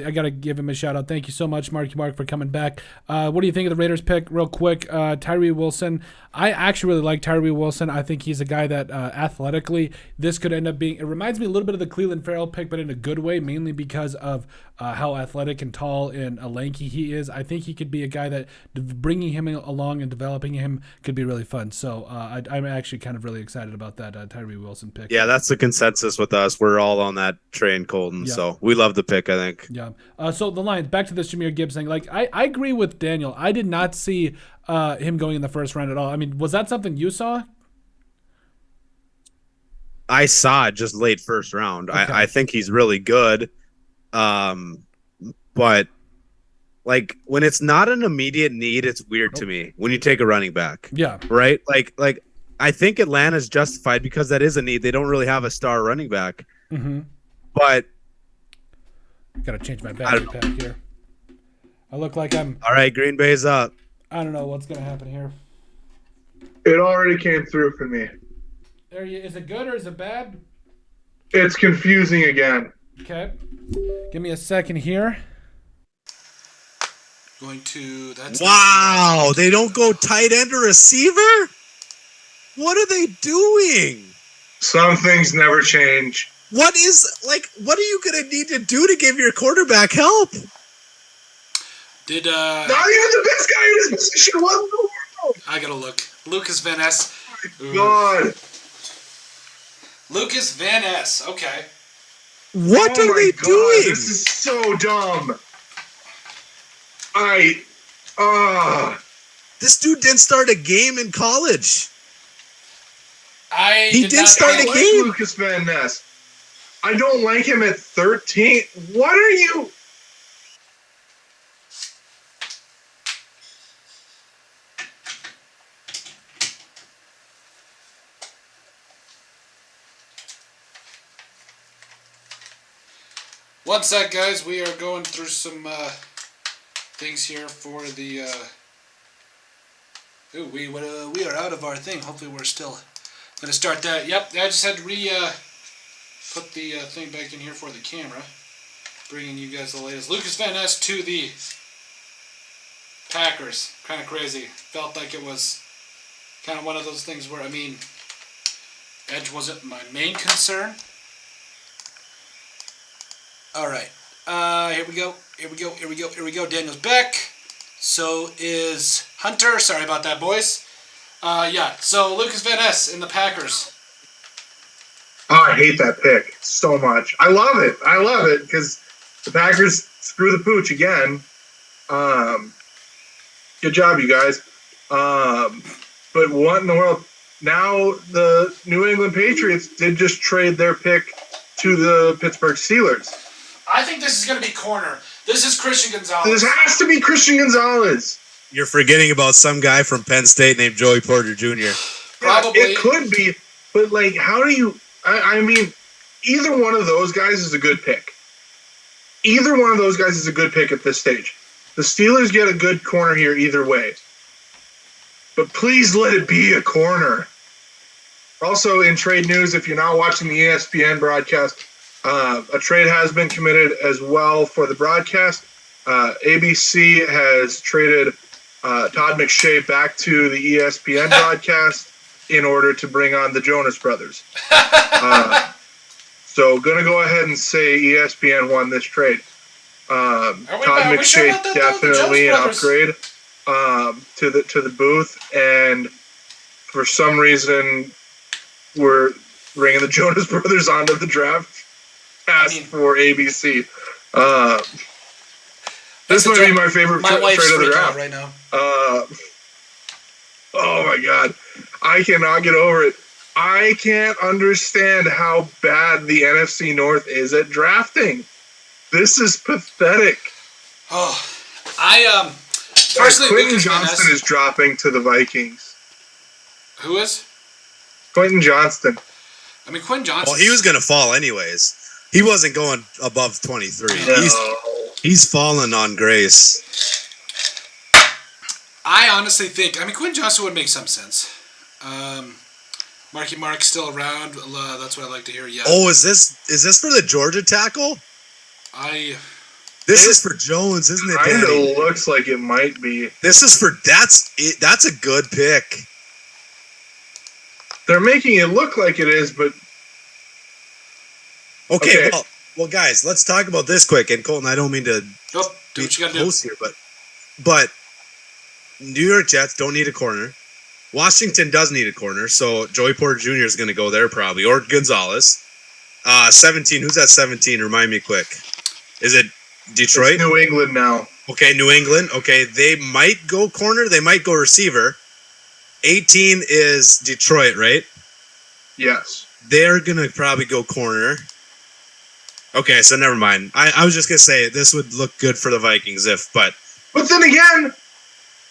I gotta give him a shout out. Thank you so much, Marky Mark, for coming back. What do you think of the Raiders pick, real quick? Tyree Wilson. I actually really like Tyree Wilson. I think he's a guy that athletically, this could end up being. It reminds me a little bit of the Cleveland Farrell pick, but in a good way, mainly because of how athletic and tall and lanky he is. I think he could be a guy that bringing him along and developing him could be really fun. So I'm actually kind of really excited about that Tyree Wilson pick. Yeah, that's the consensus with us. We're all on that train, Colton. Yeah. So we love the pick, I think. Yeah. So the Lions, back to this Jahmyr Gibbs thing. Like, I agree with Daniel. I did not see him going in the first round at all. I mean, was that something you saw? I saw it just late first round. Okay. I think he's really good. But like when it's not an immediate need, it's weird to me when you take a running back. Yeah. Right? Like I think Atlanta's justified because that is a need. They don't really have a star running back. Mm-hmm. But Gotta change my battery pack here. I look like I'm. all right, Green Bay's up. I don't know what's gonna happen here. It already came through for me. Is it good or is it bad? It's confusing again. Okay. Give me a second here. Going to that's Wow, they don't go tight end or receiver? What are they doing? Some things never change. What are you going to need to do to give your quarterback help? Did Not even the best guy in his position. What in the world? I gotta look. Lucas Van Ness. God. Lucas Van Ness. Okay. What Oh are my they God, doing? This is so dumb. This dude didn't start a game in college. I He did start I a like game. Lucas Van Ness. I don't like him at 13. What are you? One sec, guys. We are going through some things here for the. We are out of our thing. Hopefully, we're still gonna start that. Yep, I just had to put the thing back in here for the camera, bringing you guys the latest. Lucas Van Ness to the Packers. Kind of crazy. Felt like it was kind of one of those things where edge wasn't my main concern. All right. Here we go. Daniel's back. So is Hunter. Sorry about that, boys. Yeah. So Lucas Van Ness in the Packers. Oh, I hate that pick so much. I love it because the Packers screw the pooch again. Good job, you guys. But what in the world? Now the New England Patriots did just trade their pick to the Pittsburgh Steelers. I think this is going to be corner. This is Christian Gonzalez. This has to be Christian Gonzalez. You're forgetting about some guy from Penn State named Joey Porter Jr. Probably. Yeah, it could be, but like, how do you? I mean, either one of those guys is a good pick. Either one of those guys is a good pick at this stage. The Steelers get a good corner here either way. But please let it be a corner. Also, in trade news, if you're not watching the ESPN broadcast, a trade has been committed as well for the broadcast. ABC has traded Todd McShay back to the ESPN broadcast in order to bring on the Jonas Brothers. So, going to go ahead and say ESPN won this trade. Todd McShay definitely an upgrade to the booth, and for some reason, we're bringing the Jonas Brothers onto the draft cast for ABC. This might be my favorite trade of the draft right now. Oh my God, I cannot get over it. I can't understand how bad the NFC North is at drafting. This is pathetic. Oh, personally, Quentin Johnston is dropping to the Vikings. Who is? Quentin Johnston. I mean, Quentin Johnston. Well, he was going to fall anyways. He wasn't going above 23. No. He's fallen on grace. I honestly think, Quentin Johnston would make some sense. Marky Mark's still around. That's what I like to hear. Yeah. Oh, is this for the Georgia tackle? This is for Jones, isn't it, Kind Danny? of looks like it might be. This is for that's a good pick. They're making it look like it is, but Okay. Well, guys, let's talk about this quick. And Colton, I don't mean to do what you gotta do. host here, but New York Jets don't need a corner. Washington does need a corner, so Joey Porter Jr. is going to go there probably, or Gonzalez. 17. Who's at 17? Remind me quick. Is it Detroit? it's New England now. Okay, New England. Okay, they might go corner. They might go receiver. 18 is Detroit, right? Yes. They're going to probably go corner. Okay, so never mind. I was just going to say this would look good for the Vikings But then again,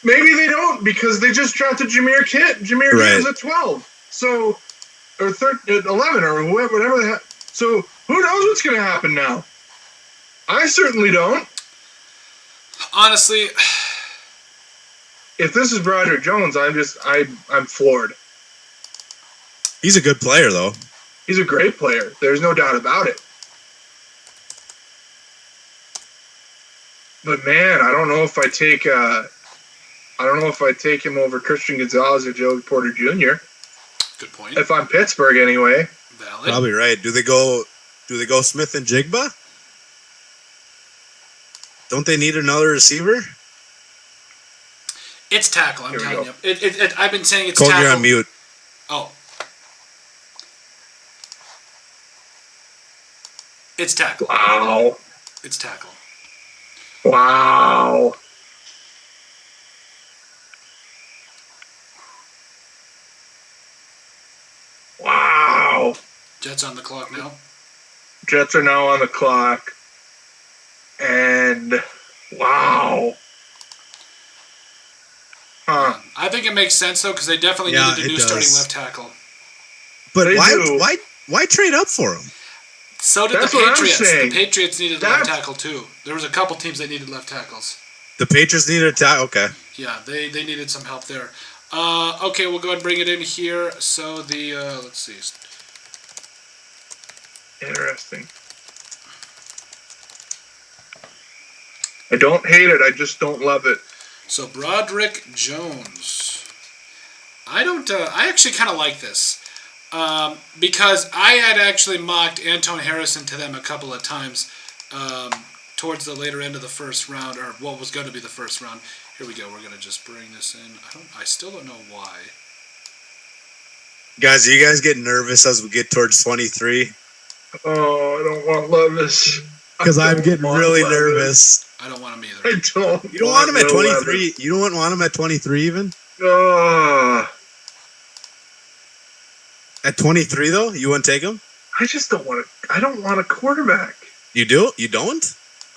maybe they don't because they just drafted Jameer Kidd. Jameer Kidd was at 12. So, or 11 or whatever the heck. So, who knows what's going to happen now? I certainly don't. Honestly, if this is Broderick Jones, I'm floored. He's a good player, though. He's a great player. There's no doubt about it. But man, I don't know if I take him over Christian Gonzalez or Joey Porter Jr. good point. If I'm Pittsburgh, anyway. Valid. Probably right. Do they go Smith and Jigba? Don't they need another receiver? It's tackle. I'm Here we telling go. you. I've been saying it's Colton, tackle. you're on mute. Oh. It's tackle. Wow. It's tackle. Wow. Wow. Jets on the clock now. Jets are now on the clock. And wow. Huh. I think it makes sense though because they definitely Yeah, needed a it new does. starting left tackle. But They do. why trade up for him? So did That's the what I'm Patriots. saying. The Patriots needed That's- left tackle too. There was a couple teams that needed left tackles. The Patriots needed a tackle. Okay. Yeah, they needed some help there. Okay, we'll go ahead and bring it in here. So the let's see. Interesting. I don't hate it. I just don't love it. So Broderick Jones. I don't. I actually kind of like this because I had actually mocked Anton Harrison to them a couple of times towards the later end of the first round, or what was going to be the first round. Here we go. We're gonna just bring this in. I still don't know why. Guys, are you guys getting nervous as we get towards 23? Oh, I don't want Levis. Because I'm getting really Levis. nervous. I don't want him either. I don't. You don't want him at no 23. Levis. You don't want him at 23 even? At 23 though? You wouldn't take him? I just don't want to. I don't want a quarterback. You do? You don't?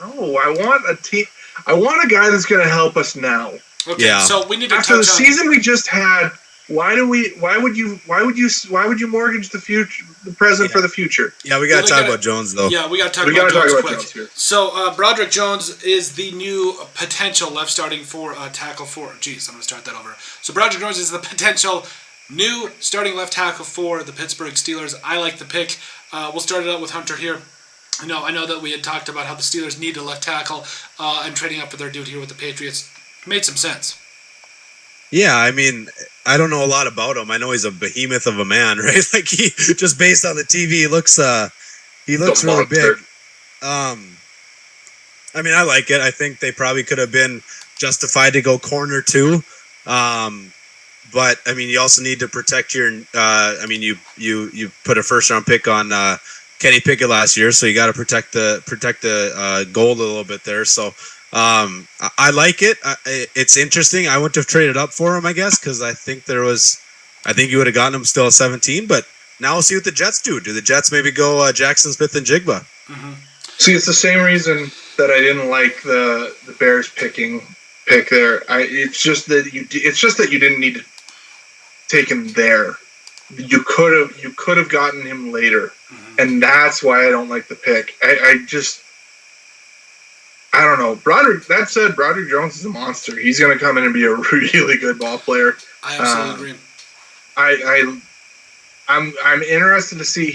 No, I want a team. I want a guy that's going to help us now. Okay, Yeah. so we need to After the touch on. season we just had, Why would you mortgage the present for the future? Yeah, we got to Well, talk about Jones though. Yeah, we got to talk We about gotta Jones talk about quick. Jones here. So Broderick Jones is the new potential left starting for tackle for. Geez, I'm gonna start that over. So Broderick Jones is the potential new starting left tackle for the Pittsburgh Steelers. I like the pick. We'll start it out with Hunter here. I know that we had talked about how the Steelers need a left tackle and trading up for their dude here with the Patriots made some sense. Yeah, I mean, I don't know a lot about him. I know he's a behemoth of a man, right? Like he just based on the TV, he looks really big. I mean, I like it. I think they probably could have been justified to go corner too. But I mean, you also need to protect your. I mean, you put a first round pick on Kenny Pickett last year, so you got to protect the goal a little bit there. So. I like it. It's interesting. I wouldn't have traded up for him, I guess, because I think you would have gotten him still at 17. But now we'll see what the Jets do. Do the Jets maybe go Jackson Smith and Jigba? Mm-hmm. See, it's the same reason that I didn't like the Bears pick there. It's just that you didn't need to take him there. You could have gotten him later, and that's why I don't like the pick. I don't know. Broderick Jones is a monster. He's going to come in and be a really good ball player. I absolutely agree. I'm interested to see.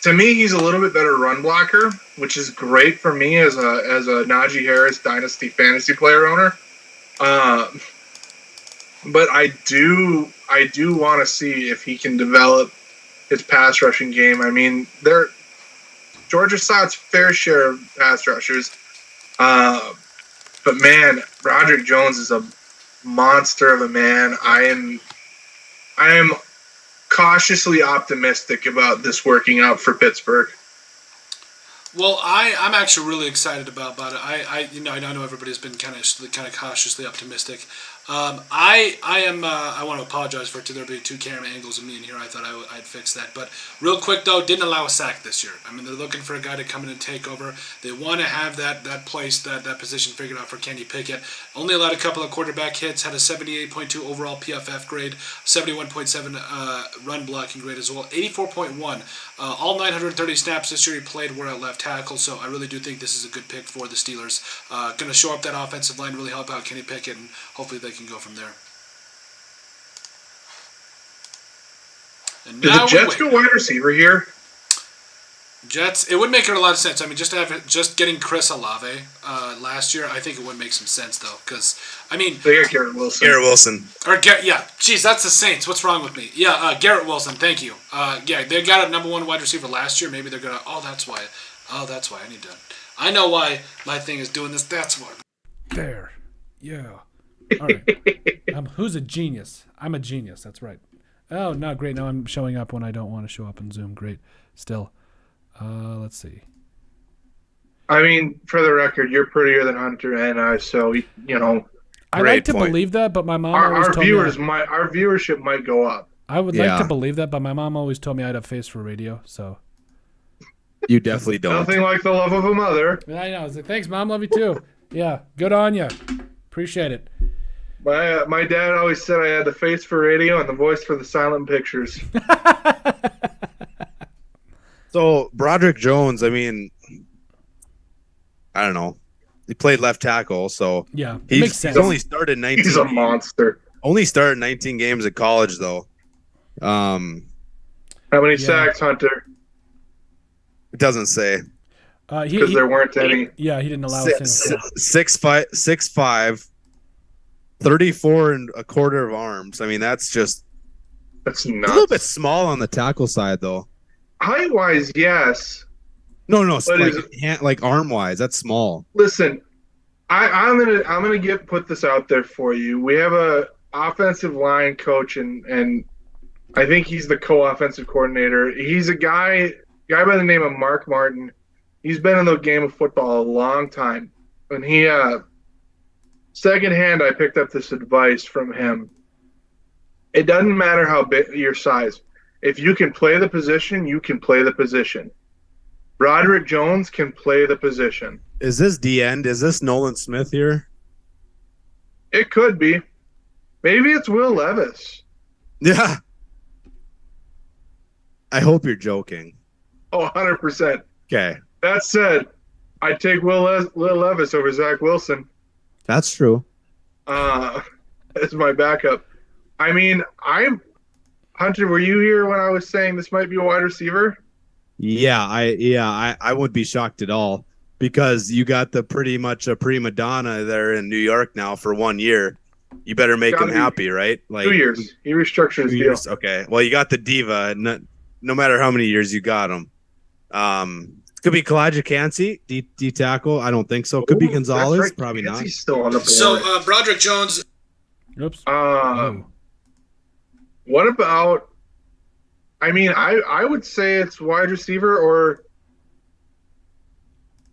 To me, he's a little bit better run blocker, which is great for me as a Najee Harris Dynasty fantasy player owner. But I do want to see if he can develop his pass rushing game. I mean, Georgia saw its fair share of pass rushers. But man, Broderick Jones is a monster of a man. I am cautiously optimistic about this working out for Pittsburgh. Well, I'm actually really excited about it. I know everybody's been kind of cautiously optimistic. I want to apologize for it. There being two camera angles of me in here. I thought I'd fix that. But real quick though, didn't allow a sack this year. I mean, they're looking for a guy to come in and take over. They want to have that position figured out for Kenny Pickett. Only allowed a couple of quarterback hits. Had a 78.2 overall PFF grade, 71.7 run blocking grade as well, 84.1. All 930 snaps this year he played were at left tackle. So I really do think this is a good pick for the Steelers. Going to shore up that offensive line, really help out Kenny Pickett, and hopefully they can go from there. And Did the Jets go wide receiver here? Jets, it would make a lot of sense. I mean, just getting Chris Olave last year, I think it would make some sense though, because I mean they got Garrett Wilson. Yeah, geez, that's the Saints. What's wrong with me? Yeah, Garrett Wilson. Thank you. Yeah, they got a number one wide receiver last year. Maybe they're gonna. That's why. I need to. I know why my thing is doing this. That's why. There. Yeah. All right. Who's a genius? I'm a genius. That's right. Oh, no, great. Now I'm showing up when I don't want to show up in Zoom. Great. Still. Let's see. I mean, for the record, you're prettier than Hunter and I, so, you know. I like to believe that, but my mom always told me... Our viewership might go up. I would like to believe that, but my mom always told me I had a face for radio, so... You definitely don't. Nothing like the love of a mother. I know. I was like, thanks, Mom. Love you, too. Yeah, good on you. Appreciate it. My dad always said I had the face for radio and the voice for the silent pictures. So Broderick Jones, I mean, I don't know. He played left tackle, so yeah, it makes sense. He's only started 19. He's a monster. Only started 19 games at college, though. How many sacks, Hunter? It doesn't say. Because there weren't any. Yeah, he didn't allow us. 6'5", 34 and a quarter of arms. I mean, that's nuts. A little bit small on the tackle side, though. Height-wise, yes. No, like arm-wise, that's small. Listen, I'm gonna put this out there for you. We have a offensive line coach, and I think he's the co-offensive coordinator. He's a guy by the name of Mark Martin. He's been in the game of football a long time, and he secondhand I picked up this advice from him. It doesn't matter how big your size. If you can play the position, you can play the position. Broderick Jones can play the position. Is this the end? Is this Nolan Smith here? It could be. Maybe it's Will Levis. Yeah. I hope you're joking. Oh, 100%. Okay. That said, I'd take Will Levis over Zach Wilson That's true. as my backup. I mean, Hunter, were you here when I was saying this might be a wide receiver? Yeah, I wouldn't be shocked at all because you got the pretty much a prima donna there in New York now for 1 year. You better make him happy, right? Like 2 years. He restructured his 2 deal. years. Okay. Well, you got the diva. No matter how many years you got him. Could be Kalijah Kancey, D tackle. I don't think so. Could be Ooh, Gonzalez. that's right. Probably not. He's still on the board. So Broderick Jones. Oops. What about? I mean, I would say it's wide receiver or.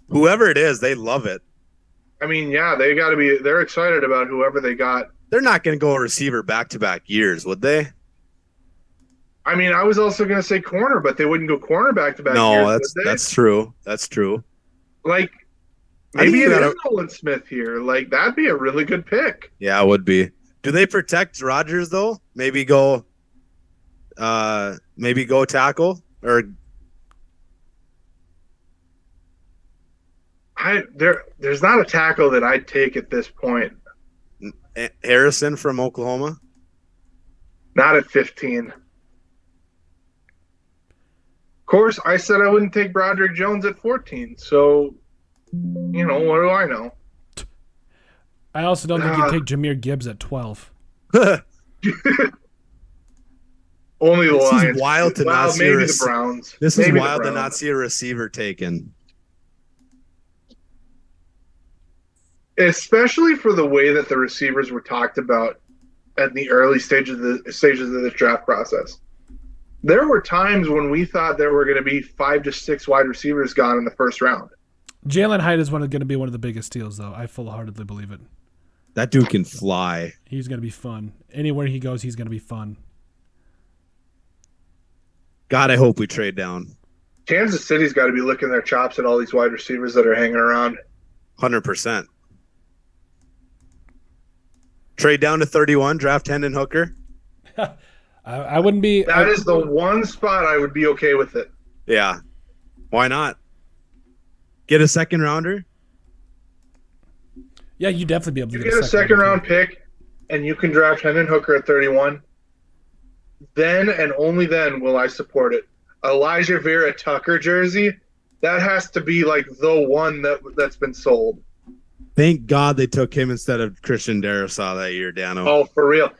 Whoever it is, they love it. I mean, yeah, they got to be. They're excited about whoever they got. They're not going to go a receiver back-to-back years, would they? I mean, I was also going to say corner, but they wouldn't go corner back-to-back years. No, would they? that's true. That's true. Like I think maybe you it gotta- is Nolan Smith here. Like that'd be a really good pick. Yeah, it would be. Do they protect Rodgers though? Maybe go tackle or There's not a tackle that I'd take at this point. Harrison from Oklahoma. Not at 15. Of course, I said I wouldn't take Broderick Jones at 14. So, what do I know? I also don't think you'd take Jahmyr Gibbs at 12. Only the This is Lions. wild to not see maybe a the Browns. This is Maybe the wild to Browns. not see a receiver taken. Especially for the way that the receivers were talked about at the early stages of this draft process. There were times when we thought there were going to be 5 to 6 wide receivers gone in the first round. Jalen Hyatt is going to be one of the biggest steals, though. I full-heartedly believe it. That dude can fly. He's going to be fun. Anywhere he goes, he's going to be fun. God, I hope we trade down. Kansas City's got to be licking their chops at all these wide receivers that are hanging around. 100%. Trade down to 31, draft Hendon Hooker. I wouldn't be... That is the one spot I would be okay with it. Yeah. Why not? Get a second rounder? Yeah, you'd definitely be able to You get a second round pick, and you can draft Hendon Hooker at 31. Then and only then will I support it. Elijah Vera Tucker jersey, that has to be like the one that's been sold. Thank God they took him instead of Christian Darrisaw that year, Dano. Oh, for real.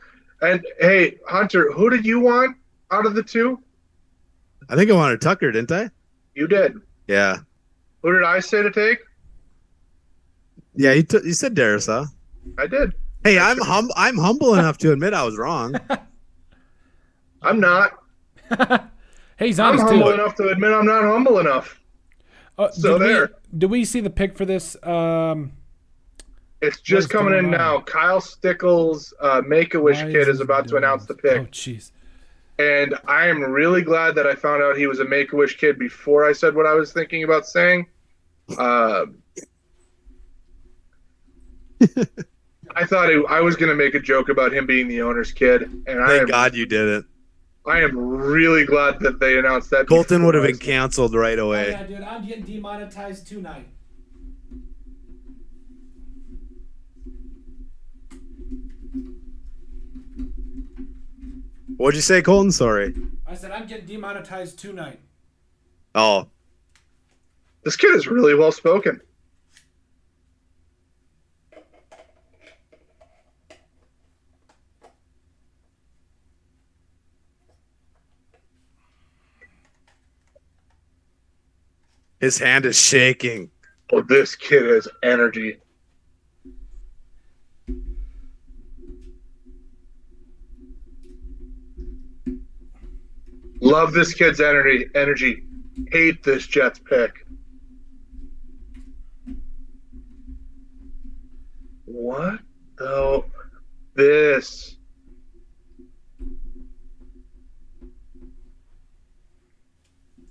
And hey, Hunter, who did you want out of the two? I think I wanted Tucker, didn't I? You did. Yeah. Who did I say to take? Yeah, you said Darrisaw. I did. Hey, I'm humble enough to admit I was wrong. I'm not. Hey, he's I'm honest, humble too. enough to admit I'm not humble enough. So there. Do we see the pick for this? It's just What's coming going in on? now. Kyle Stickles, Make-A-Wish Why kid, this is about to doing announce the this? pick. Oh, jeez. And I am really glad that I found out he was a Make-A-Wish kid before I said what I was thinking about saying. I thought I was going to make a joke about him being the owner's kid, and Thank God you did it. I am really glad that they announced that. Colton before would have I been said- canceled right away. Yeah, dude, I'm getting demonetized tonight. What'd you say, Colton? Sorry. I said I'm getting demonetized tonight. Oh, This kid is really well spoken. his hand is shaking. Oh, this kid has energy. Love this kid's energy. Hate this Jets pick. What the? This.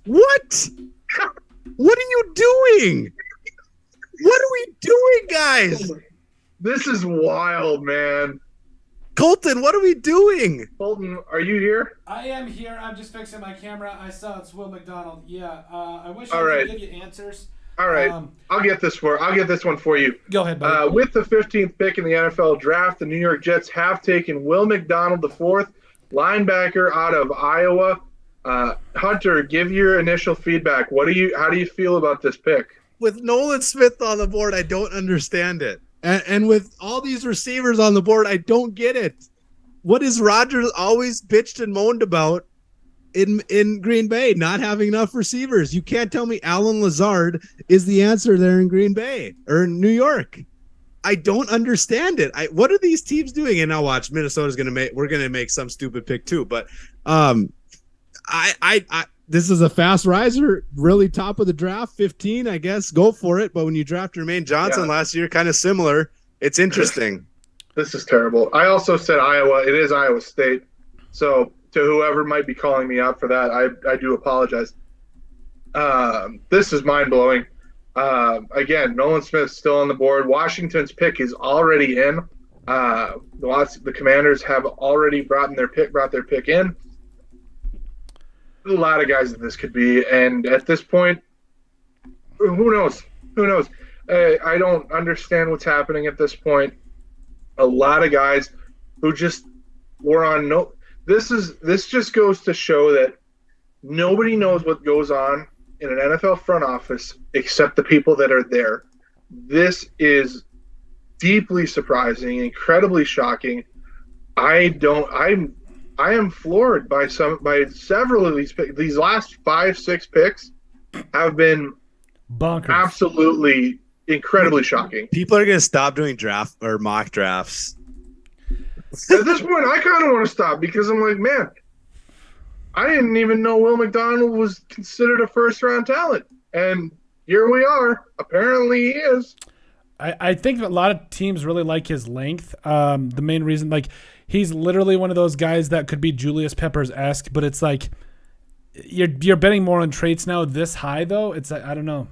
What? What are you doing? What are we doing, guys? This is wild, man. Colton, what are we doing? Colton, are you here? I am here. I'm just fixing my camera. I saw it's Will McDonald. Yeah. I wish All I right. could give you answers. All right, I'll get this one for you. Go ahead, buddy. With the 15th pick in the NFL draft, the New York Jets have taken Will McDonald IV, linebacker out of Iowa. Hunter, give your initial feedback. How do you feel about this pick? With Nolan Smith on the board, I don't understand it. And with all these receivers on the board, I don't get it. What is Rodgers always bitched and moaned about in Green Bay? Not having enough receivers. You can't tell me Alan Lazard is the answer there in Green Bay or in New York. I don't understand it. What are these teams doing? And now watch, Minnesota's we're gonna make some stupid pick too. But this is a fast riser, really top of the draft, 15, I guess. Go for it. But when you draft Jermaine Johnson last year, kind of similar, it's interesting. This is terrible. I also said Iowa. It is Iowa State. So to whoever might be calling me out for that, I do apologize. This is mind-blowing. Again, Nolan Smith's still on the board. Washington's pick is already in. The Commanders have already brought their pick in. A lot of guys that this could be, and at this point, who knows? I don't understand what's happening at this point. A lot of guys who just were on no. This just goes to show that nobody knows what goes on in an NFL front office except the people that are there. This is deeply surprising, incredibly shocking. I am floored by several of these picks. These last 5-6 picks have been Bonkers. Absolutely incredibly shocking. People are going to stop doing draft or mock drafts. At this point, I kind of want to stop because I'm like, man, I didn't even know Will McDonald was considered a first-round talent. And here we are. Apparently he is. I think a lot of teams really like his length. The main reason, like, he's literally one of those guys that could be Julius Peppers-esque, but it's like you're betting more on traits now this high, though. It's like, I don't know.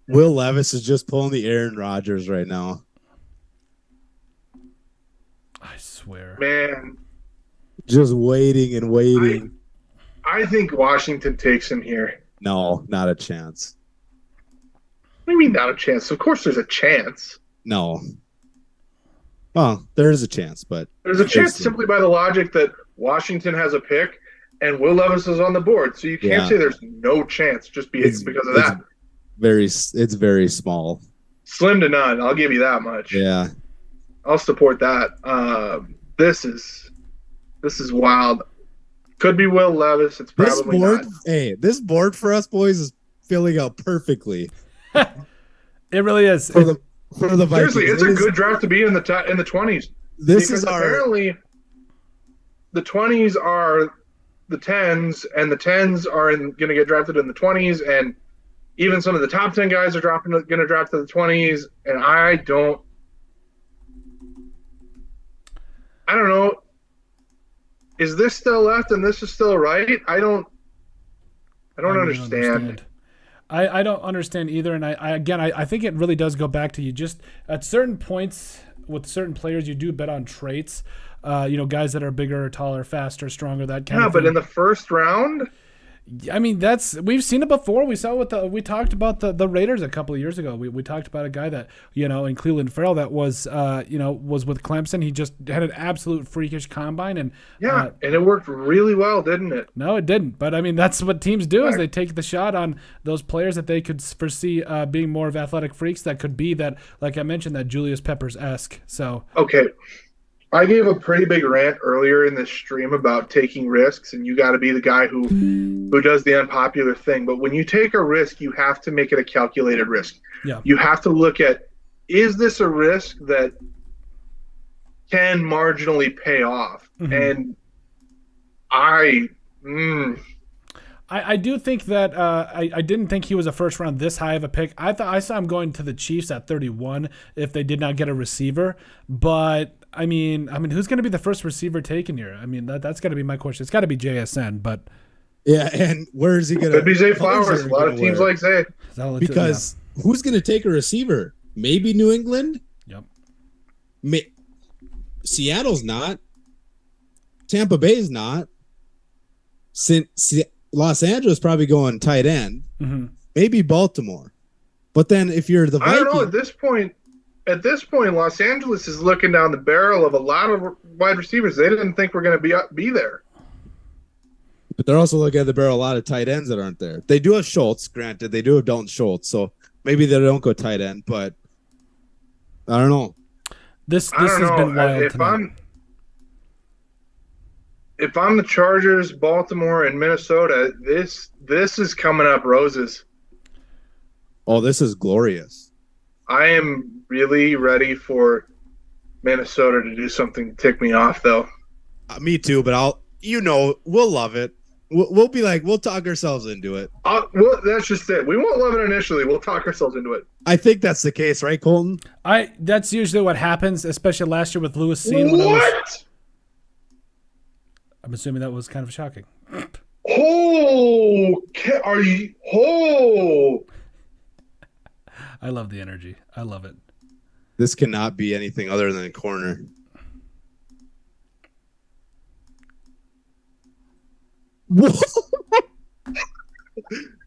Will Levis is just pulling the Aaron Rodgers right now. I swear. Man. Just waiting and waiting. I think Washington takes him here. No, not a chance. What do you mean not a chance? Of course there's a chance. No. Well, there is a chance, but... There's a chance simply by the logic that Washington has a pick and Will Levis is on the board. So you can't say there's no chance just because of that. It's very small. Slim to none. I'll give you that much. Yeah. I'll support that. This is wild. Could be Will Levis. It's probably not. Hey, this board for us boys is filling out perfectly. It really is. For the Vikings. Seriously, it's a good draft to be in the 20s. This is apparently the 20s are the 10s, and the 10s are going to get drafted in the 20s, and even some of the top 10 guys are going to draft to the 20s, and I don't know. Is this still left and this is still right? I don't understand. I don't understand either, and I think it really does go back to you just at certain points with certain players you do bet on traits, guys that are bigger, taller, faster, stronger, that kind of thing. Yeah, but in the first round, I mean, we've seen it before. We saw we talked about the Raiders a couple of years ago. We talked about a guy that, in Cleveland Farrell that was with Clemson. He just had an absolute freakish combine. And and it worked really well, didn't it? No, it didn't. But, I mean, that's what teams do is they take the shot on those players that they could foresee being more of athletic freaks that could be that, like I mentioned, that Julius Peppers-esque. So okay. I gave a pretty big rant earlier in this stream about taking risks, and you got to be the guy who does the unpopular thing. But when you take a risk, you have to make it a calculated risk. Yeah. You have to look at, is this a risk that can marginally pay off? Mm-hmm. And I do think that I didn't think he was a first round this high of a pick. I saw him going to the Chiefs at 31 if they did not get a receiver. But I mean, who's going to be the first receiver taken here? I mean, that's got to be my question. It's got to be JSN, but yeah. And where is he going to? Could be Zay Flowers. A lot of teams like Zay. Because who's going to take a receiver? Maybe New England. Yep. Seattle's not. Tampa Bay's not. Los Angeles probably going tight end. Mm-hmm. Maybe Baltimore. But then if you're the I Vikings, don't know. At this point, Los Angeles is looking down the barrel of a lot of wide receivers. They didn't think we're going to be there. but they're also looking at the barrel a lot of tight ends that aren't there. They do have Schultz, granted. They do have Dalton Schultz, so maybe they don't go tight end, but I don't know. This I has don't know. been wild tonight. If I'm the Chargers, Baltimore, and Minnesota, this is coming up roses. Oh, this is glorious. I am really ready for Minnesota to do something to tick me off, though. Me too, but we'll love it. We'll be like, we'll talk ourselves into it. Well, that's just it. We won't love it initially. We'll talk ourselves into it. I think that's the case, right, Colton? That's usually what happens, especially last year with Lewis Cine. What? I'm assuming that was kind of shocking. Oh, are you? Oh, I love the energy. I love it. This cannot be anything other than a corner.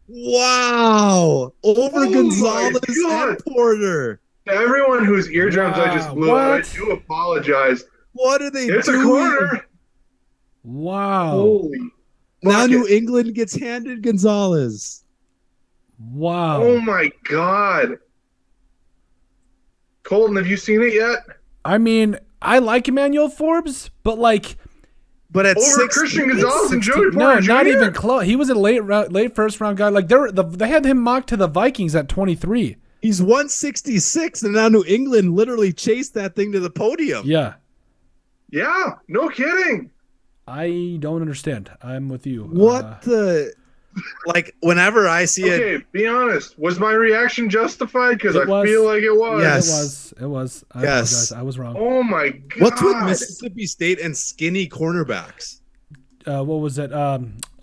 Wow! Over Gonzalez and Porter. To everyone whose eardrums I just blew out, I do apologize. What are they It's doing? a corner. Wow. Holy. Now bucket. New England gets handed Gonzalez. Wow. Oh my God. Colton, have you seen it yet? I mean, I like Emmanuel Forbes, but But at Over Christian Gonzalez and Joey no, Porter Jr.? not even close. He was a late first round guy. Like they had him mocked to the Vikings at 23. He's 166, and now New England literally chased that thing to the podium. Yeah. Yeah, no kidding. I don't understand. I'm with you. What the? Like, whenever I see it, Okay, be honest. Was my reaction justified? Because I It was. feel like it was. Yes. It was. I Yes. apologize. I was wrong. Oh my God. what's with Mississippi State and skinny cornerbacks? What was it?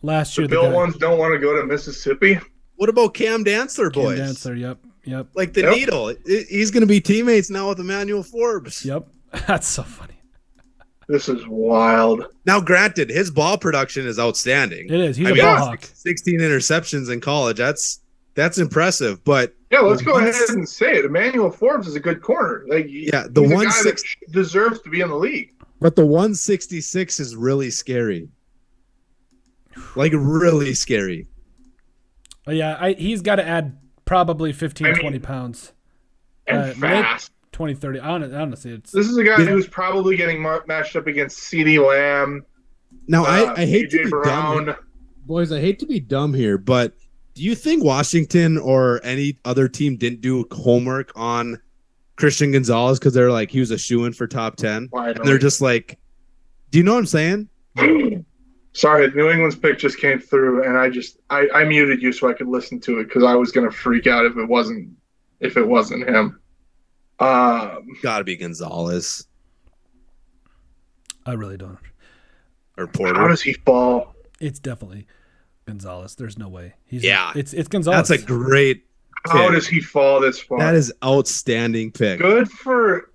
Last The year, Bill guy- ones don't want to go to Mississippi? What about Cam Dantzler, Cam boys? Dantzler. Yep. Like the Yep. needle. He's going to be teammates now with Emmanuel Forbes. Yep. That's so funny. This is wild. Now, granted, his ball production is outstanding. It is. He's I a mean, ball hawk. 16 interceptions in college. That's impressive. But Yeah, let's go one- ahead and say it. Emmanuel Forbes is a good corner. Like, Yeah, he's the a guy 160 that deserves to be in the league. But the 166 is really scary. Like, really scary. Yeah, he's got to add probably 15, I mean, 20 pounds. And Maybe fast. 20, 30. Honestly, it's This is a guy who's probably getting matched up against CeeDee Lamb. Now, I hate to AJ be Brown. dumb. Boys, I hate to be dumb here, but do you think Washington or any other team didn't do homework on Christian Gonzalez because they're like, he was a shoo-in for top 10? Why And they're just like, do you know what I'm saying? Sorry, New England's pick just came through, and I muted you so I could listen to it because I was gonna freak out if it wasn't him. gotta be Gonzalez I really don't. or How Porter. does he fall? It's definitely Gonzalez. There's no way. Yeah. It's Gonzalez. That's a great How pick. does he fall this far? That is outstanding pick. good for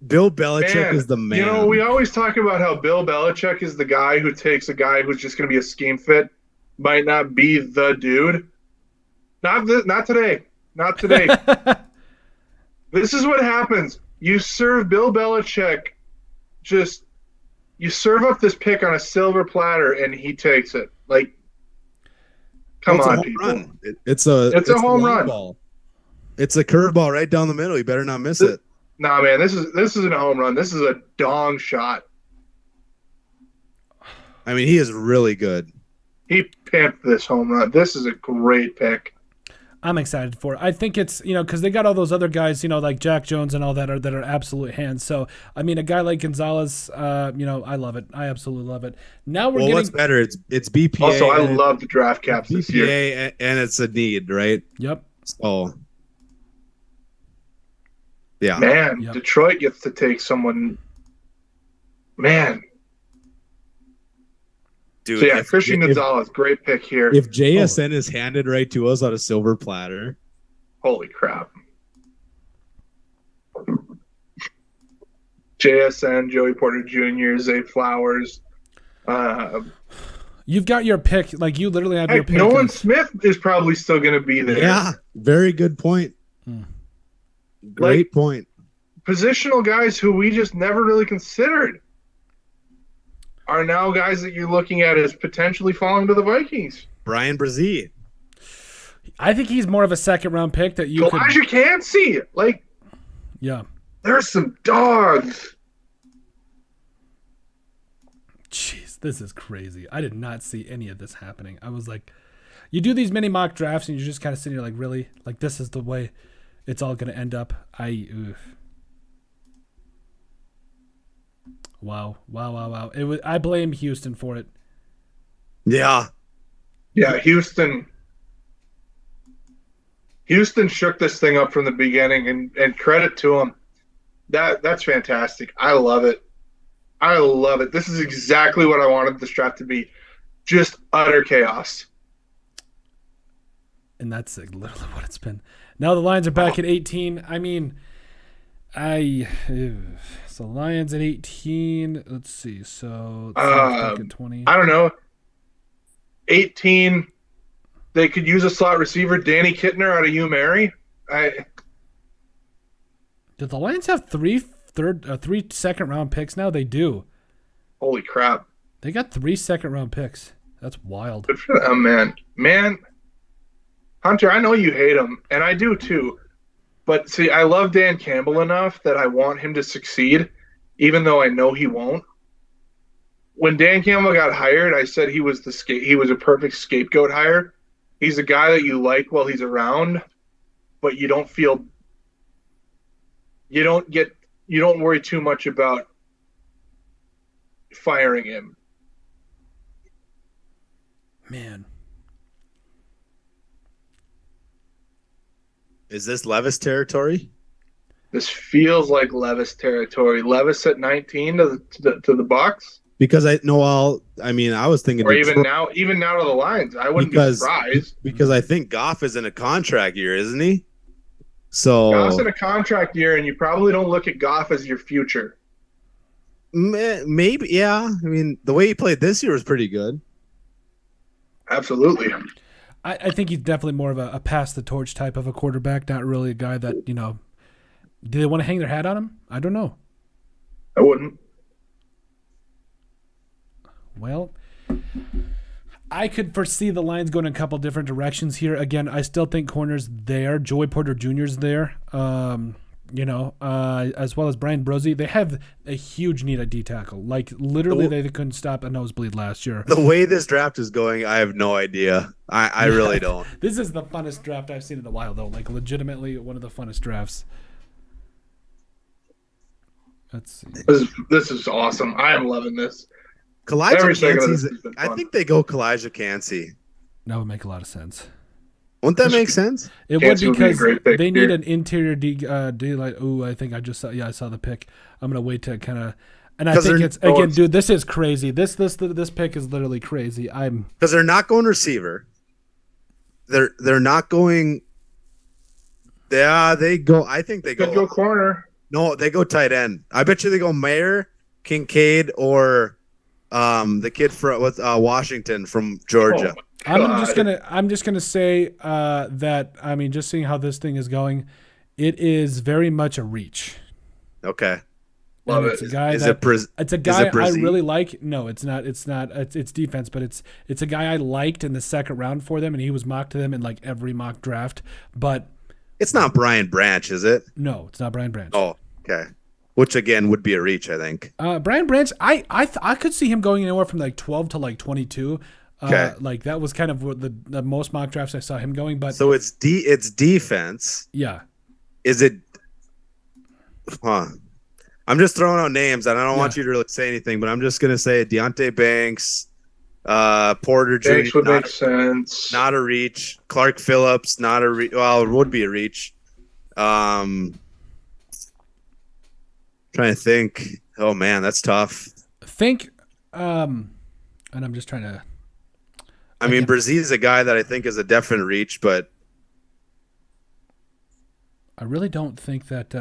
Bill Belichick man. is the man. You know, we always talk about how Bill Belichick is the guy who takes a guy who's just going to be a scheme fit, might not be the dude. Not today. Not today. This is what happens. You serve Bill Belichick you serve up this pick on a silver platter and he takes it. Like, come It's a on, home people. run. It's a home long run. ball. It's a curveball right down the middle. You better not miss it. Nah, man, this isn't a home run. This is a dong shot. I mean, he is really good. He pimped this home run. This is a great pick. I'm excited for it. I think it's, because they got all those other guys, like Jack Jones and all that are absolute hands. So, I mean, a guy like Gonzalez, I love it. I absolutely love it. Now we're Well, what's getting. better? It's BPA. Also, I and love the draft caps this year. BPA and it's a need, right? Yep. So, yeah. Man, Yep. Detroit gets to take someone. Man. Dude, So, yeah, if- Christian Gonzalez, great pick here. If JSN is handed right to us on a silver platter, Holy crap. JSN, Joey Porter Jr., Zay Flowers. You've got your pick. Like, you literally have your Heck, pick. Nolan of- Smith is probably still going to be there. Yeah, very good point. Great point. Positional guys who we just never really considered are now guys that you're looking at as potentially falling to the Vikings. Brian Brzee. I think he's more of a second-round pick that you could. Elijah Cansey. Like, Yeah. there's some dogs. Jeez, this is crazy. I did not see any of this happening. I was like, you do these mini mock drafts and you're just kind of sitting here like, really? Like, this is the way it's all going to end up? Wow. I blame Houston for it. Yeah. Yeah, Houston shook this thing up from the beginning, and credit to them. That's fantastic. I love it. This is exactly what I wanted this draft to be. Just utter chaos. And that's literally what it's been. Now the Lions are back at 18. I mean, so Lions at 18. Let's see. So back at 20. I don't know. 18. They could use a slot receiver, Danny Kittner out of UMary. Did the Lions have three second-round picks now? They do. Holy crap. They got 3 second-round picks. That's wild. Good for them, man. Man, Hunter, I know you hate him, and I do too. But see, I love Dan Campbell enough that I want him to succeed, even though I know he won't. When Dan Campbell got hired, I said he was a perfect scapegoat hire. He's a guy that you like while he's around, but you don't worry too much about firing him. Man. Is this Levis territory? This feels like Levis territory. Levis at 19 to the Bucks, Because I was thinking or Detroit, even now to the Lions. I wouldn't be surprised. because I think Goff is in a contract year, isn't he? So Goff's in a contract year, and you probably don't look at Goff as your future. maybe, yeah. I mean, the way he played this year was pretty good. Absolutely. I think he's definitely more of a pass the torch type of a quarterback, not really a guy that, do they want to hang their hat on him? I don't know. I wouldn't. Well, I could foresee the Lions going in a couple different directions here. Again, I still think corner's there. Joey Porter Jr.'s there. As well as Brian Brzee. They have a huge need at D tackle. Like, literally, they couldn't stop a nosebleed last year. The way this draft is going, I have no idea. I really don't. This is the funnest draft I've seen in a while, though. Like, legitimately one of the funnest drafts. Let's see. This is awesome. I am loving this. Kalijah Every second of this Cansey's, has been I fun. think they go Kalijah Cansey. That would make a lot of sense. Won't that make sense? It would, Cansey would be a because great pick they need here. an interior D line. Ooh, I think I just saw. Yeah, I saw the pick. I'm gonna wait to kind of. And I 'Cause think they're- it's again, dude. This is crazy. This pick is literally crazy. Because they're not going receiver. They're not going. Yeah, they go. I think they Could go corner. No, they go tight end. I bet you they go Mayer, Kincaid, or the kid from Washington from Georgia. Oh, I'm just gonna say that just seeing how this thing is going, it is very much a reach. Okay. Love And it. it's a guy Is that it Briz- it's a guy I Brzee? really like. No, it's not. It's defense, but it's a guy I liked in the second round for them, and he was mocked to them in like every mock draft. But It's not Brian Branch, is it? no, it's not Brian Branch. Oh, okay. Which again would be a reach, I think. Brian Branch, I could see him going anywhere from like 12 to like 22. Okay. Like that was kind of what the most mock drafts I saw him going. But So it's defense. yeah, Is it? Huh. I'm just throwing out names, and I don't want you to really say anything, but I'm just gonna say Deontay Banks, Porter Jr. Banks would make sense. Not a reach. Clark Phillips, not a reach. Well, it would be a reach. Trying to think. Oh man, that's tough. and I'm just trying to. I mean, Brzee is a guy that I think is a definite reach, but I really don't think that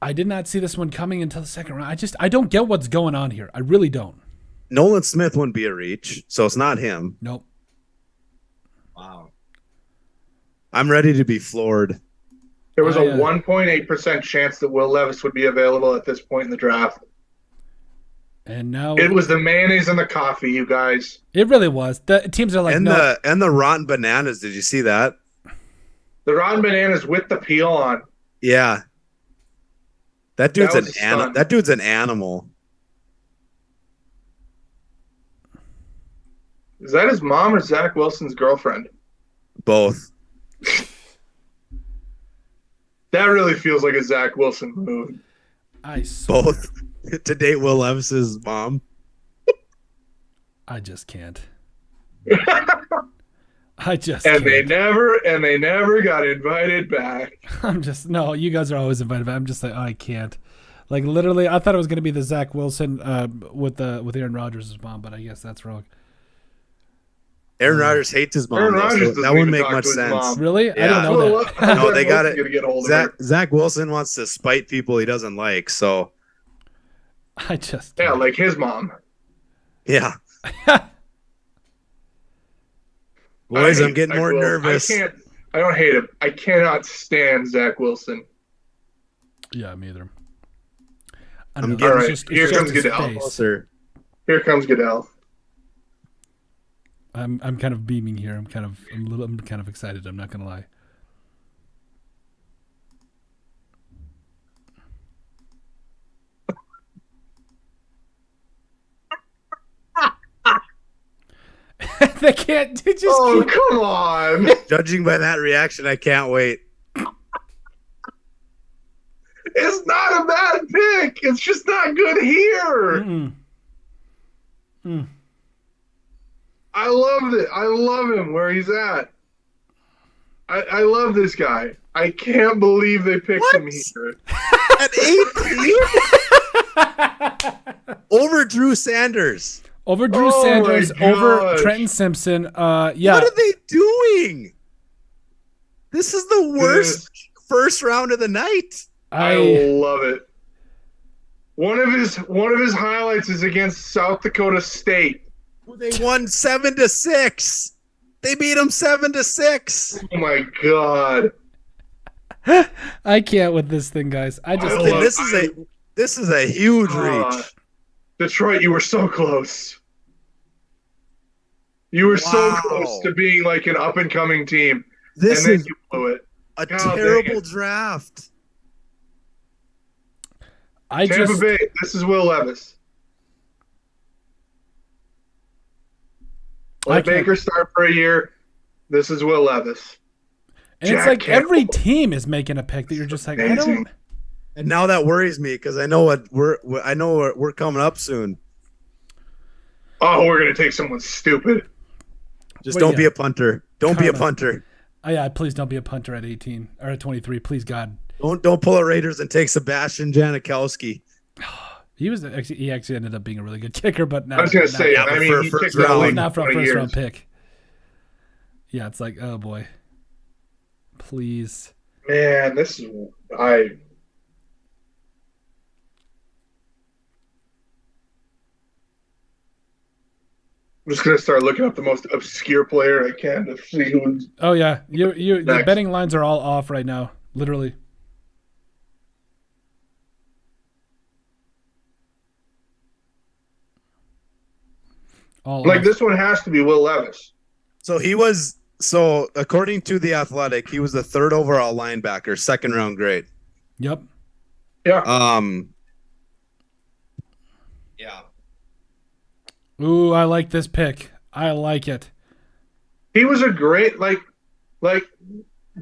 I did not see this one coming until the second round. I don't get what's going on here. I really don't. Nolan Smith wouldn't be a reach, so it's not him. Nope. Wow. I'm ready to be floored. There was a I, 1.8% chance that Will Levis would be available at this point in the draft. And now It was the mayonnaise and the coffee, you guys. it really was. The teams are like, And no. the rotten bananas. Did you see that? The rotten bananas with the peel on. Yeah. That dude's That was a an stunt. that dude's an animal. Is that his mom or Zach Wilson's girlfriend? Both. That really feels like a Zach Wilson move. I swear, Both. To date Will Levis's mom. I just can't. I just And can't. they never got invited back. I'm just no. You guys are always invited, but I'm just like, oh, I can't. Like literally, I thought it was gonna be the Zach Wilson with Aaron Rodgers' mom, but I guess that's wrong. Aaron Rodgers hates his mom. Aaron though, Rodgers so doesn't that wouldn't even make talk much to his sense. mom. Really? I Yeah. didn't know Well, that. No, they got it. Gonna get hold of her. Zach Wilson wants to spite people he doesn't like. So I just Yeah, can't. like his mom. yeah, I boys, hate I'm getting Zach more Wilson. nervous. I don't hate him. I cannot stand Zach Wilson. Yeah, me either. I I'm don't know. getting- It's Alright, just, here it's just comes his Goodell. face. Closer. Here comes Goodell. I'm kind of beaming here. I'm kind of excited. I'm not gonna lie. They can't. They just Oh, keep. come on. Judging by that reaction, I can't wait. It's not a bad pick. It's just not good here. Mm-mm. I love it. I love him where he's at. I love this guy. I can't believe they picked What? him here. At 18 over Drew Sanders. Over Drew Oh Sanders, my over gosh. Trenton Simpson. Yeah. What are they doing? This is the worst first round of the night. I love it. One of his highlights is against South Dakota State. They won 7-6. They beat them 7-6. Oh my god. I can't with this thing, guys. I just I can't. love- This is a huge reach. Detroit, you were so close. You were so Wow. close to being like an up and coming team, This and then is you blew it. a God dang terrible it. draft. I Tampa just. Bay, this is Will Levis. I Let can't- Baker start for a year. This is Will Levis. And it's Jack like every Campbell. team is making a pick that you're just like, I Amazing. don't. And now that worries me because I know we're coming up soon. Oh, we're gonna take someone stupid. Just Well, don't be yeah. a punter. Don't be a Kinda. punter. Oh, yeah, please don't be a punter at 18 or at 23. Please, God. Don't pull a Raiders and take Sebastian Janikowski. He actually ended up being a really good kicker, but not. I was gonna not- say, Yeah, I but mean, for he first kicked the round. league not for a 20 first years. round pick. Yeah, it's like, oh boy. Please. Man, this is I'm just gonna start looking up the most obscure player I can to see who's. Oh yeah, the Next. betting lines are all off right now, literally. All Like off. this one has to be Will Levis. So according to the Athletic, he was the 3rd overall linebacker, 2nd round grade. Yep. Yeah. Yeah. Ooh, I like this pick. I like it. He was a great like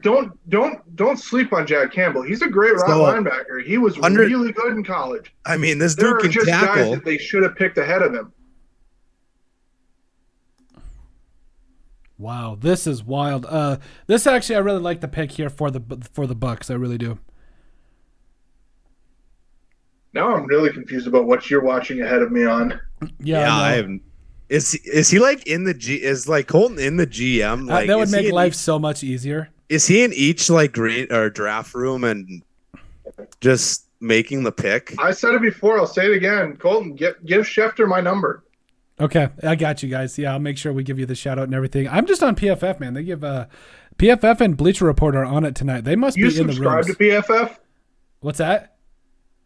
don't sleep on Jack Campbell. He's a great So, linebacker. He was 100 really good in college. I mean, this There dude are can just guys tackle. that they should have picked ahead of him. Wow, this is wild. This actually, I really like the pick here for the Bucks. I really do. Now I'm really confused about what you're watching ahead of me on. Yeah, I no. haven't. Is he like in the G? Is like Colton in the GM? Like that would is he make in life each- so much easier. Is he in each like green or draft room and just making the pick. I said it before. I'll say it again. Colton, give Schefter my number. Okay, I got you guys. Yeah, I'll make sure we give you the shout out and everything. I'm just on PFF, man. They give PFF and Bleacher Report are on it tonight. They must You be in the subscribe rooms. to PFF? What's that?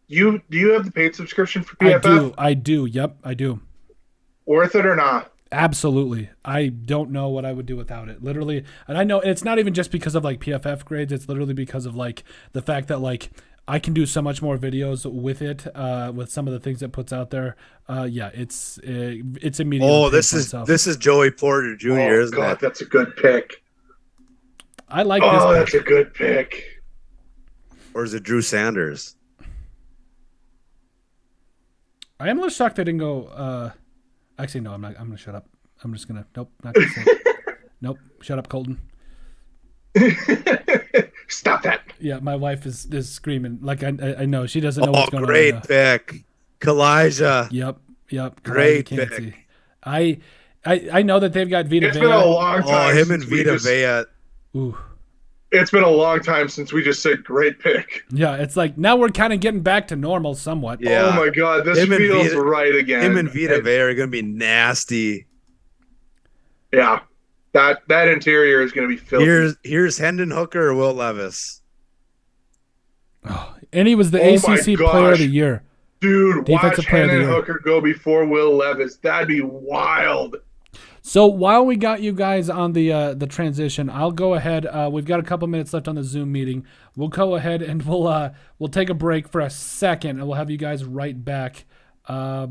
Do you have the paid subscription for PFF? I do. Yep, I do. Worth it or not? Absolutely. I don't know what I would do without it. Literally, and I know it's not even just because of like PFF grades. It's literally because of like the fact that like I can do so much more videos with it, with some of the things it puts out there. Yeah, it's immediately. Oh, pays for itself. this is Joey Porter Jr. Oh, isn't God, it? that's a good pick. I like Oh, this. that's a good pick. Or is it Drew Sanders? I am a little shocked they didn't go. Actually, no, I'm not. I'm gonna shut up. I'm just gonna. Nope, not gonna say it. Nope. Shut up, Colton. Stop that. Yeah, my wife is screaming. Like I know she doesn't know Oh, what's going great on. pick. Kalijah. Yep. Great You can't pick. see. I know that they've got Vita It's been a Vea. long Oh, time. him and since we Vita just- Vea. Ooh. It's been a long time since we just said great pick. Yeah, it's like now we're kind of getting back to normal somewhat. Yeah. Oh my God, this Him and feels Vita- right again. Him and Vita Vea are going to be nasty. Yeah, that interior is going to be filthy. Here's Hendon Hooker or Will Levis. Oh, and he was the Oh my ACC Player of gosh. the Year. Dude, Defensive watch player of the Hendon year. Hooker go before Will Levis. That'd be wild. So while we got you guys on the transition, I'll go ahead. We've got a couple minutes left on the Zoom meeting. We'll go ahead and we'll take a break for a second, and we'll have you guys right back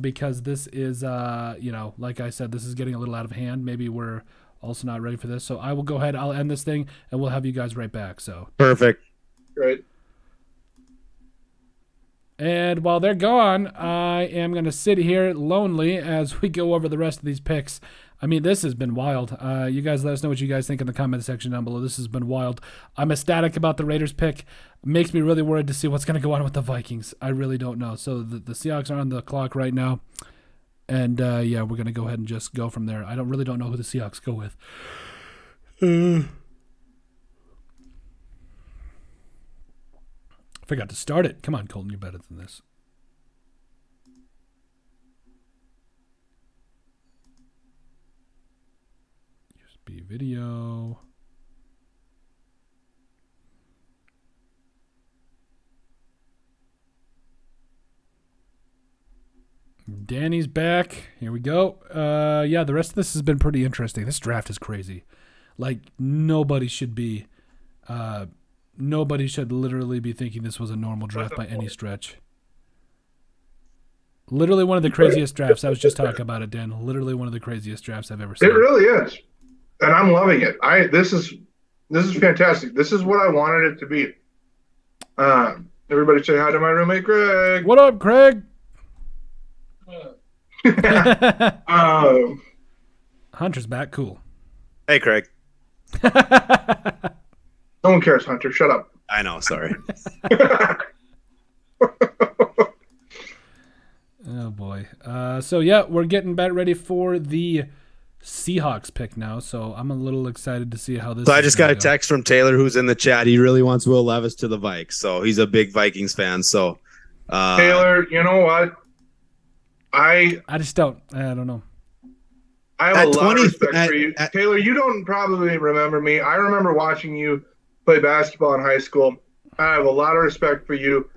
because this is like I said, this is getting a little out of hand. Maybe we're also not ready for this. So I will go ahead. I'll end this thing, and we'll have you guys right back. So. Perfect. Right. And while they're gone, I am going to sit here lonely as we go over the rest of these picks. I mean, this has been wild. You guys let us know what you guys think in the comment section down below. This has been wild. I'm ecstatic about the Raiders pick. Makes me really worried to see what's going to go on with the Vikings. I really don't know. So the Seahawks are on the clock right now. And, yeah, we're going to go ahead and just go from there. I really don't know who the Seahawks go with. Forgot to start it. Come on, Colton, you're better than this. USB video. Danny's back. Here we go. Yeah, the rest of this has been pretty interesting. This draft is crazy. Like nobody should literally be thinking this was a normal draft by any stretch. Literally one of the craziest drafts. I was just talking about it, Dan. Literally one of the craziest drafts I've ever seen. It really is, and I'm loving it. This is fantastic. This is what I wanted it to be. Everybody say hi to my roommate Greg. What up, Craig? Hunter's back. Cool. Hey, Craig. No one cares, Hunter. Shut up. I know. Sorry. Oh boy. So yeah, we're getting about ready for the Seahawks pick now. So I'm a little excited to see how this. So I is just got a gonna go. text from Taylor, who's in the chat. He really wants Will Levis to the Vikes, so he's a big Vikings fan. So Taylor, you know what? I I just don't. I don't know. have At a lot 20 of respect for you. at- Taylor, you don't probably remember me. I remember watching you play basketball in high school. I have a lot of respect for you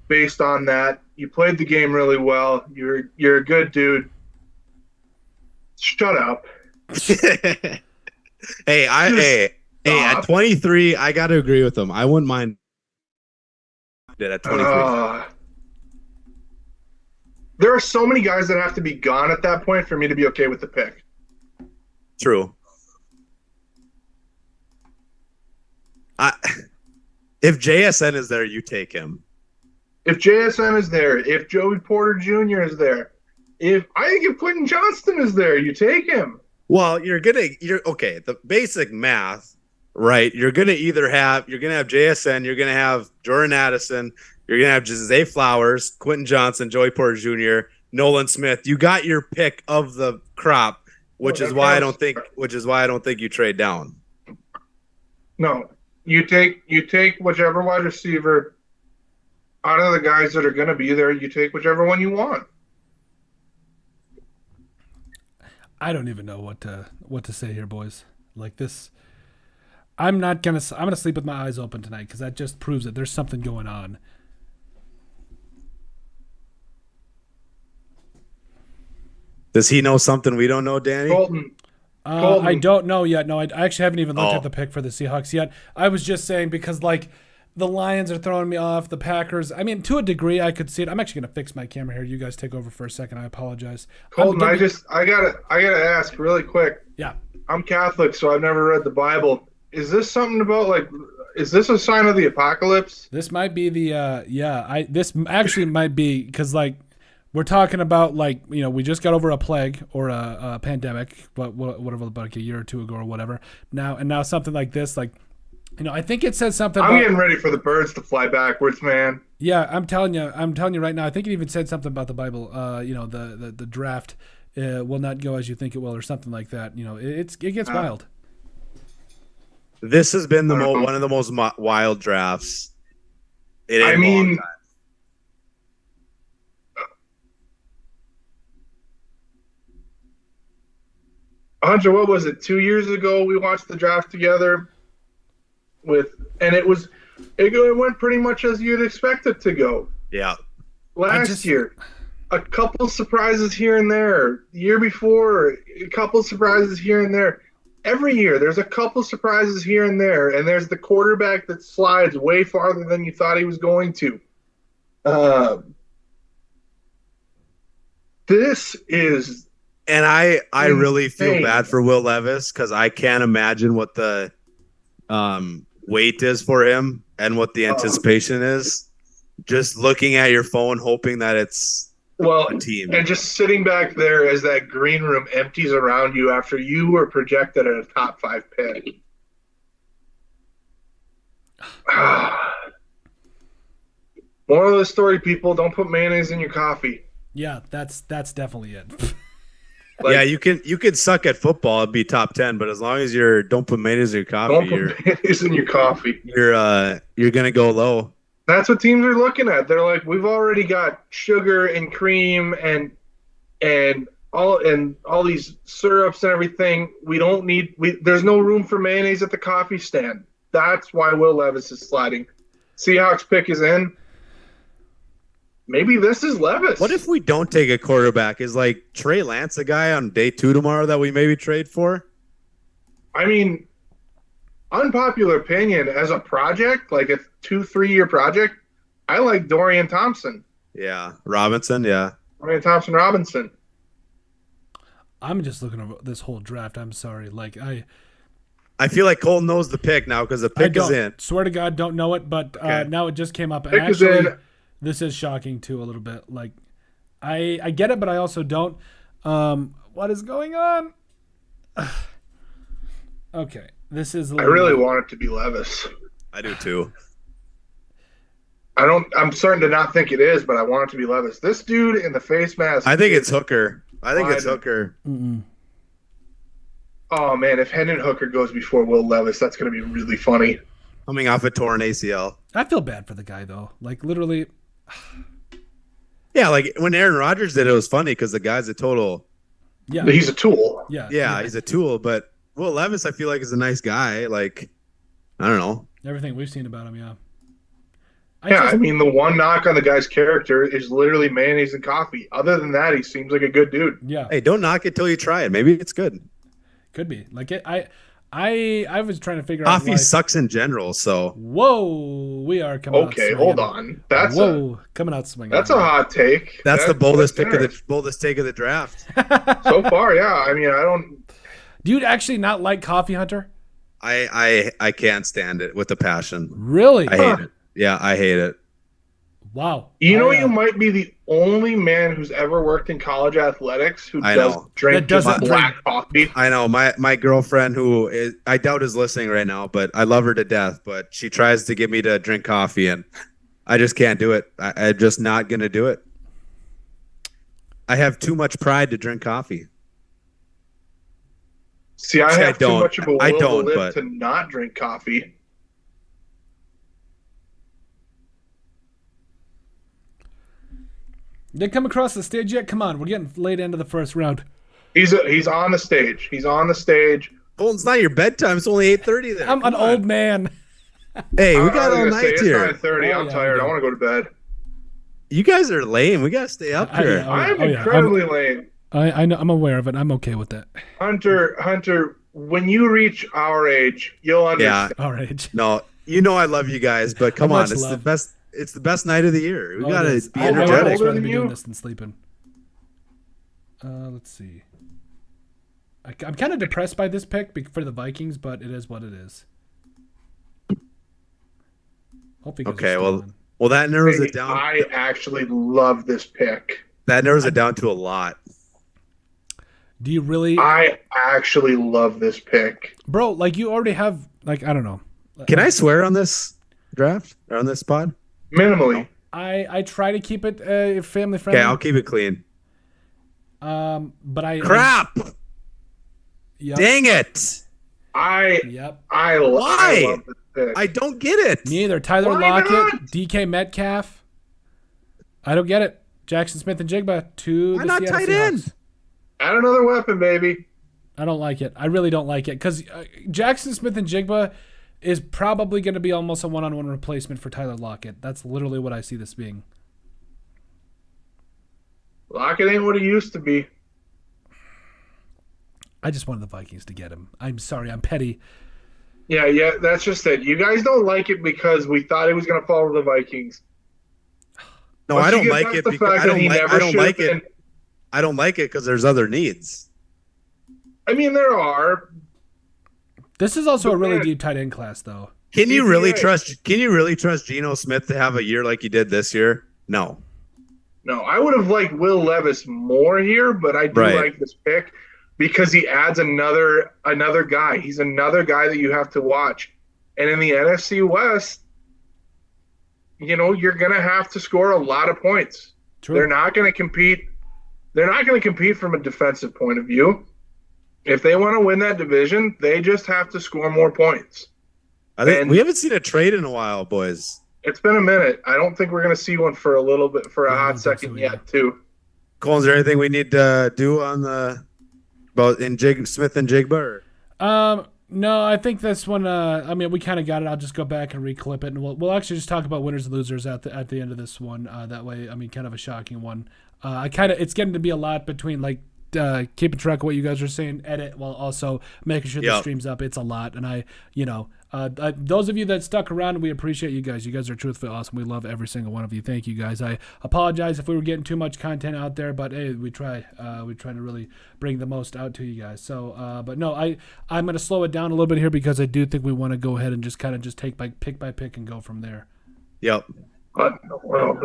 based on that. You played the game really well. You're a good dude. Shut up. hey, at 23, I got to agree with him. I wouldn't mind it at 23. There are so many guys that have to be gone at that point for me to be okay with the pick. True. If JSN is there, you take him. If JSN is there, if Joey Porter Jr. is there, if Quentin Johnston is there, you take him. Well, you're okay. The basic math, right? You're gonna have JSN, you're gonna have Jordan Addison, you're gonna have Zay Flowers, Quentin Johnson, Joey Porter Jr., Nolan Smith. You got your pick of the crop, which is why I don't think you trade down. No, you take whichever wide receiver out of the guys that are going to be there, you take whichever one you want. I don't even know what to say here, boys. Like this, I'm gonna sleep with my eyes open tonight because that just proves that there's something going on. Does he know something we don't know, Danny? Colton, I don't know yet. No, I actually haven't even looked Oh. at the pick for the Seahawks yet. I was just saying because like the Lions are throwing me off. The Packers. I mean, to a degree, I could see it. I'm actually gonna fix my camera here. You guys take over for a second. I apologize. Colton, I gotta ask really quick. Yeah. I'm Catholic, so I've never read the Bible. Is this something about like? Is this a sign of the apocalypse? This might be the this actually might be because like we're talking about like we just got over a plague or a pandemic, but whatever, about like a year or two ago or whatever. Now something like this, like I think it says something. I'm about, getting ready for the birds to fly backwards, man. Yeah, I'm telling you right now. I think it even said something about the Bible. The draft will not go as you think it will, or something like that. It gets wild. This has been one of the most wild drafts. I mean, Hunter, what was it? 2 years ago, we watched the draft together. It went pretty much as you'd expect it to go. yeah. Last year, a couple surprises here and there. The year before, a couple surprises here and there. Every year, there's a couple surprises here and there, and there's the quarterback that slides way farther than you thought he was going to. This is, And I really feel insane. bad for Will Levis because I can't imagine what the wait is for him and what the anticipation is. Just looking at your phone, hoping that it's well, a team. and just sitting back there as that green room empties around you after you were projected at a top 5 pick. Moral of the story, people, don't put mayonnaise in your coffee. Yeah, that's definitely it. Yeah, you can suck at football and be top 10, but as long as don't put mayonnaise in your coffee, Don't put mayonnaise in your coffee. you're gonna go low. That's what teams are looking at. They're like, we've already got sugar and cream and all these syrups and everything. We don't need. There's no room for mayonnaise at the coffee stand. That's why Will Levis is sliding. Seahawks pick is in. Maybe this is Levis. What if we don't take a quarterback? Is like Trey Lance a guy on day 2 tomorrow that we maybe trade for? I mean, unpopular opinion, as a project, like a 2-3 year project, I like Dorian Thompson. Yeah, Robinson. Yeah, Dorian Thompson Robinson. I'm just looking over this whole draft. I'm sorry. Like I feel like Cole knows the pick now because the I pick is don't in. swear to God don't know it, but Okay. now it just came up. And Pick is actually, in. this is shocking too a little bit. Like I get it, but I also don't. What is going on? Okay, this is. I really want it to be Levis. I do too. I'm starting to not think it is, but I want it to be Levis. This dude in the face mask. I think it's Hooker. Why? Hooker. Mm-mm. Oh man, if Hendon Hooker goes before Will Levis, that's going to be really funny. Coming off a torn ACL. I feel bad for the guy though. Like literally. Yeah, like when Aaron Rodgers did it, was funny because the guy's a total. Yeah. He's a tool. Yeah. Yeah, he's a tool, but Will Levis, I feel like is a nice guy. Like, I don't know. Everything we've seen about him, yeah. I mean, the one knock on the guy's character is literally mayonnaise and coffee. Other than that, he seems like a good dude. Yeah. Hey, don't knock it till you try it. Maybe it's good. Could be. Like it. I was trying to figure out. Coffee sucks in general, so Whoa, we are coming out Okay, swinging. hold on. That's coming out swinging. a hot take. that's the boldest that's boldest take of the draft. so far. Yeah, I mean, I don't. Do you actually not like Coffee Hunter? I can't stand it with a passion. Really? I hate it. Yeah, I hate it. Wow. You know, I, you might be the only man who's ever worked in college athletics who I does know. drink That doesn't black coffee. I know my girlfriend who is, I doubt is listening right now, but I love her to death. But she tries to get me to drink coffee, and I just can't do it. I'm just not gonna do it. I have too much pride to drink coffee. See, I See, I have too don't. much of a will I to don't, live but- to not drink coffee. Did come across the stage yet? Come on, we're getting late into the first round. He's on the stage. He's on the stage. Colton, it's not your bedtime. It's only 8:30 there. I'm Come an on. old man. Hey, we I got was all gonna say, night it's here. 9:30. Oh, I'm yeah, tired. we do. I want to go to bed. You guys are lame. We gotta stay up here. yeah. I'm oh, yeah. incredibly lame. I know. I'm aware of it. I'm okay with that. Hunter, when you reach our age, you'll understand. Yeah. All right. No, you know I love you guys, but come How on, much it's the love? best. It's the best night of the year. We Oh, it gotta is. be I would energetic. much Older rather than be doing you? this than sleeping. Let's see. I'm kind of depressed by this pick for the Vikings, but it is what it is. Hope you guys are Okay, still well, on. that narrows it down. I actually love this pick. That narrows it down to a lot. Do you really, I actually love this pick. bro? Like you already have, like I don't know. Can I swear on this draft or on this pod? Minimally. I try to keep it family Okay, friendly. I'll keep it clean. But I Crap! Yep. Dang it! Yep. I Why? love this pick. I don't get it. Neither Tyler Why Lockett, not? DK Metcalf. I don't get it. Jackson Smith and Jigba to Why the not Seattle tight end? Seahawks. Add another weapon, baby. I don't like it. I really don't like it because Jackson Smith and Jigba is probably going to be almost a one-on-one replacement for Tyler Lockett. That's literally what I see this being. Lockett ain't what he used to be. I just wanted the Vikings to get him. I'm sorry. I'm petty. Yeah, that's just it. You guys don't like it because we thought he was going to fall to the Vikings. No, Once I you don't get like past it the because fact I that don't he like. never I don't should've like been- it. I don't like it because there's other needs. I mean, there are. This is also a really Man. deep tight end class, though. Can you really CPA. trust? Can you really trust Geno Smith to have a year like he did this year? No. No, I would have liked Will Levis more here, but I do Right. like this pick because he adds another guy. He's another guy that you have to watch. And in the NFC West, you're going to have to score a lot of points. True. They're not going to compete. They're not going to compete from a defensive point of view. If they want to win that division, they just have to score more points. I think And- we haven't seen a trade in a while, boys. It's been a minute. I don't think we're going to see one for a little bit, for a Yeah, I hot don't think second so yet, either. too. Cole, is there anything we need to do on Smith and Jigba? No, I think this one. I mean, we kind of got it. I'll just go back and reclip it, and we'll actually just talk about winners and losers at the end of this one. That way, I mean, kind of a shocking one. It's getting to be a lot between like keeping track of what you guys are saying, edit while also making sure the Yep. stream's up. It's a lot, and those of you that stuck around, we appreciate you guys. You guys are truthfully awesome. We love every single one of you. Thank you guys. I apologize if we were getting too much content out there, but hey, we try. We try to really bring the most out to you guys. So, but no, I'm gonna slow it down a little bit here because I do think we want to go ahead and just kind of just take pick by pick and go from there. Yep. But, well,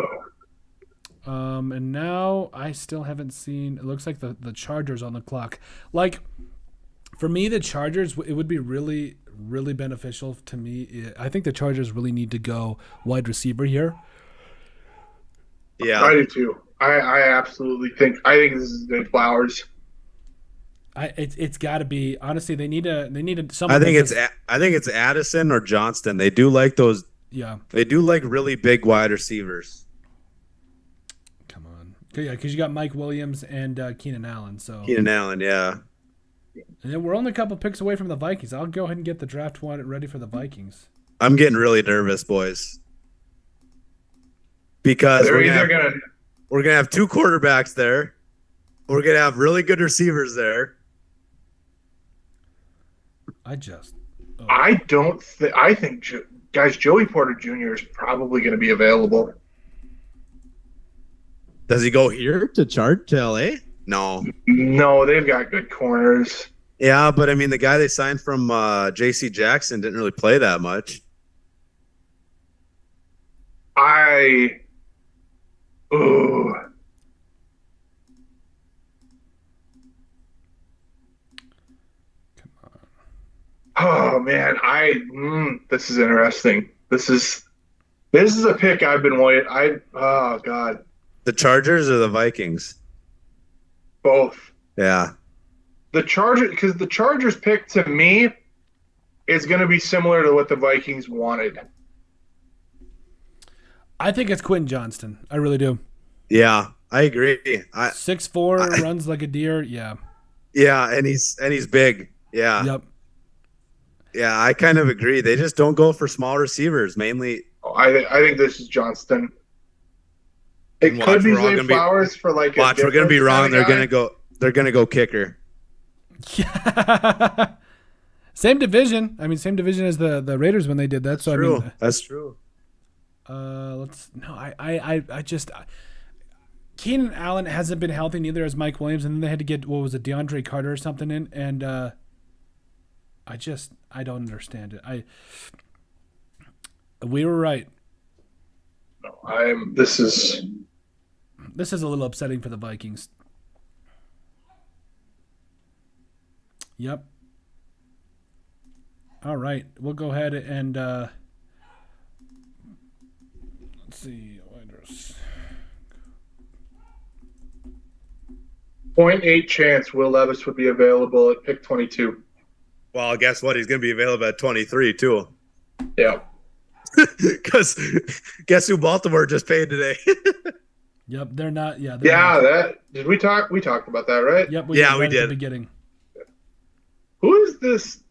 And now I still haven't seen. It looks like the Chargers on the clock. Like for me, the Chargers, it would be really, really beneficial to me. I think the Chargers really need to go wide receiver here. Yeah. I do too. I absolutely think. I think this is Zay Flowers. It's got to be. Honestly, they need some. I think it's Addison or Johnston. They do like those. Yeah. They do like really big wide receivers. Come on. Yeah, because you got Mike Williams and Keenan Allen. So Keenan Allen, yeah. and then we're only a couple picks away from the Vikings. I'll go ahead and get the draft one ready for the Vikings. I'm getting really nervous, boys. Because They're we're either gonna have two quarterbacks there. We're gonna have really good receivers there. I just. Oh. I don't think. I think, guys, Joey Porter Jr. is probably going to be available. Does he go here to LA? No. No, they've got good corners. Yeah, but I mean the guy they signed from JC Jackson didn't really play that much. Ooh. Oh man, this is interesting. This is a pick I've been waiting. Oh god, The Chargers or the Vikings? both. Yeah. The Chargers pick to me is going to be similar to what the Vikings wanted. I think it's Quentin Johnston. I really do. Yeah. I agree. 6'4", runs like a deer. Yeah. Yeah, and he's big. Yeah. Yep. Yeah, I kind of agree. They just don't go for small receivers, mainly. I think this is Johnston. It And could watch, be we're all Zay gonna be- Flowers for like. Watch, we're gonna be different wrong. kind They're of guy. gonna go kicker. Yeah. Same division. I mean, same division as the Raiders when they did that. So True. I mean, That's true. I just Keenan Allen hasn't been healthy, neither has Mike Williams, and then they had to get what was it, DeAndre Carter or something in, and I don't understand it. We were right. No, this is a little upsetting for the Vikings. Yep. All right, we'll go ahead and let's see. 0.8 chance Will Levis would be available at pick 22. Well, guess what? He's gonna be available at 23 too. Yeah. Because guess who Baltimore just paid today? Yep, they're not. Yeah. They're Yeah, not. that did we talk? We talked about that, right? Yep. Yeah, did we right at did. the beginning. Who is this?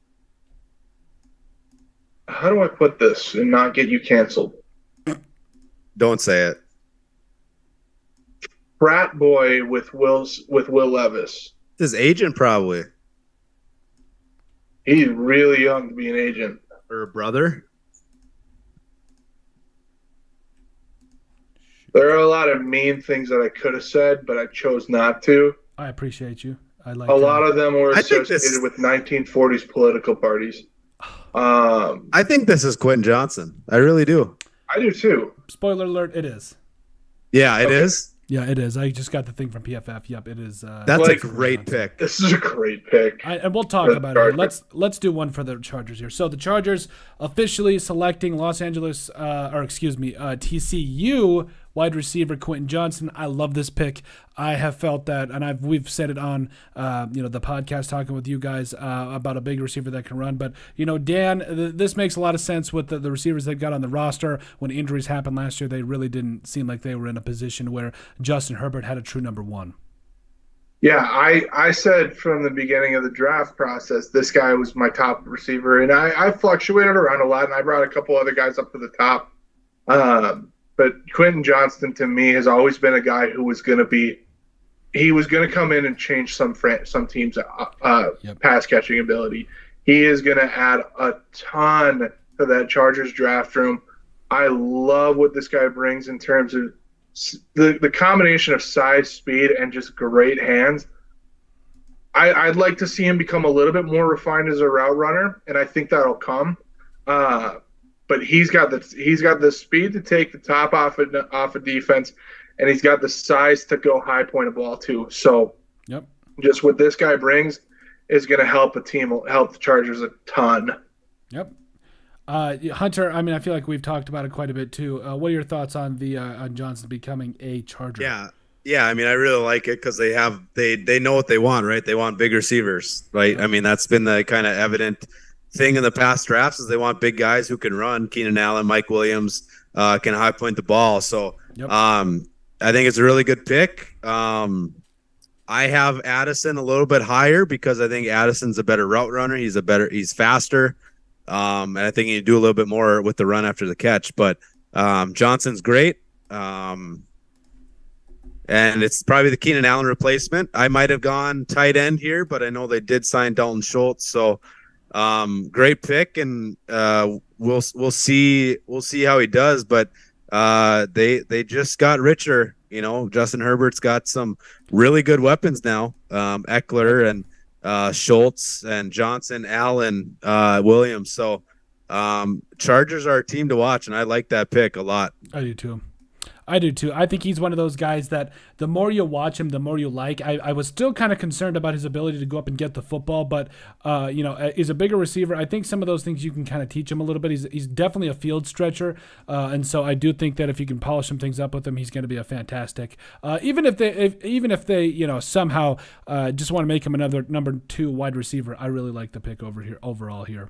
How do I put this and not get you canceled? Don't say it. Frat boy with Will Levis. His agent probably, He's really young to be an agent. or a brother. There are a lot of mean things that I could have said, but I chose not to. I appreciate you. I like A lot of them were I think this- associated with 1940s political parties. I think this is Quentin Johnson. I really do. I do too. Spoiler alert! It is. Yeah, it Okay. is. Yeah, it is. I just got the thing from PFF. Yep, it is. That's Like- a great pick. This is a great pick. And we'll talk The about it. Here. Chargers. Let's do one for the Chargers here. So the Chargers officially selecting TCU wide receiver Quentin Johnson. I love this pick. I have felt that, and we've said it on the podcast talking with you guys about a big receiver that can run. But Dan, this makes a lot of sense with the receivers they've got on the roster. When injuries happened last year, they really didn't seem like they were in a position where Justin Herbert had a true number one. Yeah, I said from the beginning of the draft process, this guy was my top receiver, and I fluctuated around a lot, and I brought a couple other guys up to the top. But Quentin Johnston, to me, has always been a guy who was going to come in and change some teams' pass catching ability. He is going to add a ton to that Chargers draft room. I love what this guy brings in terms of the combination of size, speed, and just great hands. I'd like to see him become a little bit more refined as a route runner, and I think that'll come. But he's got the speed to take the top off of defense, and he's got the size to go high point a ball too. So, Yep. just what this guy brings is going to help the Chargers a ton. Yep. Hunter, I mean, I feel like we've talked about it quite a bit too. What are your thoughts on on Johnson becoming a Charger? Yeah. I mean, I really like it because they know what they want, right? They want big receivers, right? I mean, that's been the kind of evident thing in the past drafts is they want big guys who can run. Keenan Allen, Mike Williams can high point the ball. So, Yep. I think it's a really good pick. I have Addison a little bit higher because I think Addison's a better route runner. He's faster. And I think you do a little bit more with the run after the catch, but Johnson's great. And it's probably the Keenan Allen replacement. I might have gone tight end here, but I know they did sign Dalton Schultz. So great pick, and we'll see how he does. But they just got richer. Justin Herbert's got some really good weapons now. Eckler and Schultz and Johnson, Allen, Williams. So Chargers are a team to watch, and I like that pick a lot. I do too. I think he's one of those guys that the more you watch him, the more you like. I was still kind of concerned about his ability to go up and get the football, but he's a bigger receiver. I think some of those things you can kind of teach him a little bit. He's definitely a field stretcher, and so I do think that if you can polish some things up with him, he's going to be a fantastic. Even if they somehow just want to make him another number 2 wide receiver, I really like the pick overall here.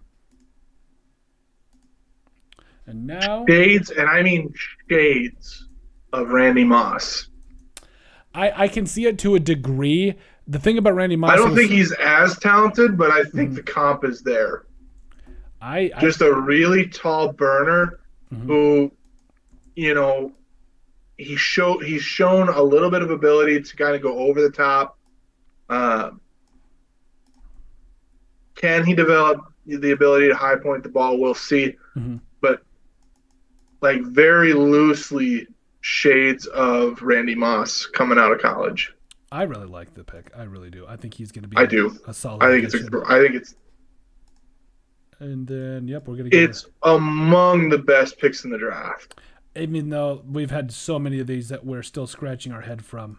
And now Shades, and I mean shades, of Randy Moss. I can see it to a degree. The thing about Randy Moss, I don't think he's as talented, but I think the comp is there. Just a really tall burner who, you know, he's shown a little bit of ability to kind of go over the top. Can he develop the ability to high point the ball? We'll see. But like very loosely shades of Randy Moss coming out of college. I really like the pick. I really do. I think he's going to be a solid I think addition. it's And then, yep, we're going to get it's among the best picks in the draft. I mean, though, we've had so many of these that we're still scratching our head from.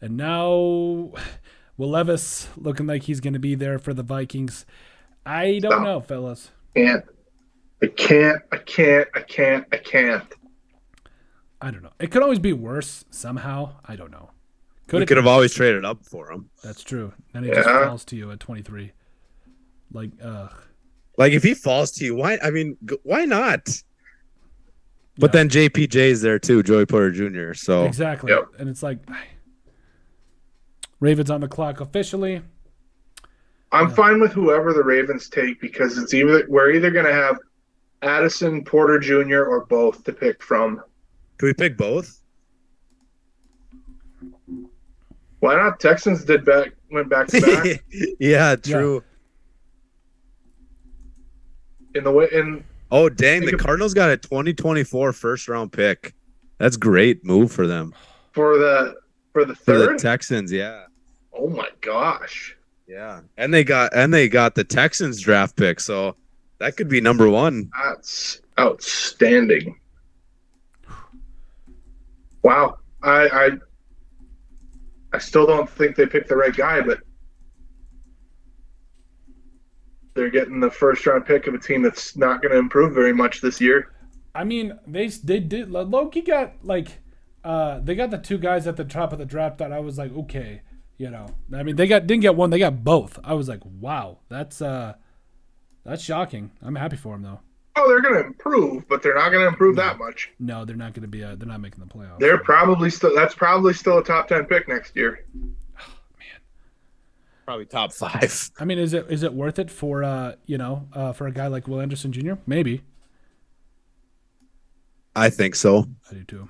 And now, Will Levis looking like he's going to be there for the Vikings. I don't know, fellas. I can't. I don't know. It could always be worse somehow. I don't know. We could have always traded up for him. That's true. And it just falls to you at 23. Like if he falls to you, why? I mean, why not? But then JPJ's there too, Joey Porter Jr. So exactly, and it's like Ravens on the clock officially. I'm fine with whoever the Ravens take because we're either going to have Addison, Porter Jr., or both to pick from. Can we pick both? Why not? Texans went back to back. Yeah, true. Oh dang! The Cardinals got a 2024 first round pick. That's great move for them. For the third? For the Texans, yeah. Oh my gosh. Yeah, and they got the Texans draft pick, so that could be number one. That's outstanding. Wow, I still don't think they picked the right guy, but they're getting the first round pick of a team that's not going to improve very much this year. I mean, they did. Loki got they got the two guys at the top of the draft that I was like, okay, you know. I mean, didn't get one, they got both. I was like, wow, that's shocking. I'm happy for them though. Oh, they're going to improve, but they're not going to improve that much. No, they're not going to be. They're not making the playoffs. They're probably still. That's probably still a top 10 pick next year. Probably top 5. I mean, is it worth it for for a guy like Will Anderson Jr.? Maybe. I think so. I do too.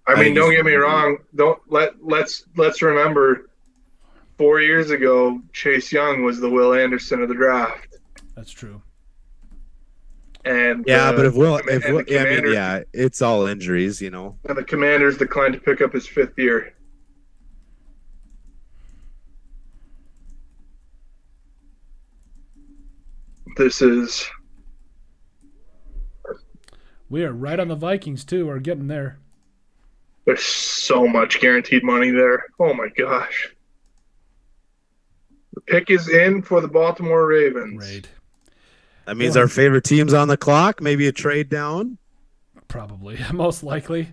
I mean, don't get me wrong. Let's remember, 4 years ago, Chase Young was the Will Anderson of the draft. That's true. And but it's all injuries, you know. And the Commanders declined to pick up his 5th year. We are right on the Vikings too. We're getting there. There's so much guaranteed money there. Oh my gosh. The pick is in for the Baltimore Ravens. Right. That means our favorite team's on the clock. Maybe a trade down. Probably, most likely.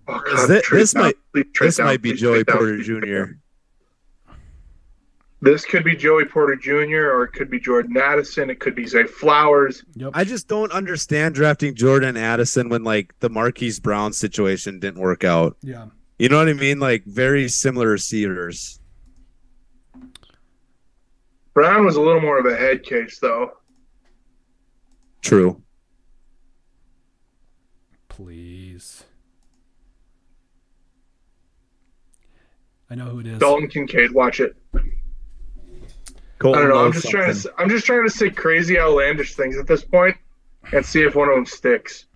Oh, God, this might be Joey Porter Jr. This could be Joey Porter Jr. or it could be Jordan Addison. It could be Zay Flowers. Yep. I just don't understand drafting Jordan Addison when the Marquise Brown situation didn't work out. Yeah. You know what I mean? Like very similar receivers. Brown was a little more of a head case, though. True. Please. I know who it is. Dalton Kincaid. Watch it. Colton, I don't know. I'm just trying to say crazy, outlandish things at this point, and see if one of them sticks.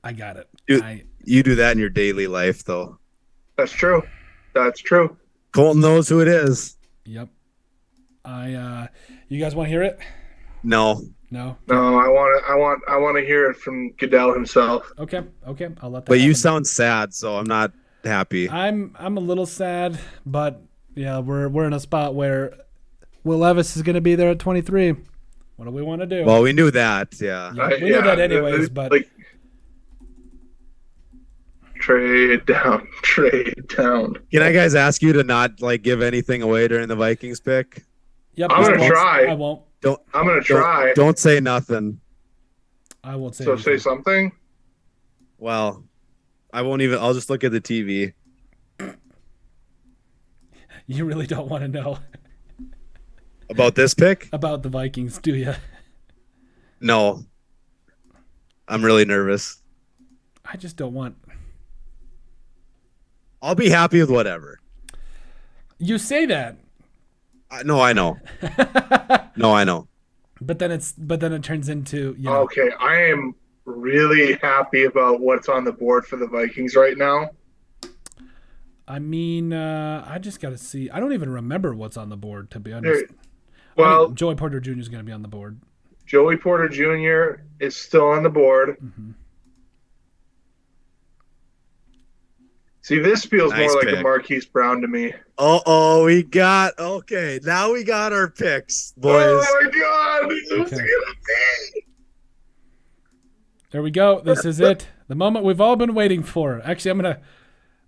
I got it. You do that in your daily life, though. That's true. That's true. Colton knows who it is. Yep. You guys want to hear it? No. No. No, I want to hear it from Goodell himself. Okay. I'll let that. But you happen. sound sad, so I'm not happy. I'm a little sad, but yeah, we're in a spot where Will Levis is going to be there at 23. What do we want to do? Well, we knew that. Yeah. We knew that anyways, but trade down. Can I guys ask you to not give anything away during the Vikings pick? Yep. I'm gonna try. I won't. I'm gonna try. Don't say nothing. I won't say. So anything. say something. Well, I won't even. I'll just look at the TV. You really don't want to know About this pick? about the Vikings, do you? No. I'm really nervous. I just don't want. I'll be happy with whatever. You say that, No, I know. No, I know. but then it turns into, you know. Okay, I am really happy about what's on the board for the Vikings right now. I mean, I just got to see. I don't even remember what's on the board, to be honest. Well, Joey Porter Jr. is going to be on the board. Joey Porter Jr. is still on the board. Mm-hmm. See, this feels Nice more like pick. a Marquise Brown to me. Now we got our picks, boys. Oh my God! Who's Okay. gonna be? There we go. This is it. The moment we've all been waiting for. Actually, I'm gonna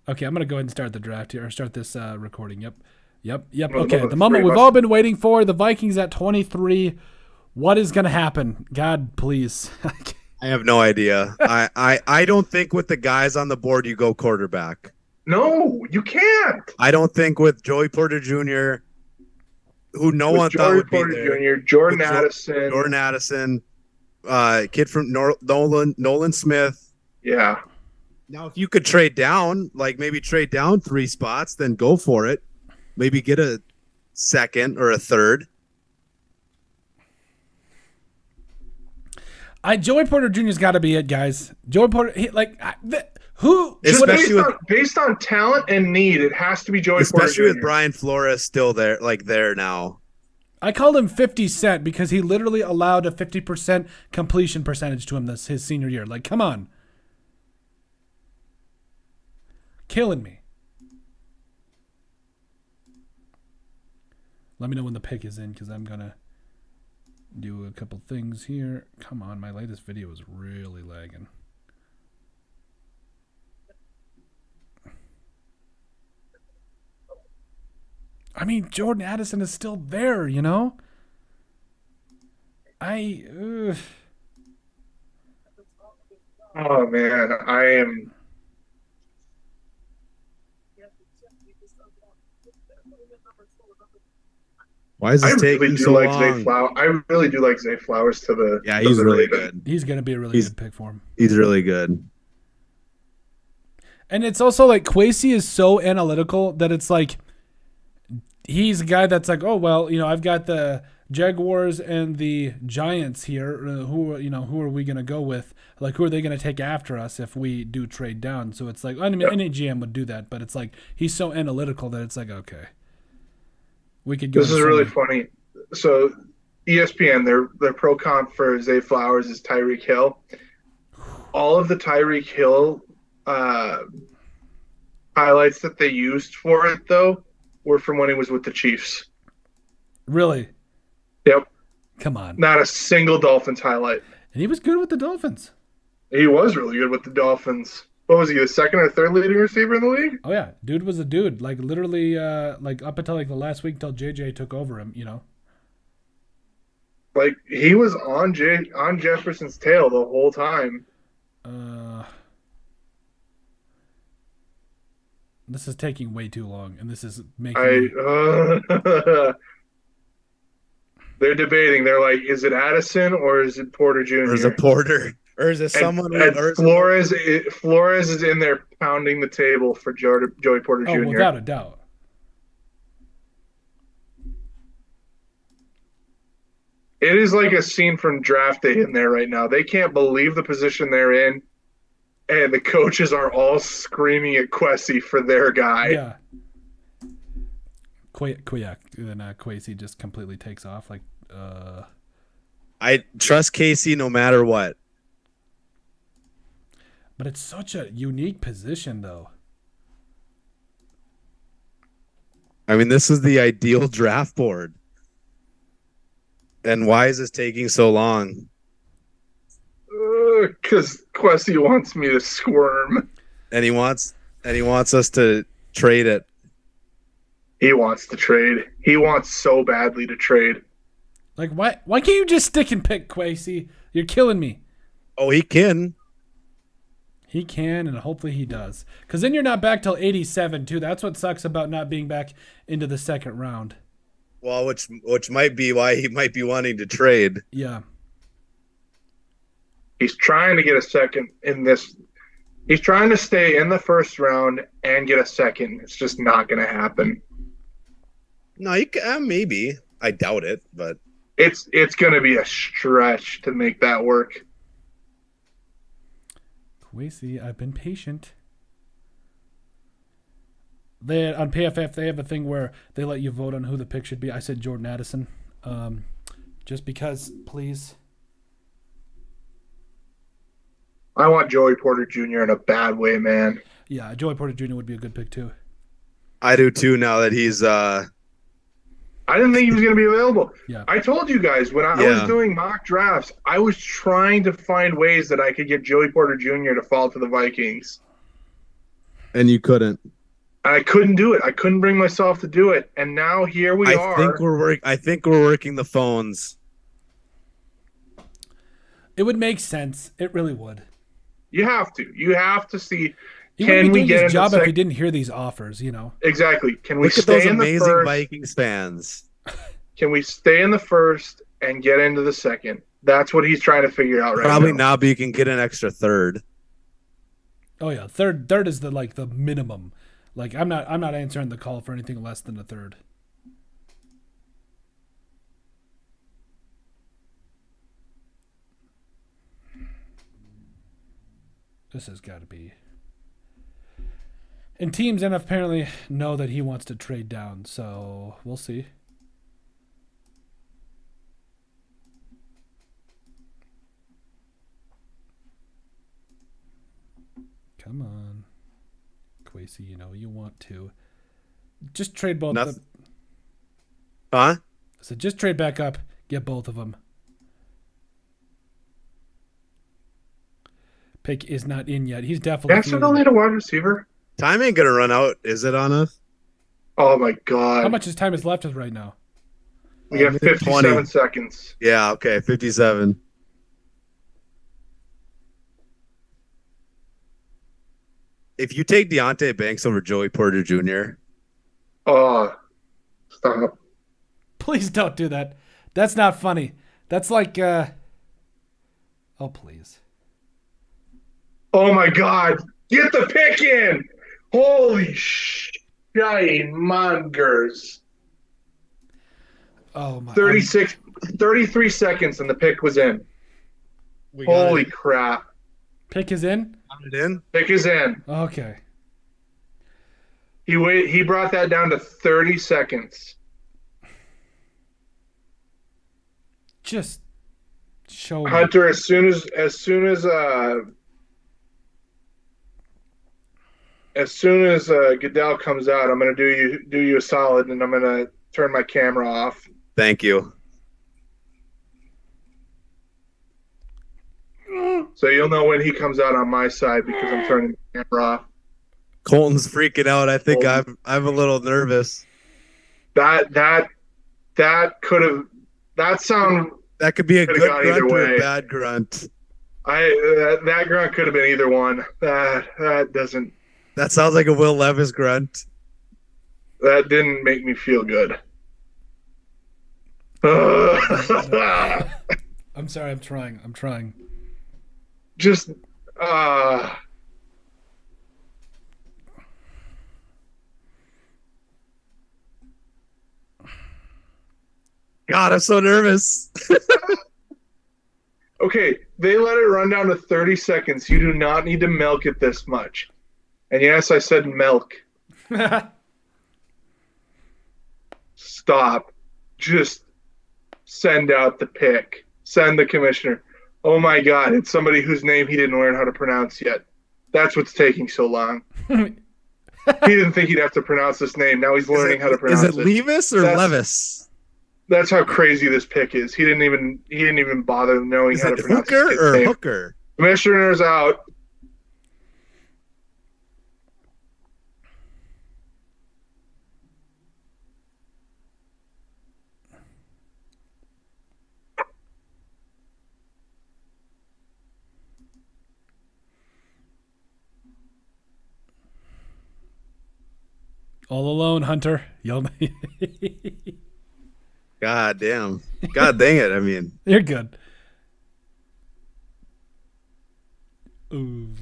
go ahead and start the draft here, or start this recording. Yep. Well, Okay, the the moment three we've of us- all been waiting for. The Vikings at 23. What is gonna happen? God, please. I have no idea. I don't think with the guys on the board you go quarterback. No, you can't. I don't think with Joey Porter Jr., who no With one thought Joey would be Porter there. Jr., Jordan With Addison. Jordan Addison, kid from Nolan Smith. Yeah. Now, if you could trade down, like maybe trade down 3 spots, then go for it. Maybe get a second or a third. Joey Porter Jr.'s got to be it, guys. Joey Porter, who? Just Especially based on talent and need, it has to be Joey Especially Porter with Jr. Brian Flores still there, there now. I called him 50 Cent because he literally allowed a 50% completion percentage to him his senior year. Like, come on. Killing me. Let me know when the pick is in because I'm going to do a couple things here. Come on, my latest video is really lagging. I mean, Jordan Addison is still there, you know? Oh man, I am. Why is I this really taking do so like long? Zay Flowers. I really do like Zay Flowers to the. Yeah, to he's the really Ravens. good. he's going to be a really He's- good pick for him. He's really good. And it's also like Kwesi is so analytical that it's like he's a guy that's like, oh well, you know, I've got the Jaguars and the Giants here. Who are we gonna go with? Like, who are they gonna take after us if we do trade down? So it's like, I mean, any GM would do that, but it's like he's so analytical that it's like, okay, we could go. This to is really somebody. funny. So, ESPN, their pro comp for Zay Flowers is Tyreek Hill. All of the Tyreek Hill highlights that they used for it, though, were from when he was with the Chiefs. Really? Yep, Come on. not a single Dolphins highlight. And he was good with the Dolphins. He was really good with the Dolphins. What was he, the second or third leading receiver in the league? Oh yeah, dude was a dude. Like literally, like up until like the last week till JJ took over him. You know. Like, he was on Jefferson's tail the whole time. This is taking way too long, and this is making. They're debating. They're like, is it Addison or is it Porter Jr.? Or is it Porter? Or is it someone? And or is it- Flores is in there pounding the table for Joey Porter Oh, Jr. without a doubt. It is like a scene from draft day in there right now. They can't believe the position they're in, and the coaches are all screaming at Kwesi for their guy. Yeah. Then Kwesi just completely takes off. Like, I trust Casey no matter what. but it's such a unique position, though. I mean, this is the ideal draft board. And why is this taking so long? Because Kwesi wants me to squirm. And he wants us to trade it. He wants to trade. He wants so badly to trade. Like, why can't you just stick and pick Kwesi? You're killing me. Oh, he can. He can, and hopefully he does. Because then you're not back till 87, too. That's what sucks about not being back into the second round. Well, which might be why he might be wanting to trade. Yeah. He's trying to get a second in this. He's trying to stay in the first round and get a second. It's just not going to happen. No, you can, maybe. I doubt it, but It's going to be a stretch to make that work. Kwesi, I've been patient. On PFF, they have a thing where they let you vote on who the pick should be. I said Jordan Addison. Just because, please. I want Joey Porter Jr. in a bad way, man. Yeah, Joey Porter Jr. would be a good pick, too. I do too now that he's I didn't think he was going to be available. Yeah. I told you guys when I was doing mock drafts, I was trying to find ways that I could get Joey Porter Jr. to fall to the Vikings. And you couldn't. I couldn't do it. I couldn't bring myself to do it. And now here we are. I think we're working the phones. It would make sense. It really would. You have to. You have to see. He Can wouldn't be we doing get his into job if he sec- didn't hear these offers, you know. Exactly. Can we Look at stay those in the amazing first? Vikings fans. Can we stay in the first and get into the second? That's what he's trying to figure out right Probably now. not, but you can get an extra third. Oh yeah, third is the minimum. Like I'm not answering the call for anything less than a third. This has got to be. And teams apparently know that he wants to trade down, so we'll see. Come on. Kwesi, you know you want to. Just trade both of them. Huh? So just trade back up, get both of them. Pick is not in yet. He's definitely. Jackson don't need a wide receiver. Time ain't gonna run out, is it, on us? Oh my god. How much time is left right now? We got 57 20. seconds. Yeah, okay, 57. If you take Deontay Banks over Joey Porter Jr., Oh, stop. Please don't do that. That's not funny. That's like, oh, please. Oh my god. Get the pick in. Holy mongers. Oh my. 33 seconds and the pick was in. Holy crap. Pick is in? it in. Pick is in. Okay. He brought that down to 30 seconds. Just show me. Hunter, as soon as Goodell comes out, I'm gonna do you a solid, and I'm gonna turn my camera off. Thank you. So you'll know when he comes out on my side because I'm turning the camera off. Colton's freaking out. I think I'm a little nervous. That could have That could be a Could've good gone either grunt or way. a bad grunt. that grunt could have been either one. That doesn't. That sounds like a Will Levis grunt. That didn't make me feel good. I'm sorry. I'm trying. Just God, I'm so nervous. okay. They let it run down to 30 seconds. You do not need to milk it this much. And yes, I said milk. Stop. Just send out the pick. Send the commissioner. Oh my God, it's somebody whose name he didn't learn how to pronounce yet. That's what's taking so long. He didn't think he'd have to pronounce this name. Now he's learning how to pronounce Is it Levis or That's- Levis? That's how crazy this pick is. He didn't even bother knowing Is how it to pronounce Hooker his kid's or name. Hooker? Commissioner's out. All alone, Hunter. You'll. God damn. God dang it. I mean, You're good. Ooh.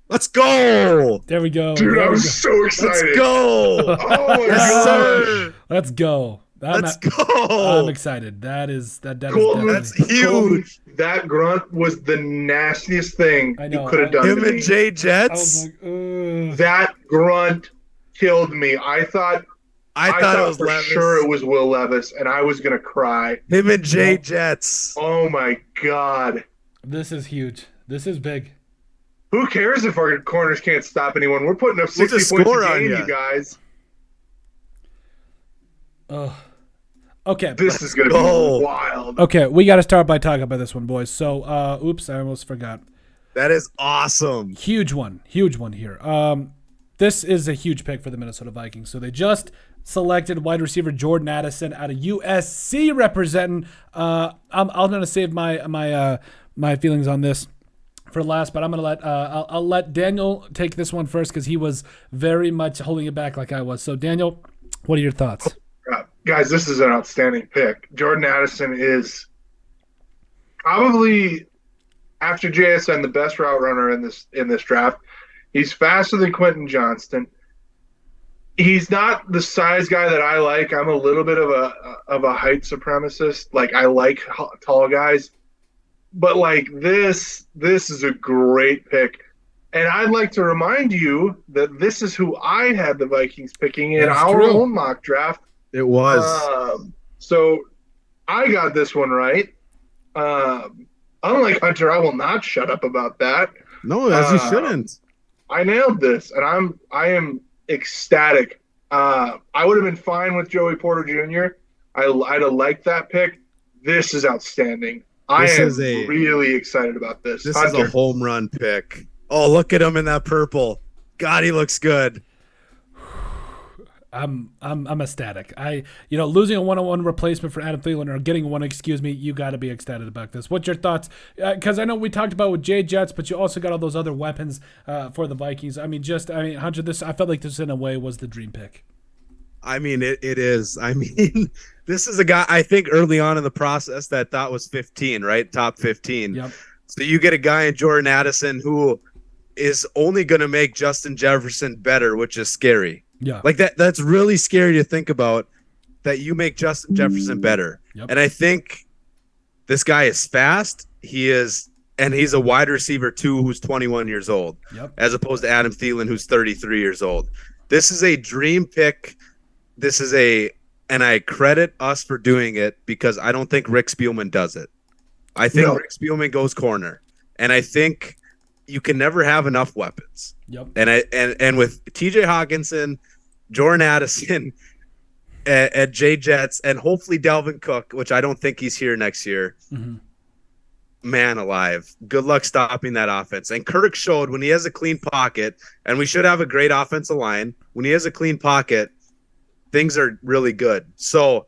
let's go. There we go. Dude, There I'm we go. so Let's excited. go. Oh my Yes, gosh. sir. Let's go. Let's I'm go. excited. That is Colton, That's definitely. huge. That grunt was the nastiest thing I know. you could have done Him to and me. Jay I was Jets. like, ugh. That grunt killed me. I thought I thought it was for Levis. sure it was Will Levis, and I was gonna cry. Him and Jay Nope. Jets. Oh my god. This is huge. This is big. Who cares if our corners can't stop anyone? We're putting up We'll 60 just points score a on game, ya. you guys. Ugh. Okay. This is gonna go. be wild. Okay, we got to start by talking about this one, boys. So, oops, I almost forgot. That is awesome. Huge one here. This is a huge pick for the Minnesota Vikings. So they just selected wide receiver Jordan Addison out of USC representing. I'm gonna save my feelings on this for last, but I'm gonna let I'll let Daniel take this one first because he was very much holding it back like I was. So Daniel, what are your thoughts? Guys, this is an outstanding pick. Jordan Addison is probably, after JSN, the best route runner in this draft. He's faster than Quentin Johnston. He's not the size guy that I like. I'm a little bit of a height supremacist. Like, I like tall guys, but like this is a great pick. And I'd like to remind you that this is who I had the Vikings picking in That's our true. own mock draft. It was. So I got this one right. Unlike Hunter, I will not shut up about that. No, as you shouldn't. I nailed this, and I am ecstatic. I would have been fine with Joey Porter Jr. I'd have liked that pick. This is outstanding. I This am is a- really excited about this. This Hunter, is a home run pick. Oh, look at him in that purple. God, he looks good. I'm ecstatic. Losing a 1-on-1 replacement for Adam Thielen or getting one, you got to be ecstatic about this. What's your thoughts? Because I know we talked about with Jay Jets, but you also got all those other weapons for the Vikings. Hunter, I felt like this in a way was the dream pick. I mean, it is. I mean, this is a guy I think early on in the process that thought was 15, right? Top 15. Yep. So you get a guy in Jordan Addison who is only going to make Justin Jefferson better, which is scary. Yeah. Like that's really scary to think about, that you make Justin Jefferson better. Yep. And I think this guy is fast. He's a wide receiver too, who's 21 years old, Yep. as opposed to Adam Thielen, who's 33 years old. This is a dream pick. And I credit us for doing it because I don't think Rick Spielman does it. I think No. Rick Spielman goes corner, and I think you can never have enough weapons. Yep. And with TJ Hawkinson, Jordan Addison, at Jay Jets, and hopefully Dalvin Cook, which I don't think he's here next year. Mhm. Man alive. Good luck stopping that offense. And Kirk showed when he has a clean pocket, and we should have a great offensive line. When he has a clean pocket, things are really good. So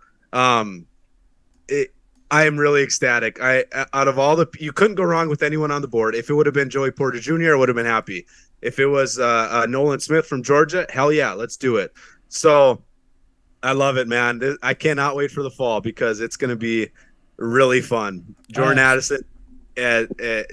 I am really ecstatic. Out of all you couldn't go wrong with anyone on the board. If it would have been Joey Porter Jr., I would have been happy. If it was Nolan Smith from Georgia, hell yeah, let's do it. So I love it, man. I cannot wait for the fall because it's going to be really fun. Jordan Addison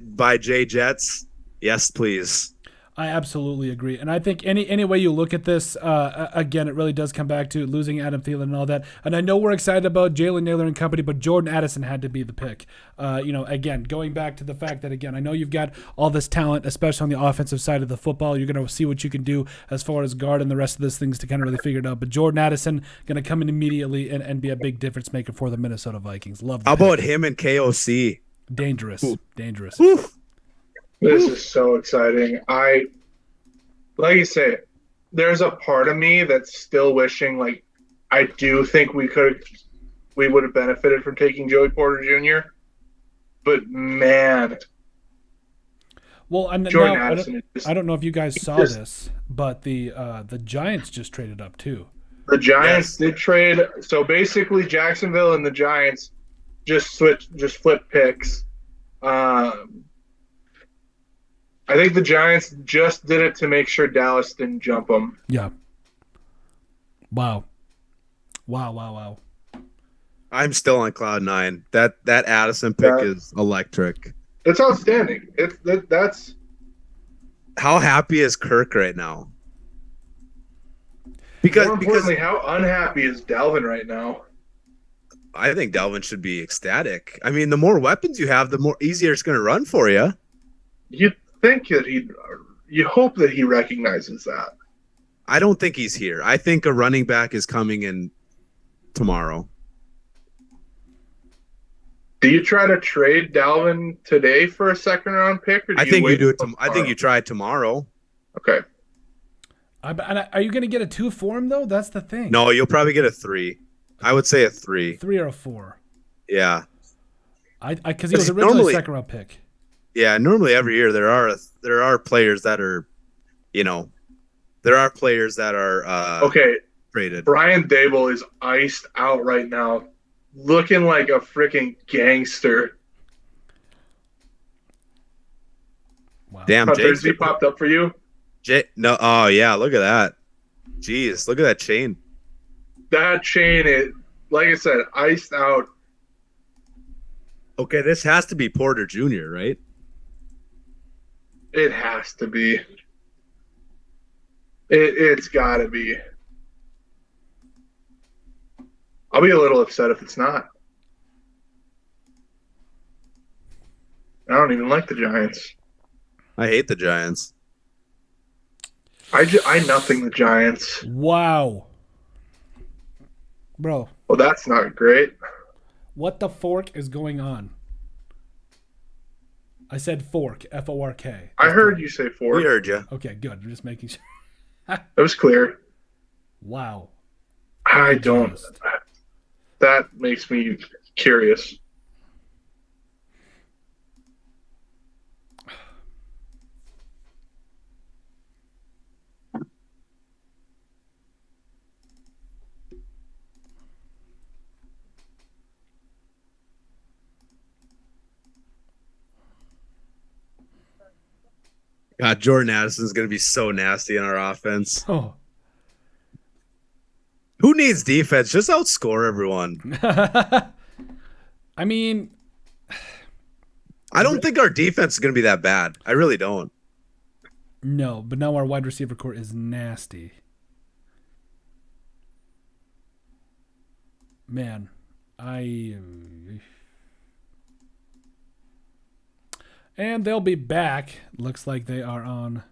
by Jay Jets. Yes, please. I absolutely agree. And I think any way you look at this, again, it really does come back to losing Adam Thielen and all that. And I know we're excited about Jalen Naylor and company, but Jordan Addison had to be the pick. Again, going back to the fact that, again, I know you've got all this talent, especially on the offensive side of the football. You're going to see what you can do as far as guard and the rest of those things to kind of really figure it out. But Jordan Addison going to come in immediately and be a big difference maker for the Minnesota Vikings. Love that. How about him and KOC? Dangerous. Dangerous. Oof. This is so exciting. Like you say, there's a part of me that's still wishing, like, I do think we would have benefited from taking Joey Porter Jr. But man, Well, and Jordan now, Addison is just, I don't know if you guys saw just- this, but the Giants just traded up too. the Giants Yes. did trade. So basically, Jacksonville and the Giants just flipped picks. I think the Giants just did it to make sure Dallas didn't jump them. Yeah. Wow. Wow. I'm still on cloud nine. That Addison pick is electric. It's outstanding. That's How happy is Kirk right now? Because more importantly, how unhappy is Dalvin right now? I think Dalvin should be ecstatic. I mean, the more weapons you have, the more easier it's going to run for you. You think that you hope that he recognizes that. I don't think he's here. I think a running back is coming in tomorrow. Do you try to trade Dalvin today for a second round pick? Or I think you do it. until I think you try it tomorrow. Okay. Are you going to get a 2 for him, though? That's the thing. No, you'll probably get a 3. I would say a 3. 3 or a 4. Yeah. Because he was originally Normally- a second round pick. Yeah. Normally every year there are players that are, Okay. traded. Brian Dable is iced out right now, looking like a freaking gangster. Wow. Damn, Hunter, Jake. he popped up for you? No. Oh yeah. Look at that. Jeez. Look at that chain. That chain is, like I said, iced out. Okay, this has to be Porter Jr., right? It has to be. It's got to be. I'll be a little upset if it's not. I don't even like the Giants. I hate the Giants. I nothing the Giants. Wow. Bro, Well, that's not great. what the fork is going on? I said fork, F-O-R-K. I heard you say four. We heard you. Okay, good. I'm just making sure. It was clear. Wow. I don't. Just- That makes me curious. God, Jordan Addison's going to be so nasty in our offense. Oh. Who needs defense? Just outscore everyone. I mean, I don't think our defense is going to be that bad. I really don't. no, but now our wide receiver core is nasty. Man, and they'll be back. Looks like they are on,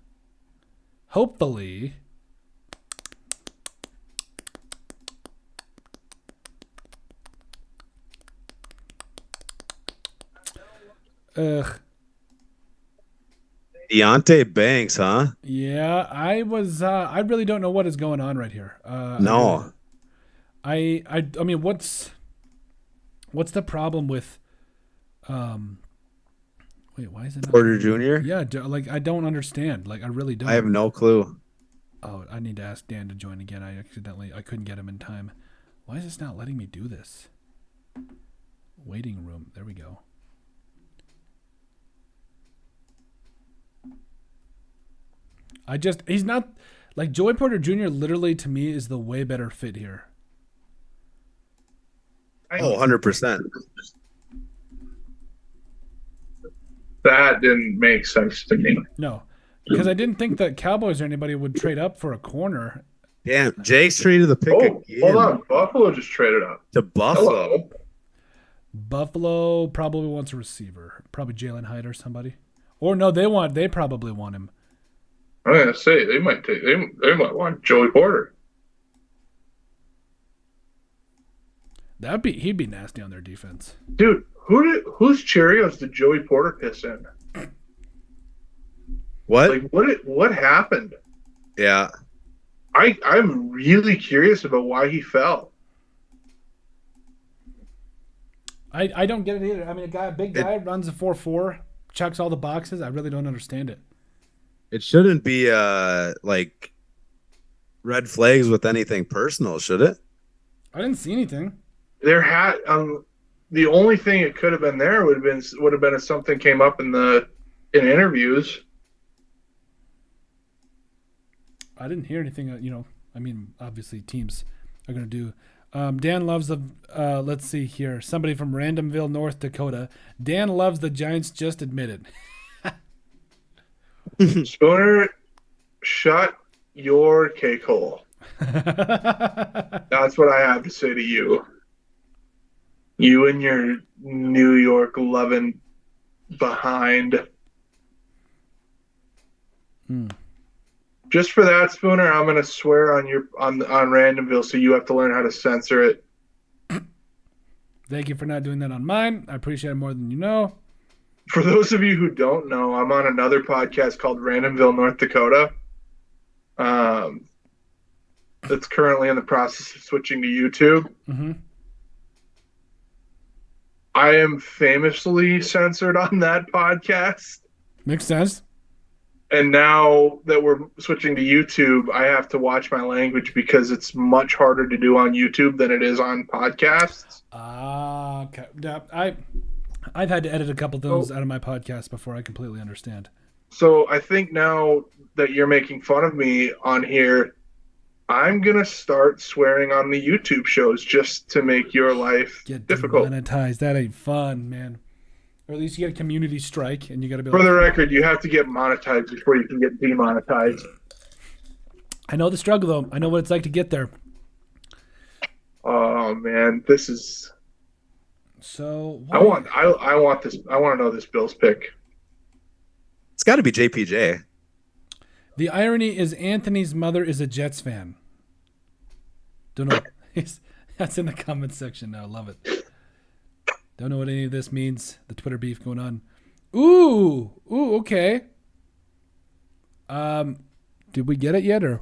hopefully. Ugh. Deontay Banks, huh? Yeah, I really don't know what is going on right here. No. I mean, what's the problem with, wait, why is it not Porter Jr.? Yeah, like I don't understand. Like I really don't. I have no clue. Oh, I need to ask Dan to join again. I couldn't get him in time. Why is this not letting me do this? Waiting room. There we go. He's not, like, Joey Porter Jr. literally to me is the way better fit here. Oh, 100%. That didn't make sense to me. No, because I didn't think that Cowboys or anybody would trade up for a corner. Damn, Jake's traded the pick Oh, again hold on. Buffalo just traded up. to Buffalo. Hello. Buffalo probably wants a receiver. Probably Jalen Hyde or somebody. Or no, they probably want him. I'm gonna say they might want Joey Porter. He'd be nasty on their defense. Dude, whose Cheerios did Joey Porter piss in? What? Like what happened? Yeah. I'm really curious about why he fell. I don't get it either. I mean, a big guy runs a 4.4, checks all the boxes. I really don't understand it. It shouldn't be like red flags with anything personal, should it? I didn't see anything. There had the only thing it could have been there would have been if something came up in interviews. I didn't hear anything. I mean, obviously teams are going to do. Dan loves the. Let's see here. Somebody from Randomville, North Dakota. Dan loves the Giants. Just admitted. Spooner, shut your cake hole. That's what I have to say to you. You and your New York loving behind. Just for that, Spooner, I'm gonna swear on Randomville, so you have to learn how to censor it. Thank you for not doing that on mine. I appreciate it more than you know. For those of you who don't know, I'm on another podcast called Randomville, North Dakota. That's currently in the process of switching to YouTube. Mm-hmm. I am famously censored on that podcast. Makes sense. And now that we're switching to YouTube, I have to watch my language because it's much harder to do on YouTube than it is on podcasts. Okay. Yeah, I've had to edit a couple things out of my podcast before. I completely understand. So I think now that you're making fun of me on here, I'm going to start swearing on the YouTube shows just to make your life Get difficult. demonetized. That ain't fun, man. Or at least you get a community strike and you got to be For the record, you have to get monetized before you can get demonetized. I know the struggle, though. I know what it's like to get there. Oh, man. This is... So I want this. I want to know this Bills pick. It's got to be JPJ. The irony is Anthony's mother is a Jets fan. Don't know. That's in the comment section now. Love it. Don't know what any of this means. The Twitter beef going on. Ooh, okay. Did we get it yet, or?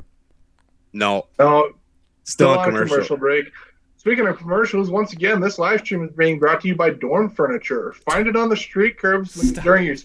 No, No, still on on commercial. break. Speaking of commercials, once again, this live stream is being brought to you by Dorm Furniture. Find it on the street curbs during your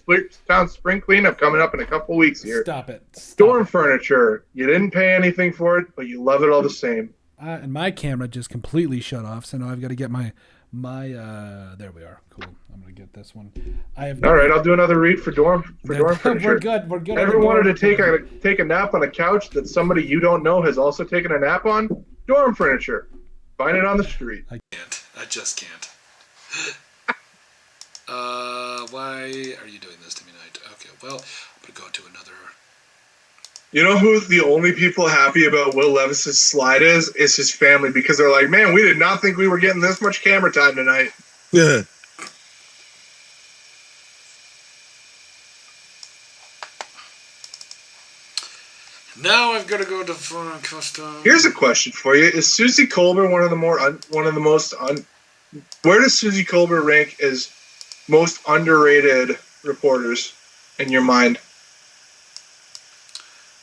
town spring cleanup coming up in a couple weeks here. Stop it. Dorm Furniture. You didn't pay anything for it, but you love it all the same. And my camera just completely shut off, so now I've got to get my there we are. Cool. I'm gonna get this one. All right, I'll do another read for Dorm Furniture. We're good. Ever wanted to take a nap on a couch that somebody you don't know has also taken a nap on? Dorm Furniture. Find it on the street. I just can't. Why are you doing this to me tonight? Okay, well, I'm gonna go to another. You know who the only people happy about Will Levis's slide is? It's his family, because they're like, man, we did not think we were getting this much camera time tonight. Yeah. Now I've got to go to Foreign Custom. Here's a question for you: is Susie Colbert one of the most? Where does Susie Colbert rank as most underrated reporters in your mind?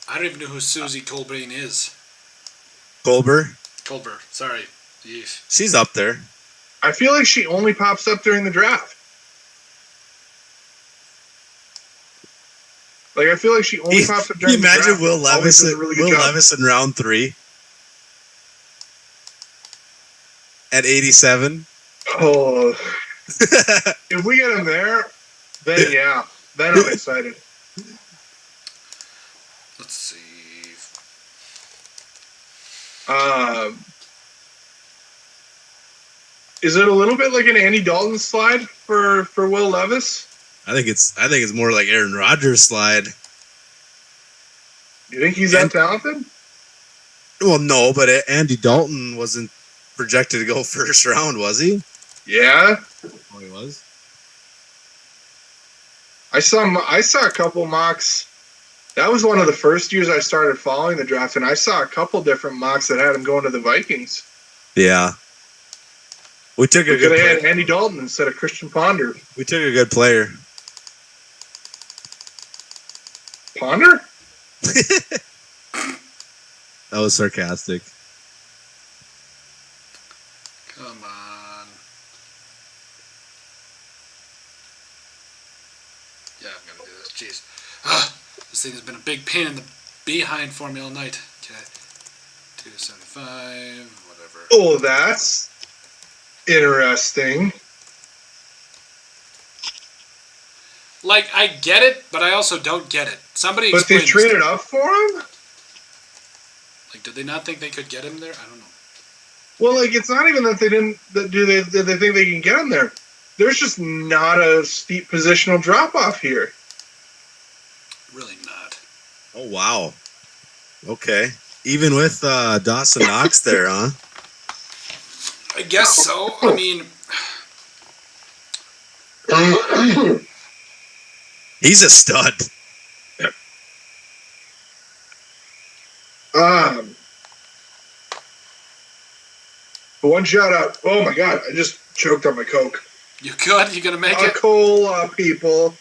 I don't even know who Susie Colbert is. Colbert. Sorry. Yeesh. She's up there. I feel like she only pops up during the draft. Like, I feel like she only pops up during the draft. Imagine Will Always does a really good job. Levis in round 3 at 87. Oh, if we get him there, then yeah, then I'm excited. Let's see. Is it a little bit like an Andy Dalton slide for Will Levis? I think it's more like Aaron Rodgers' slide. You think he's that talented? Well, no, but Andy Dalton wasn't projected to go first round, was he? Yeah. Oh, he was. I saw a couple mocks. That was one of the first years I started following the draft, and I saw a couple different mocks that had him going to the Vikings. Yeah. We took a Because good they player. had Andy Dalton instead of Christian Ponder. We took a good player. Ponder? That was sarcastic. Come on. Yeah, I'm gonna do this. Jeez. This thing has been a big pain in the behind for me all night. Okay. 275, whatever. Oh, that's interesting. Like, I get it, but I also don't get it. Somebody But they explain this to traded me. up for him? Like, did they not think they could get him there? I don't know. Well, like it's not even that they didn't. That they think they can get him there? There's just not a steep positional drop off here. Really not. Oh wow. Okay. Even with Dawson Knox there, huh? I guess so. I mean, He's a stud. One shout out. Oh my god, I just choked on my Coke. you good? You gonna make A it? cola, people.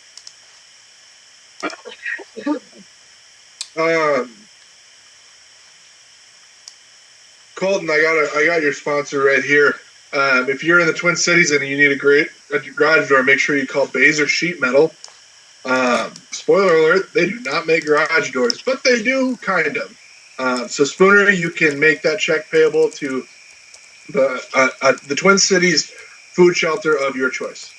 Colton, I got your sponsor right here. If you're in the Twin Cities and you need a garage door, make sure you call Baser Sheet Metal. Spoiler alert: they do not make garage doors, but they do kind of. So Spooner, you can make that check payable to the Twin Cities food shelter of your choice.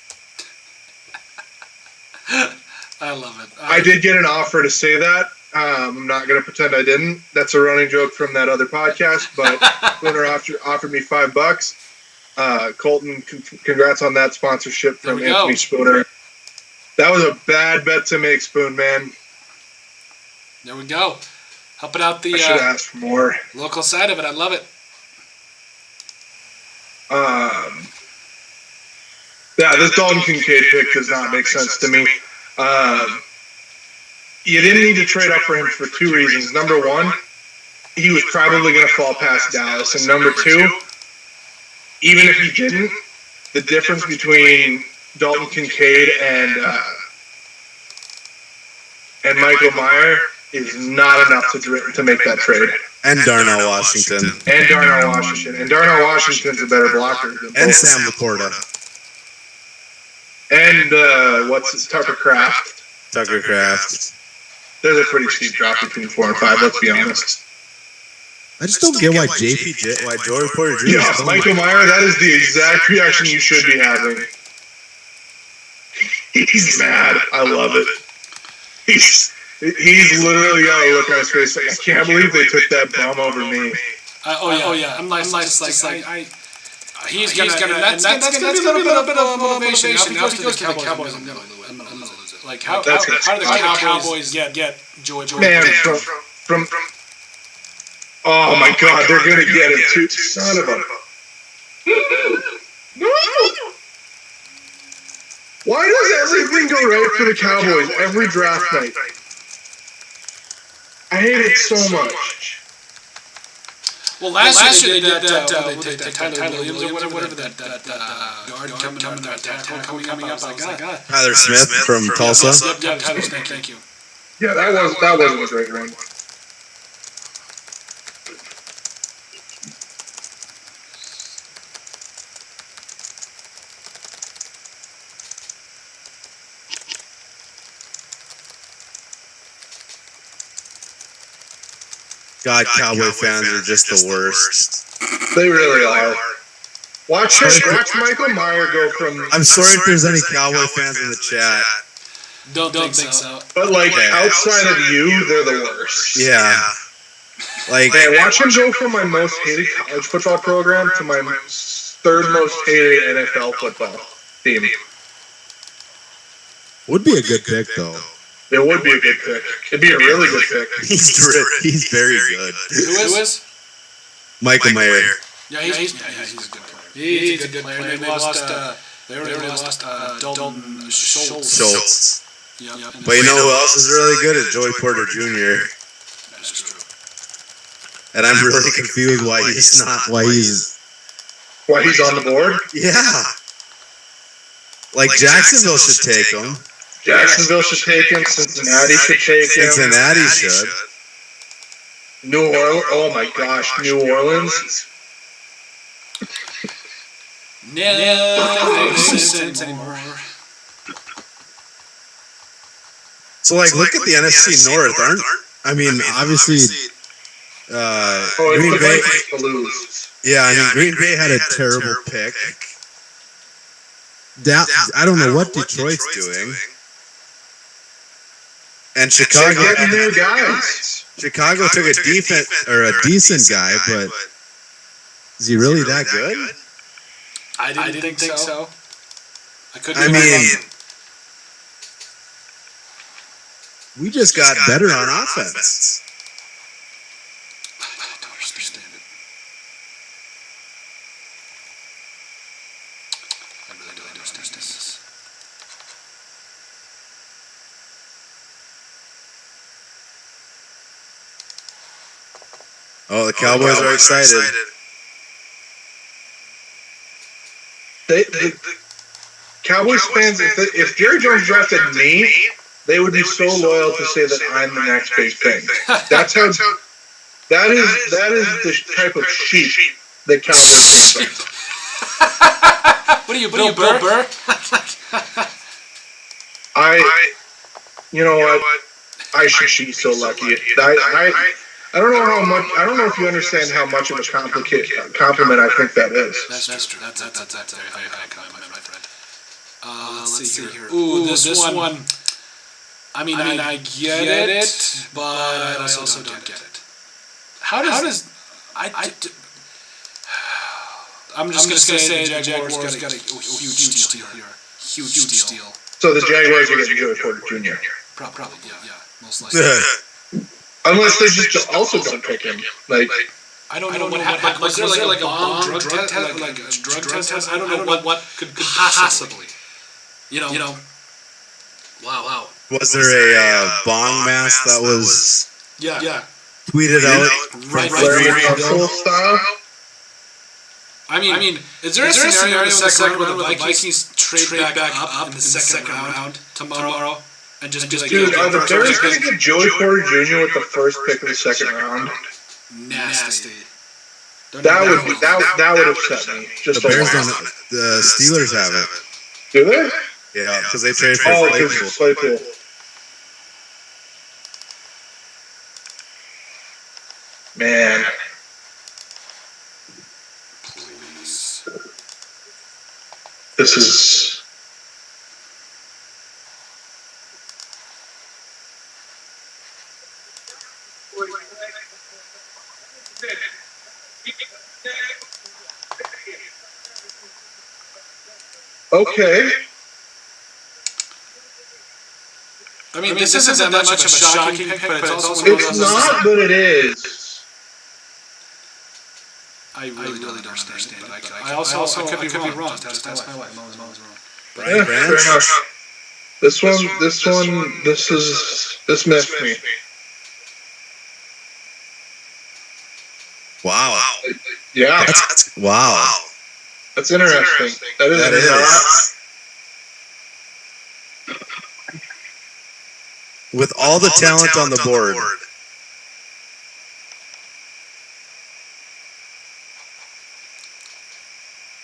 I love it. I did get an offer to say that. I'm not going to pretend I didn't. That's a running joke from that other podcast, but Spooner offered me $5. Colton, congrats on that sponsorship from There we Anthony go. Spooner. That was a bad bet to make, Spoon, man. There we go. Helping out the I should have asked for more. local side of it. I love it. Yeah, this Dalton Kincaid pick does not make sense to me. You didn't need to trade up for him for two reasons. Number one, he was probably going to fall past Dallas. And number two, even if he didn't, the difference between Dalton Kincaid and Michael Meyer is not enough to make that trade. And Darnell Washington. And Darnell Washington. And Darnell Washington's a better blocker than And both. Sam Laporta. And Tucker Kraft. Tucker Kraft. There's a pretty steep drop between 4 and 5, let's be honest. I just don't get why why Joey Porter Jr. Yeah, Michael Meyer, that is the exact reaction you should be having. He's mad. I love it. He's literally got a look on his face like, I can't believe they took that bum over me. Oh yeah. I'm like he's gonna that's gonna be a little bit of motivation. Now if he goes to the Cowboys, I'm gonna lose it. Like how do the Cowboys get Joey Man, Porter? from oh my god, they're gonna get him too. Son of a. No! Why does everything go right for the Cowboys every draft night? I hate it so much. Well, last year they did that Tyler Williams or whatever that guard coming that tackle coming up. I was like, God. Tyler Smith from Tulsa. Yep, Tyler Smith. Thank you. Yeah, that wasn't a great run. God, Cowboy fans are just the worst. They really are. Watch Michael Meyer go from. I'm sorry if there's any Cowboy fans in the chat. Don't think so. But outside of you, they're the worst. Yeah. Like, Man, watch him go from my most hated college football program to my third most hated NFL football team. would be a good pick though. It would be a good pick. It'd be a really good pick. he's very good. Who is? Michael Mayer. Yeah, he's a good player. He's a good player. They lost Dalton Schultz. Yep. But you know who else is really good? Is Joey Porter Jr. That's true. And I'm really confused why he's Why he's on the board? Yeah. Like Jacksonville should take him. Jacksonville should take him. Cincinnati should take him. Cincinnati should. New Orleans. Oh my gosh, New Orleans. No sense anymore. So look at the NFC North, obviously Green Bay. To lose. Yeah, Green Bay had a terrible pick. I don't know what Detroit's doing. And Chicago They're getting their guys. Chicago took a defense or a decent guy, but is he really that good? I didn't think so. I could. I mean, we just got better on offense. I don't understand it. I really don't understand this. Oh, the Cowboys are excited. The Cowboys fans, if Jerry Jones drafted me, they would be so loyal to say that I'm the next big thing. That's how. That is the type of sheep that Cowboys fans are. What are you, Bill Burr? You know what? I should be so lucky. I don't know how much. I don't know if you understand how much of a compliment I think that is. That's true. That's a very high compliment, my friend. Let's see here. Ooh, this one. I mean, I get it, but I also don't get it. How does I'm just gonna say the Jaguars got a huge steal here. Huge steal. So the Jaguars are getting Joey Porter Jr. Probably, yeah, most likely. Unless they just also don't pick him. Like I don't know what happened. Was there like a bomb drug test? Like a drug test? I don't know what could possibly. You know. Wow. Was there a bong mask that was tweeted out Right. Larry Hustle style? I mean, is there a scenario in the second round where the Vikings trade back up in the second round tomorrow and just be like, dude, are the Bears going to get Joey Porter Jr. with the first pick of the second round? Nasty. That would upset me. Just the Bears a lot. don't. The Steelers have it. Do they? Yeah, because they traded for Oh, Claypool. because Claypool. Man. Please. This is. Okay. I mean, this isn't that much of a shocking pick, but it's also one of It's those. not, but it is. I really don't understand it. I also could be wrong. That's my wife. Mom's wrong. Brian Yeah, fair Branch. enough. This missed me. Wow. Yeah, Wow. that's interesting. That That is. is. With all the talent on the board.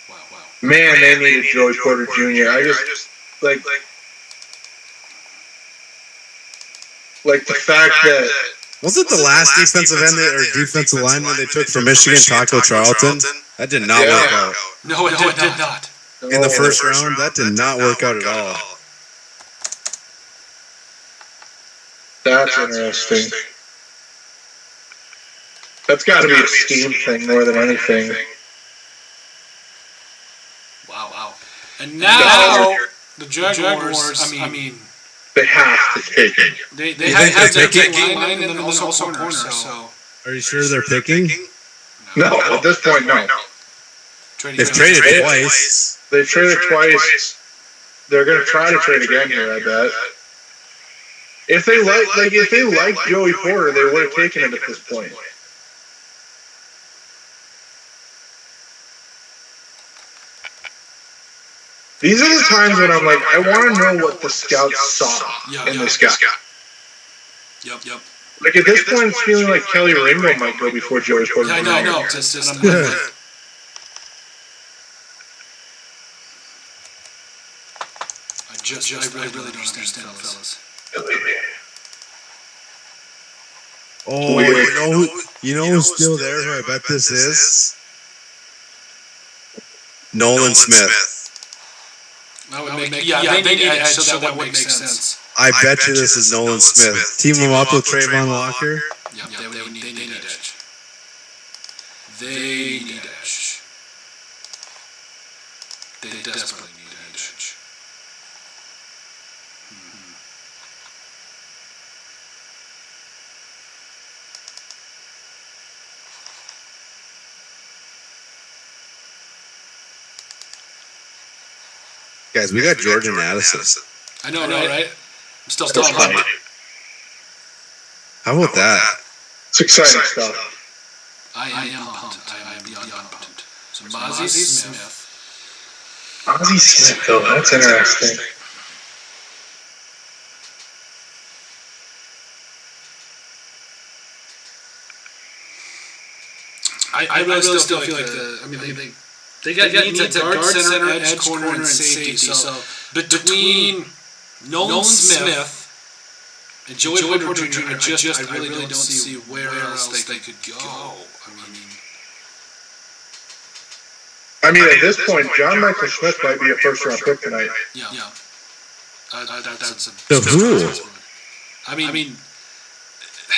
Wow. Man, they needed Joey Porter Jr. I just like the fact that Was it the last defensive end or defensive lineman they took from Michigan, Taco Charlton? That did not work out. No, it did not. In the first round, that did not work out at all. That's interesting. That's got to be a scheme thing more than anything. Wow. And now the Jaguars. I mean, They have to take it. they think have they're their picking? big line and then also corner. So Are you sure they're picking? No, at this point, no. They've traded twice. They traded twice. They're going to try to trade again here, I bet. If they like Joey Porter, they would have taken him at this point. These are the times when I'm like, I want to know what the scouts saw in this guy. Yep. Like at this point, it's feeling like Kelly Ringo might go before Joey Porter. I know. I really don't understand, fellas. Oh, you know who's still there who I bet this is? Nolan Smith. That would make they need edge, so that would make sense. I bet you this is Nolan Smith. Team him up with Trayvon Walker. Yeah, they need edge. They need edge. They desperately need edge. Guys, we got Jordan Addison. I know, right? I'm still That's pumped. funny. How about that? It's exciting stuff. I am pumped. I am beyond pumped. So Mozzie Smith. Ozzie Smith, though, that's interesting. I really still feel like they got needs at guard, center, edge, corner, and safety. So between Nolan Smith and Joey Porter Jr., I really don't see where else they could go. I mean, at this point, John Michael Schmidt might be a first-round pick tonight. Yeah. That's a The who? I mean,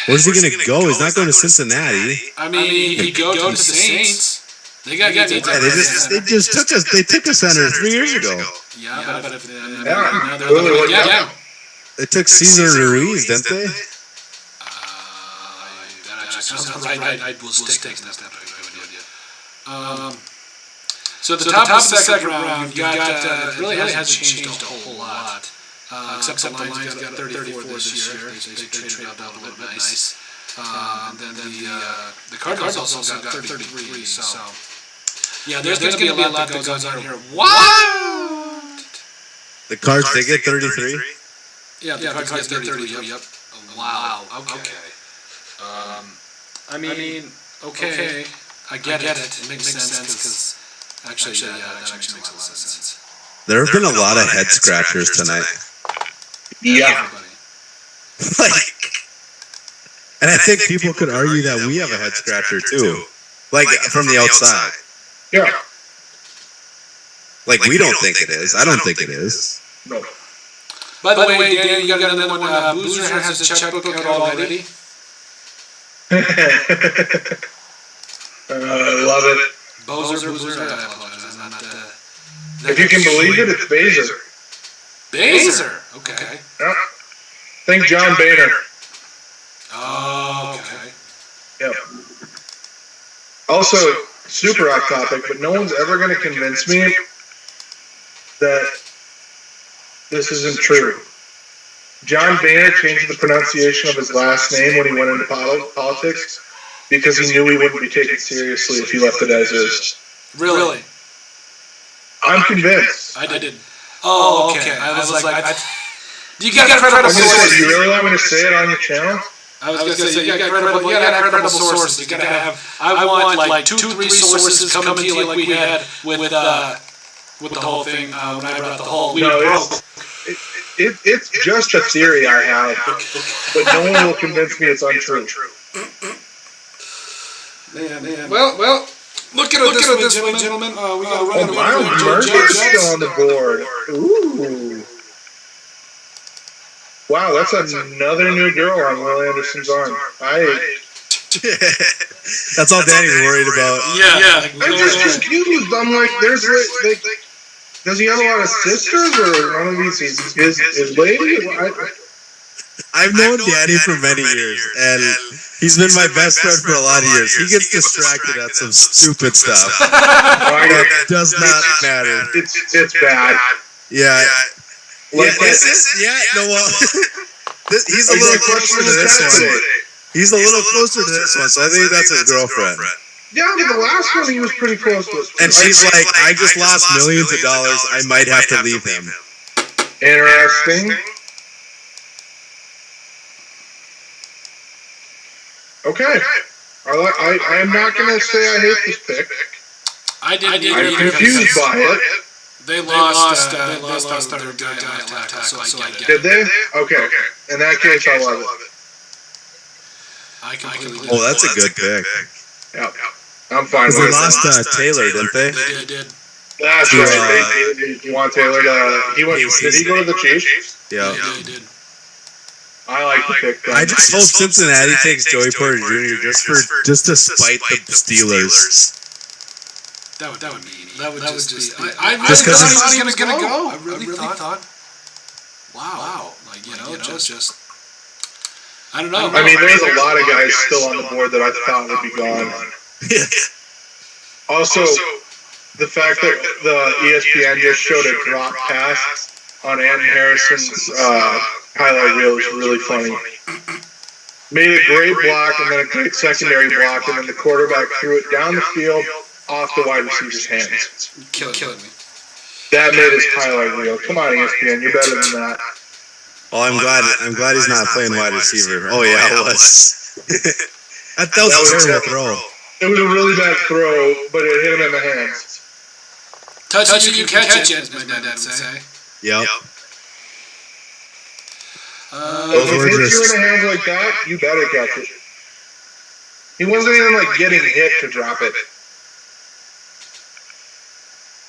Where's he going to go? He's not going to Cincinnati. he could go to the Saints. They got needs. Yeah, they just took us. They took a center 3 years ago. Yeah, but if Yeah. yeah. They took Cesar Ruiz, didn't they? I will stick to that. So at the top of the second round, you've got it really hasn't changed a whole lot. Except the Lions got 34 this year. They traded up a little bit nice. And then the Cardinals also got 33. So yeah, there's going to be a lot that goes on here. What? The Cards, they get 33? Yeah, the Cardinals get 33. Yep. Wow. Okay. Okay. I get it. It makes sense because actually, that actually makes a lot of sense. There have been a lot of head scratchers tonight. Yeah. And I think people could argue that we have a head scratcher too. Like from the outside. Yeah. Like we don't think it is. I don't think it is. No. By the way, Dan, you got another one. Boozer has his checkbook out already. I love it. Boozer. I apologize. I'm not. If you can believe it, it's Baser. Baser. Okay. Yeah. Think John Boehner. Oh, okay. Yep. Also, super off topic, but no one's ever going to convince me that this isn't true. John Boehner changed the pronunciation of his last name when he went into politics because he knew he wouldn't be taken seriously if he left it as is. Really? I'm convinced. I did. Oh, okay. I was like, you got credible sources. You sources. really want me to say it on your channel? I was going to say, you got credible sources. You got to have, I want like 2-3 sources coming to you like we had with the whole thing, when I brought the whole weed broke. It's just a theory I have, but no one will convince me it's untrue. Man. Well. Look at this way, gentlemen. We got to run Oh, Miles Murphy's still on the board. Ooh. Wow, that's another new girl on Will Anderson's arm. That's all Danny's worried about. Yeah. I'm just confused. I'm like, does he have a lot of sisters, or one of these is lady? I've known Danny for many years, and he's been my best friend for a lot of years. He gets distracted at some stupid stuff that does not matter. It's bad. Yeah. He's a little closer to this one. He's a little closer to this one, so I think that's his girlfriend. Yeah, but the last one he was pretty close to. And she's like, I just lost millions of dollars. I might have to leave him. Interesting. Okay. I'm not going to say I hate this pick. I did. I'm confused by it. They lost their guy left tackle, so I get it. Did they? Okay. In that case, I love it. I completely. Oh, that's a good pick. Yeah. I'm fine with They it. lost Taylor, didn't they? They did. That's right. You want Taylor to... Did he go to the Chiefs? Yeah. They did. I like the pick. I just hope Cincinnati takes Joey Porter Jr. just to spite the Steelers. That would be. That would just be. I Just 'cause thought he's- he was gonna go. I really thought. Wow. Like just. I don't know. I mean, there's a lot of guys still on the board that I thought would be gone. Also, the fact that the ESPN just showed a drop pass on Anton Harrison's highlight reel is really funny. Made a great block and then a great secondary block, and then the quarterback threw it down the field off the wide receiver's hands. Killing me. That made his highlight reel. Come on, ESPN, you're better than that. Oh, I'm glad he's not playing wide receiver. Oh yeah, it was. that was a terrible throw. It was a really bad throw, but it hit him in the hands. Touch it, you catch it, as my dad would say. Yep. If it hits you in the hands like that, you better catch it. He wasn't even like getting hit to drop it.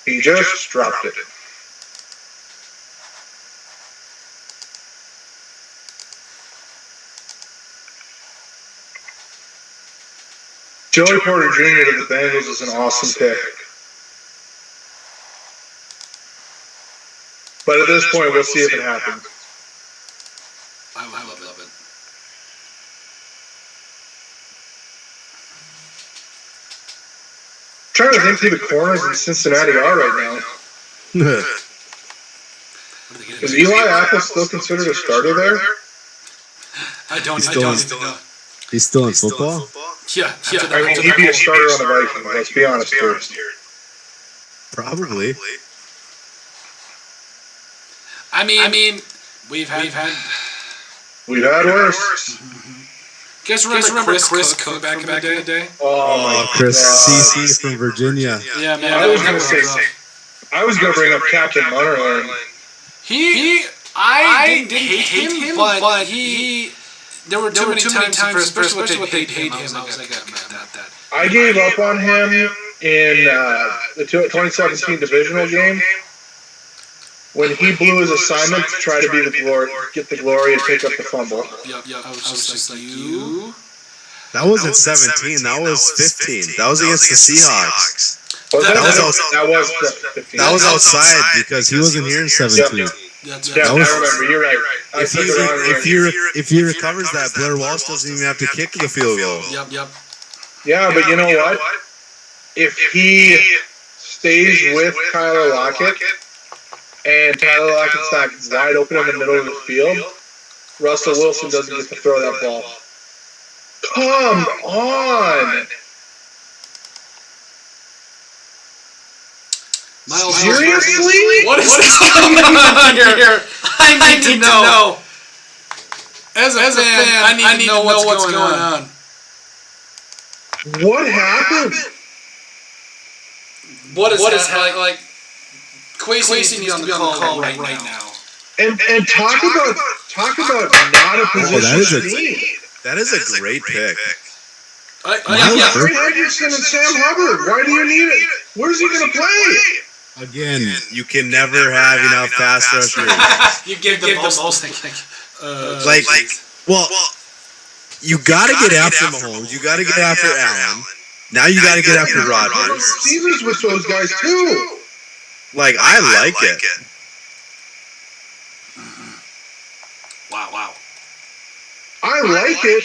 He just dropped it. Joey Porter Jr. to the Bengals is an awesome pick. But at this point, we'll see if it happens. I love it. Trying to think who the corners in Cincinnati are right now. Is Eli Apple still considered a starter there? I don't know. He's still in football? Yeah. I mean, he'd be a starter on the Vikings, let's be honest here. Probably. I mean, we've had. We've had worse. You guys remember Chris Cook back in the day? Oh, Chris God. CC from Virginia. Yeah, man. I was gonna bring up Captain Munnerlin. I didn't hate him, but he. There were too many times, especially what they paid him. I was like, that. I gave up on him in the 2017 divisional game when he blew his assignment to try to be get the glory and pick up the fumble. Yep. I was just like, you. That wasn't 17. That was 15. That was against the Seahawks. That was outside because he wasn't here in 17. That's Yeah, That was- I remember. You're right. If he recovers that, Blair Walsh doesn't even have to kick the field goal. Yep. Yeah, but you know what? If he stays with Tyler Lockett and Tyler Lockett's not wide open in the middle of the field, Russell Wilson doesn't get to throw that ball. Come on! Miles, Seriously? what is going on here? I need to know. As a fan, I need to know what's going on. What happened? What is happening? Like, Kwesi needs to be on the call right now. And talk about not a position team. That is a great pick. Trey Hendrickson and Sam Hubbard. Why do you need it? Where's he going to play? Again, You can never have enough pass rushers. You give them most Well, you got to get after Mahomes. You got to get after Allen. Now you got to get after Rodgers. Receivers with those guys too. Like, I like it. Wow. I like it,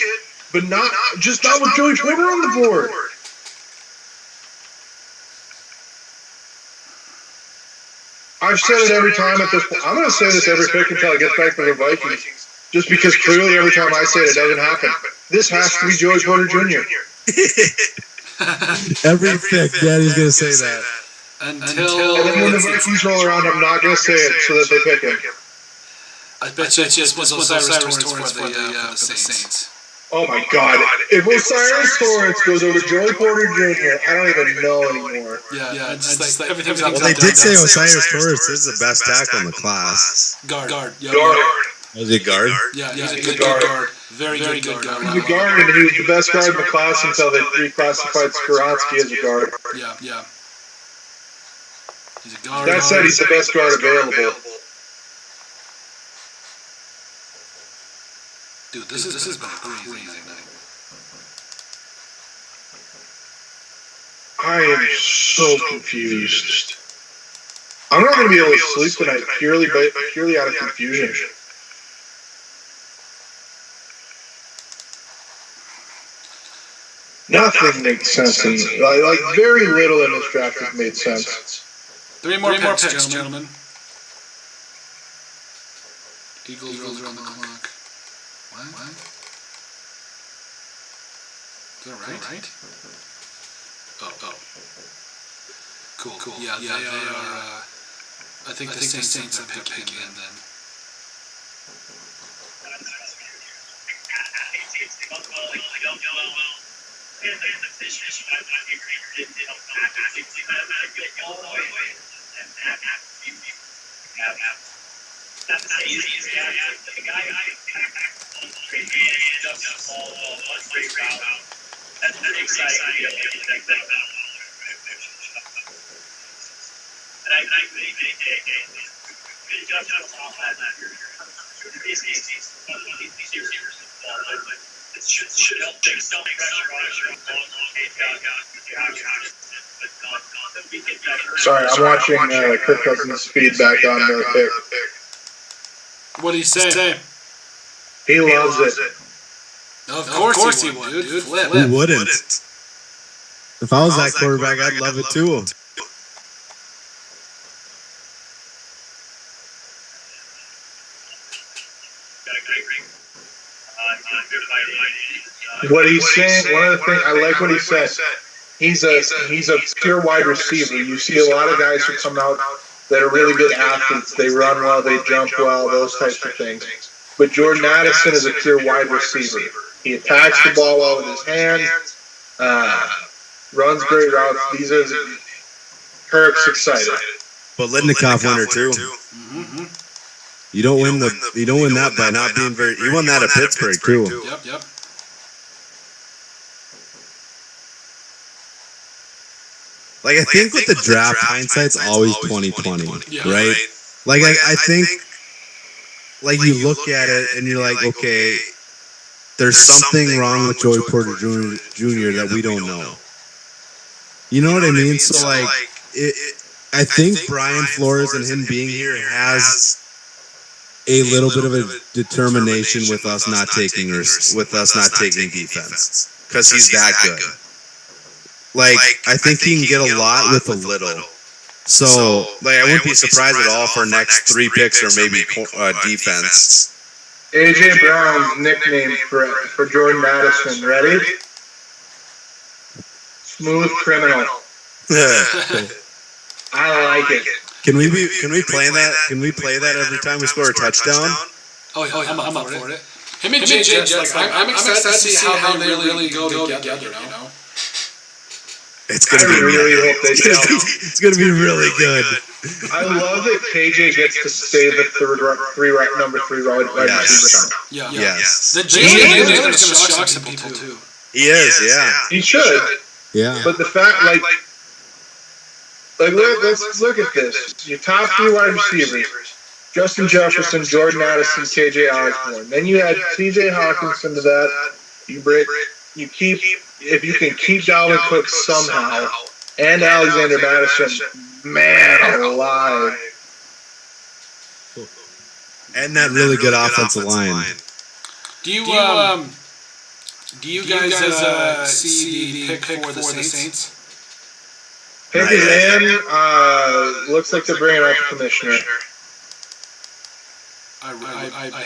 but not with Joey Porter on the board. I've said it every time at this point. I'm going to say this every pick until I get back to the Vikings. Just because clearly every time I say it, it doesn't happen. This has to be Joey Porter Jr. every pick, Daddy's going to say that. Until And then when the Vikings roll around, I'm not going to say it so that they pick him. I bet you it's Osiris Torrance for the Saints. Oh my God. If Osiris Torrance goes over Joey Porter Jr., I don't even know anymore. Yeah. It's like everything's Well, they did say Osiris Torrance is the best tackle in the class. guard. Yep. Guard. Was he guard? Yeah, he's a he's good a guard. guard. Very good guard. He's a guard, and he was the best guard in the class until they reclassified Skoronski as a guard. Yeah. He's a guard. That said, he's the best guard available. This has been a crazy night. I am so confused. I'm not going to be able to sleep tonight purely out of confusion. Nothing makes sense. Like very little in this draft has made sense. Three more picks, gentlemen. Eagles are on the clock. What? Is that right? Oh. Cool. Yeah, they are. I think the Saints have picked him in then. Sorry, I'm watching Kirk Cousins' feedback on the pick. What do you say? He loves it. Of course he would, dude. Flip. Who wouldn't? If I was that quarterback, I'd love it too. What he's saying, one of the things I like what he said. He's a pure wide receiver. You see a lot of guys who come out that are really good athletes. They run well, they jump well, those types of things. But Jordan Addison is a pure wide receiver. He attacks the ball well with his hands, runs great routes. These are Kirk's excited. But Litnikoff winner too. Mm-hmm. You don't win that by not being very. You won that at Pittsburgh too. Yep. Like I think with the draft, hindsight's always 20/20, right? Like I think, like you look at it and you're like, okay, there's something wrong with Joey Porter Jr. that we don't know. You know what I mean? So like, I think Brian Flores and him being here has a little bit of a determination with us not taking defense because he's that good. Like, I think he can get a lot with a little. So, like, I wouldn't be surprised at all for next 3 picks or maybe defense. A.J. Brown's nickname for Jordan Addison. Ready? Smooth criminal. I like it. Can we play that? Can we play that every time we score a touchdown? Oh yeah, I'm up for it. Him and J.J. Jets, like, I'm excited to see how they really go together, you know? It's gonna be it's gonna be really good. I love that KJ gets to stay the number three wide receiver. Yeah. Yes. The J.J. is gonna shock some people too. He is, yeah. He should. Yeah. But the fact, like let's look at this. Your top 3 wide receivers: Justin Jefferson, Jordan Addison, KJ Osborne. Then you add T.J. Hawkinson to that. If you can keep Dalvin Cook somehow and Alexander Madison, man alive. And that really good offensive line. Do you guys see the pick for the Saints? Pick is in. Looks like they're bringing out the commissioner. I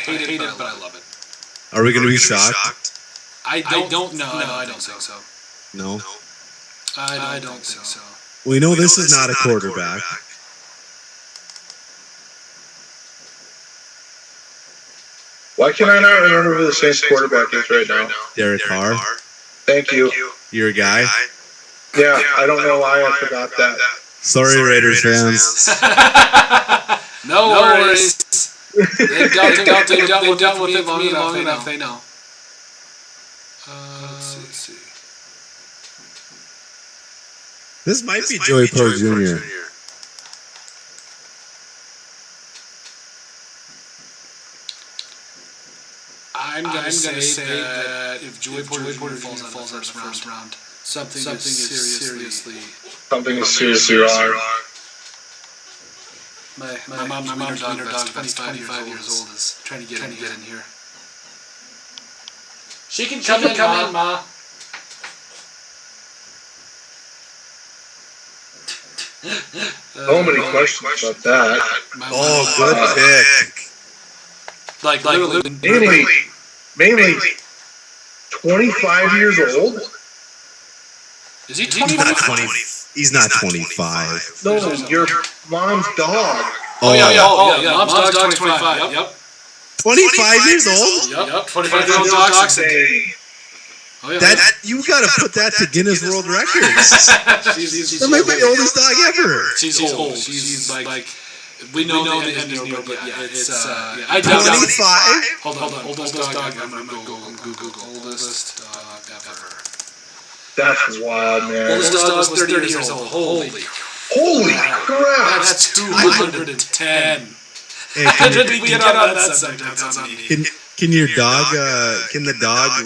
hate it, but I love it. Are we going to be shocked? I don't know. No, I don't think so. No. I don't think so. We know this is not a quarterback. Why can I not remember who the Saints quarterback is right now? Derek Carr. Thank you. You're a guy? Yeah, I don't know why I forgot that. Sorry, Raiders fans. No worries. They've dealt with it long enough. They know. Let's see. This might be Joey Porter Jr. I'm gonna say that if Joey Porter falls in the first round, something is seriously wrong. My mom's wiener dog that's 25 years old is trying to get in here. She can come in, Ma. So many questions about that. Good pick. Like literally. Mainly 25 years old? Is he He's not 25? 20. He's not 25. No, your mom's dog. Oh yeah. Mom's dog 25. Yep. 25 years old? Yep. 25-year-old dachshund. Oh yeah. That you gotta put that to Guinness World Records. That might be the oldest dog ever. She's old. She's like we know the end is near, but yeah, it's I 25. Hold on. Oldest dog ever. I'm gonna go Google oldest dog ever. That's wild, man. Oldest dog was 30 years old. Holy crap! that's 210. Hey, We get on that subject. can your dog? Can the dog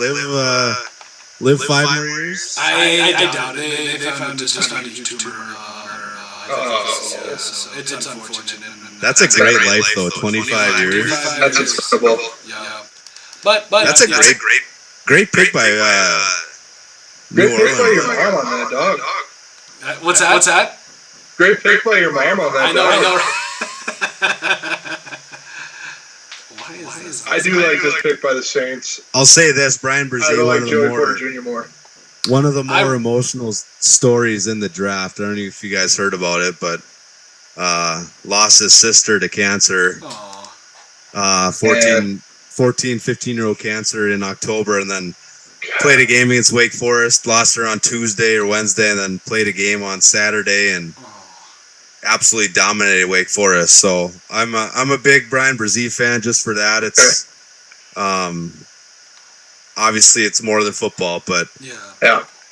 live 5 more years? I doubt it. They found a YouTuber. So it's unfortunate. That's a great life, though. 25 years. That's incredible. Yeah. But That's a great pick by New Great pick by your Orleans. mom on that dog. What's that? Great pick by your mom on that dog. I know. Why is I do like this pick by the Saints. I'll say this: Brian I Brzee, like Joey Porter Jr. more. one of the more emotional stories in the draft. I don't know if you guys heard about it, but lost his sister to cancer. 14, 15-year-old cancer in October, and then played a game against Wake Forest, lost her on Tuesday or Wednesday, and then played a game on Saturday and absolutely dominated Wake Forest. So I'm a big Brian Brzee fan just for that. It's obviously it's more than football, but Yeah.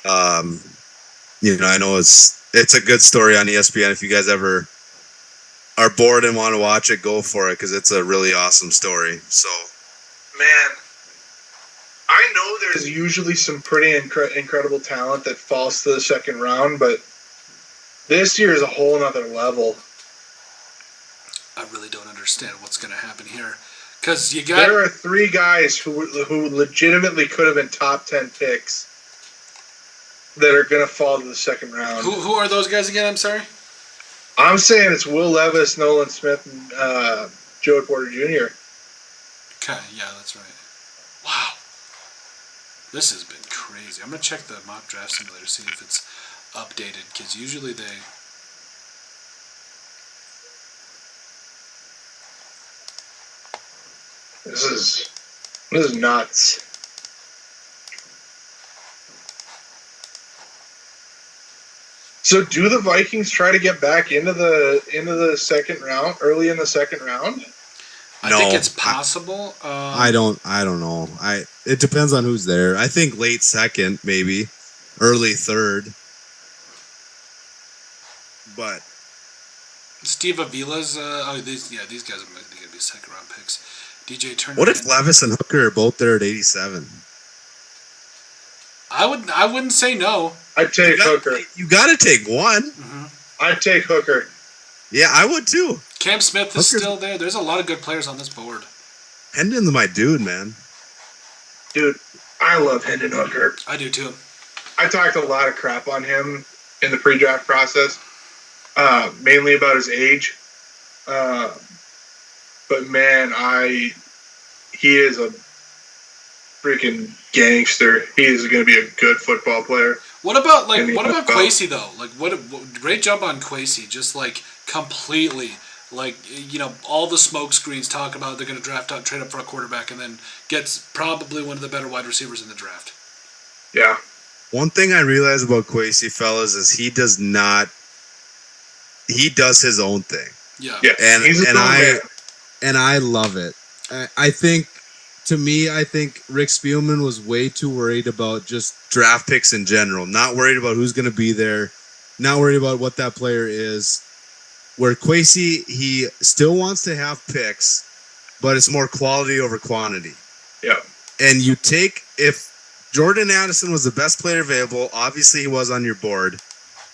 I know it's a good story on ESPN. If you guys ever are bored and want to watch it, go for it, because it's a really awesome story. So, Man, I know there's usually some pretty incredible talent that falls to the second round, but this year is a whole nother level. I really don't understand what's going to happen here. Because There are 3 guys who legitimately could have been top 10 picks that are going to fall to the second round. Who are those guys again? I'm sorry? I'm saying it's Will Levis, Nolan Smith, and Joey Porter Jr. Okay, yeah, that's right. Wow. This has been crazy. I'm going to check the mock draft simulator, see if it's updated, because usually they... This is nuts. So do the Vikings try to get back into the second round, early in the second round? I No, think it's possible. I don't know. It depends on who's there. I think late second, maybe early third. But Steve Avila's... these guys are going to be second round picks. DJ Turner. what if Levis and Hooker are both there at 87? I wouldn't say no. I'd take Hooker. You got to take one. I'd take Hooker. Yeah, I would too. Cam Smith is Hooker's- still there. There's a lot of good players on this board. Hendon's my dude, man. Dude, I love Hendon Hooker. I do too. I talked a lot of crap on him in the pre-draft process, mainly about his age. But man, he is a freaking gangster. He is going to be a good football player. What about In the NFL. Kwesi though? Like what great jump on Kwesi, just like completely all the smoke screens talk about they're going to trade up for a quarterback, and then gets probably one of the better wide receivers in the draft. Yeah. One thing I realize about Kwesi, fellas, is he does his own thing. Yeah. Yeah. And He's a and cool man. I love it. I think Rick Spielman was way too worried about just draft picks in general, not worried about who's going to be there, not worried about what that player is. Where Kwesi, he still wants to have picks, but it's more quality over quantity. Yeah. and you take, if Jordan Addison was the best player available, obviously he was on your board,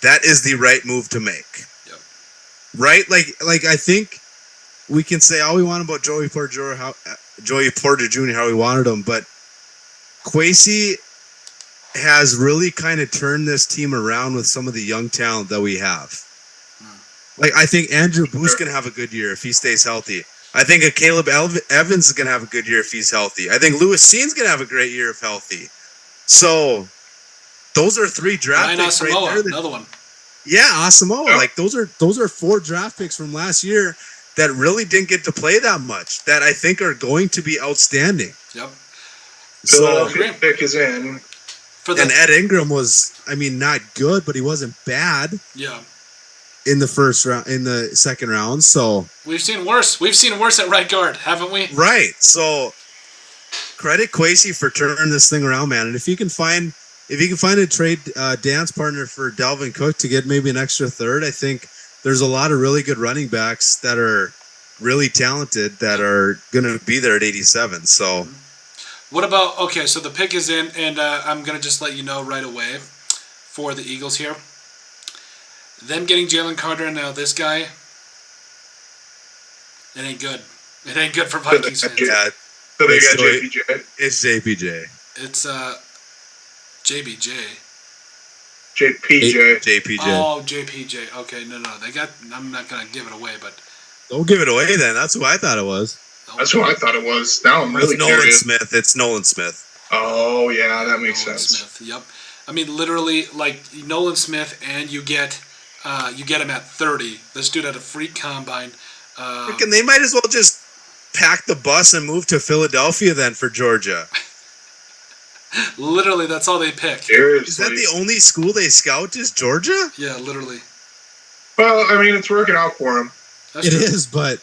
that is the right move to make. Yep. Right? Like I think we can say all we want about Joey Porter Jr., how we wanted him, but Kwesi has really kind of turned this team around with some of the young talent that we have. Like, I think Andrew Booth's going to have a good year if he stays healthy. I think a Caleb Evans is going to have a good year if he's healthy. I think Lewis Seen's going to have a great year if healthy. So, those are 3 draft Ryan picks Asamoah, right there. another one. Yeah, Asamoah. Like, those are 4 draft picks from last year that really didn't get to play that much that I think are going to be outstanding. Yep. So, Philadelphia pick is in. and Ed Ingram was, I mean, not good, but he wasn't bad. Yeah. In the first round, in the second round, so We've seen worse. We've seen worse at right guard, haven't we? right. So credit Kwesi for turning this thing around, man. And if you can find a trade dance partner for Dalvin Cook to get maybe an extra third, I think there's a lot of really good running backs that are really talented that are going to be there at 87. So What about, okay, so the pick is in, and I'm going to just let you know right away for the Eagles here. Them getting Jalen Carter and now this guy, it ain't good. It ain't good for Vikings fans. yeah, So they got So JPJ. it's JPJ. It's JBJ. JPJ. JPJ. Oh, JPJ. Okay, no. I'm not going to give it away, but Don't give it away then. That's who I thought it was. That's who I thought it was. Now I'm really It's Nolan curious. Smith. It's Nolan Smith. Oh, yeah, that makes Nolan sense. Smith. Yep. I mean, literally, like Nolan Smith, and you get him at 30. This dude had a freak combine. Freaking, they might as well just pack the bus and move to Philadelphia then for Georgia. Literally, that's all they picked. Seriously. Is that the only school they scout is Georgia? Yeah, literally. Well, I mean, it's working out for him. That's It true. is, but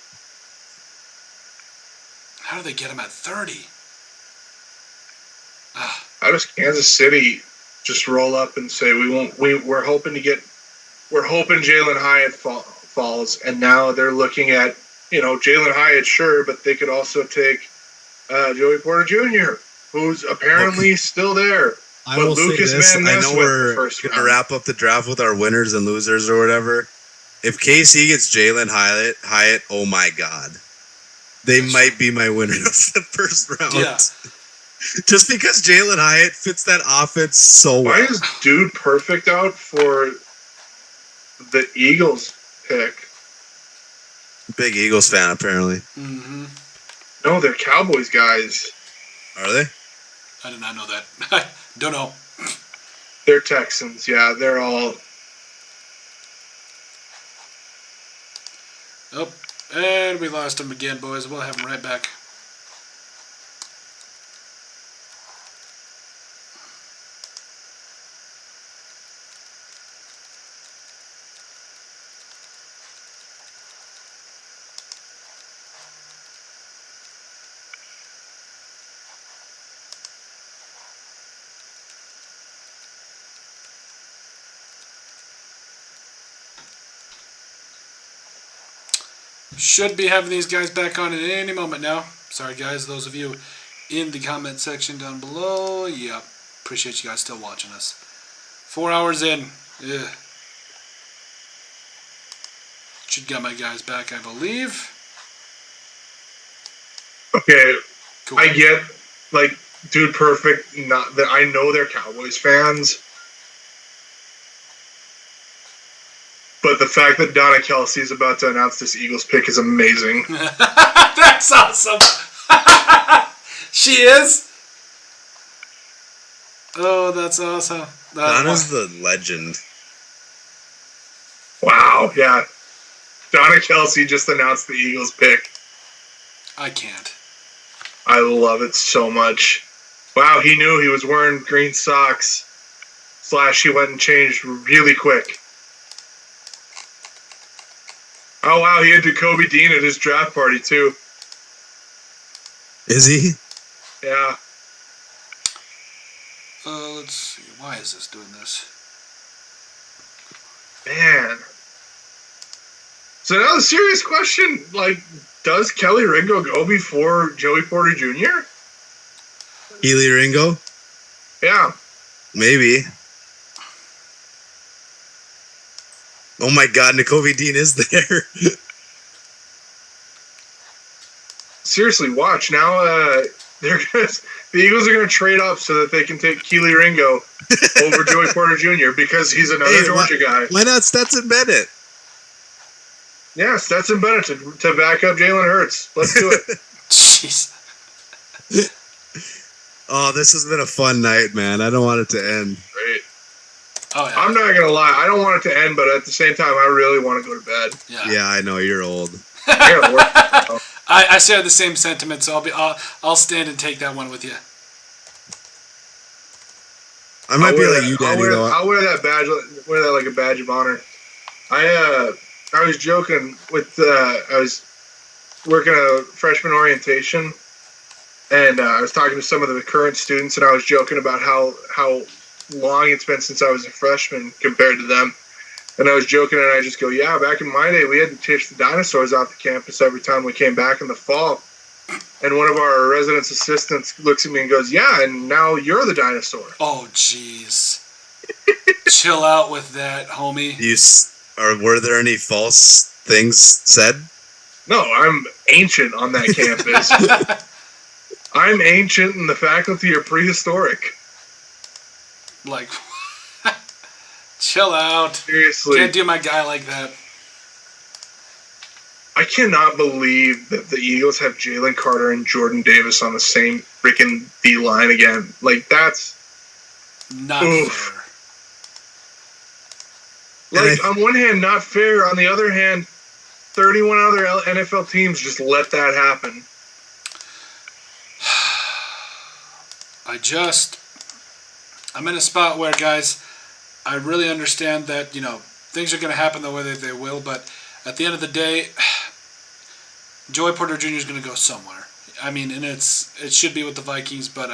How do they get him at 30? How does Kansas City just roll up and say we're hoping Jalen Hyatt falls, and now they're looking at Jalen Hyatt, sure, but they could also take Joey Porter Jr., who's apparently still there. I But will Lucas say this. Van I Ness know went we're the first going to round. wrap up the draft with our winners and losers or whatever. If KC gets Jalen Hyatt, oh my God. They might be my winner of the first round. Yeah. Just because Jalen Hyatt fits that offense so Why well. is Dude Perfect out for the Eagles pick? Big Eagles fan, apparently. Mm-hmm. No, they're Cowboys guys. Are they? I did not know that. Don't know. They're Texans. Yeah, they're all. Oh, and we lost him again, boys. We'll have him right back. Should be having these guys back on at any moment now. Sorry, guys. Those of you in the comment section down below. Yep. Appreciate you guys still watching us. 4 hours in. Yeah. Should get my guys back, I believe. Okay, Cool. I get, Dude Perfect, not that I know they're Cowboys fans. But the fact that Donna Kelsey is about to announce this Eagles pick is amazing. That's awesome. She is? Oh, that's awesome. Donna's the legend. Wow, yeah. Donna Kelsey just announced the Eagles pick. I can't. I love it so much. Wow, he knew he was wearing green socks. / he went and changed really quick. Oh, wow, he had Jacoby Dean at his draft party, too. Is he? Yeah. Let's see. Why is this doing this? Man. So now the serious question, does Kelly Ringo go before Joey Porter Jr.? Keely Ringo? Yeah. Maybe. Oh my God, Nakobe Dean is there. Seriously, watch now. The Eagles are going to trade up so that they can take Keely Ringo over Joey Porter Jr. because he's another Georgia guy. Why not Stetson Bennett? Yeah, Stetson Bennett to back up Jalen Hurts. Let's do it. Jeez. Oh, this has been a fun night, man. I don't want it to end. Great. Oh yeah. I'm not going to lie. I don't want it to end, but at the same time, I really want to go to bed. Yeah, I know you're old. I gotta work. I share the same sentiment, so I'll stand and take that one with you. I might be like you, Danny. I'll wear that badge. Wear that like a badge of honor. I was joking with. I was working a freshman orientation, and I was talking to some of the current students, and I was joking about how long it's been since I was a freshman compared to them. And I was joking, and I just go, yeah, back in my day, we had to chase the dinosaurs off the campus every time we came back in the fall. And one of our residence assistants looks at me and goes, yeah, and now you're the dinosaur. Oh, jeez. Chill out with that, homie. Were there any false things said? No, I'm ancient on that campus. I'm ancient, and the faculty are prehistoric. Like, chill out. Seriously. Can't do my guy like that. I cannot believe that the Eagles have Jalen Carter and Jordan Davis on the same freaking D line again. Like, that's not oof. fair. Like, on one hand, not fair. On the other hand, 31 other NFL teams just let that happen. I'm in a spot where, guys, I really understand that, things are going to happen the way that they will, but at the end of the day, Joey Porter Jr. is going to go somewhere. I mean, and it should be with the Vikings, but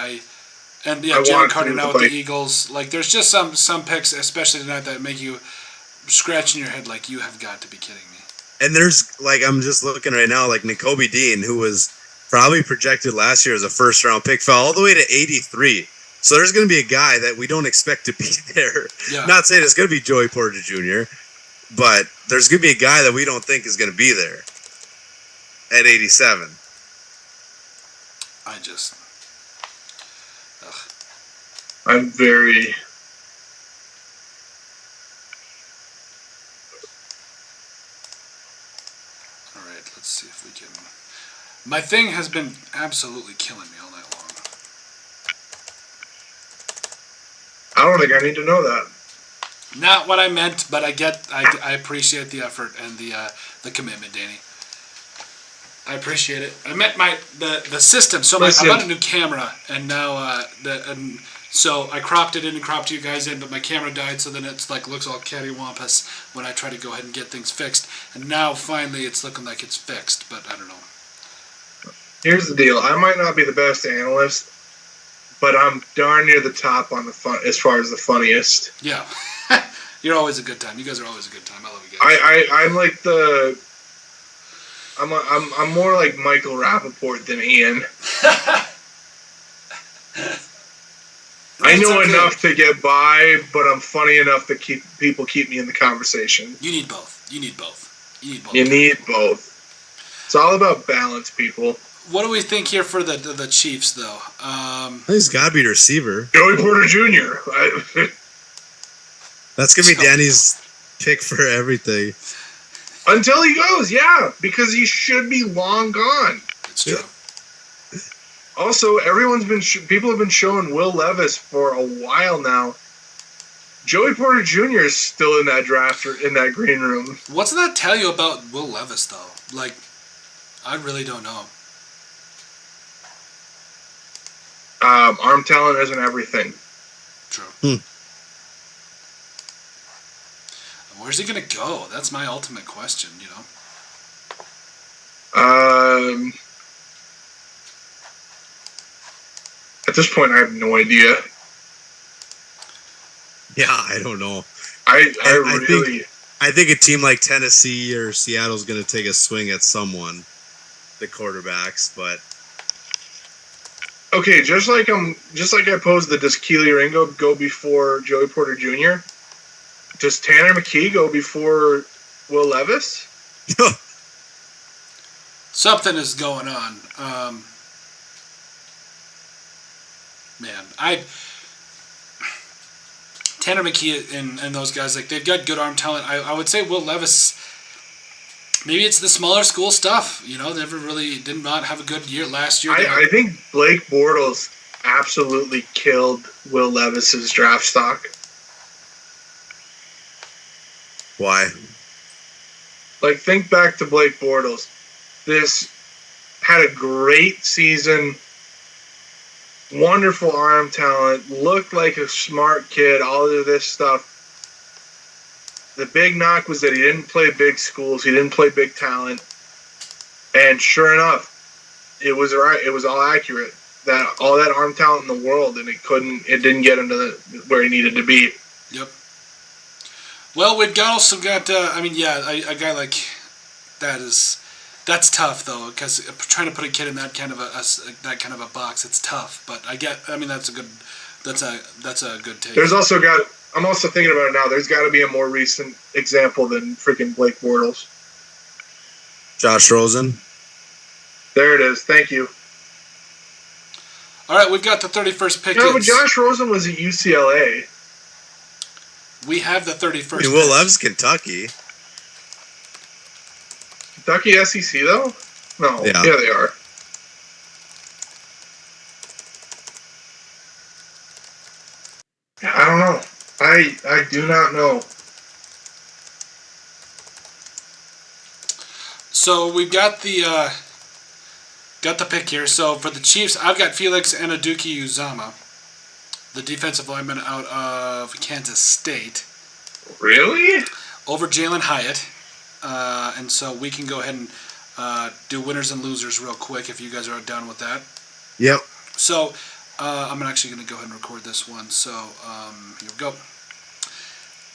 Jalen Carter now with the Eagles. Like, there's just some picks, especially tonight, that make you scratch in your head like, you have got to be kidding me. And there's, like, I'm just looking right now, like, Nakobe Dean, who was probably projected last year as a first-round pick, fell all the way to 83. So there's going to be a guy that we don't expect to be there. Yeah. Not saying it's going to be Joey Porter Jr., but there's going to be a guy that we don't think is going to be there at 87. I'm very... All right, let's see if we can... My thing has been absolutely killing me all night long. I don't think I need to know that. Not what I meant, but I appreciate the effort and the commitment, Danny. I appreciate it. I meant the system. So I bought a new camera, and now so I cropped it in and cropped you guys in, but my camera died, so then it's like looks all cattywampus when I try to go ahead and get things fixed. And now finally it's looking like it's fixed, but I don't know. Here's the deal. I might not be the best analyst, but I'm darn near the top on the fun as far as the funniest. Yeah. You're always a good time. You guys are always a good time. I love you guys. I'm like I'm more like Michael Rappaport than Ian. I know enough to get by, but I'm funny enough to keep me in the conversation. You need both. You need both. You need both. It's all about balance, people. What do we think here for the Chiefs, though? He's got to be the receiver. Joey Porter Jr. That's going to be Danny's pick for everything. Until he goes, yeah, because he should be long gone. It's true. Also, people have been showing Will Levis for a while now. Joey Porter Jr. is still in that draft or in that green room. What's that tell you about Will Levis, though? Like, I really don't know. Arm talent isn't everything. True. Where's he going to go? That's my ultimate question, At this point, I have no idea. Yeah, I don't know. I think a team like Tennessee or Seattle is going to take a swing at someone, the quarterbacks, but Okay, just like I posed the does Keely Ringo go before Joey Porter Jr.? Does Tanner McKee go before Will Levis? Something is going on. Man, Tanner McKee and those guys, like, they've got good arm talent. I would say Will Levis, maybe it's the smaller school stuff. You know, did not have a good year last year. I think Blake Bortles absolutely killed Will Levis's draft stock. Why? Like, think back to Blake Bortles. This had a great season, wonderful arm talent, looked like a smart kid, all of this stuff. The big knock was that he didn't play big schools, he didn't play big talent, and sure enough, it was right. It was all accurate. That all that arm talent in the world, and it didn't get him to where he needed to be. Yep. Well, we've also got. A guy like that's tough though, because trying to put a kid in that kind of a box, it's tough. But that's a good take. There's also I'm also thinking about it now. There's got to be a more recent example than freaking Blake Bortles. Josh Rosen. There it is. Thank you. All right, we've got the 31st pick. No, but Josh Rosen was at UCLA. We have the 31st. I mean, Will Levis, Kentucky. Kentucky SEC though? No. Yeah, they are. I don't know. I do not know. So we've got the pick here. So for the Chiefs, I've got Felix Anudike-Uzomah, the defensive lineman out of Kansas State. Really? Over Jalen Hyatt. And so we can go ahead and do winners and losers real quick if you guys are down with that. Yep. So I'm actually going to go ahead and record this one. So here we go.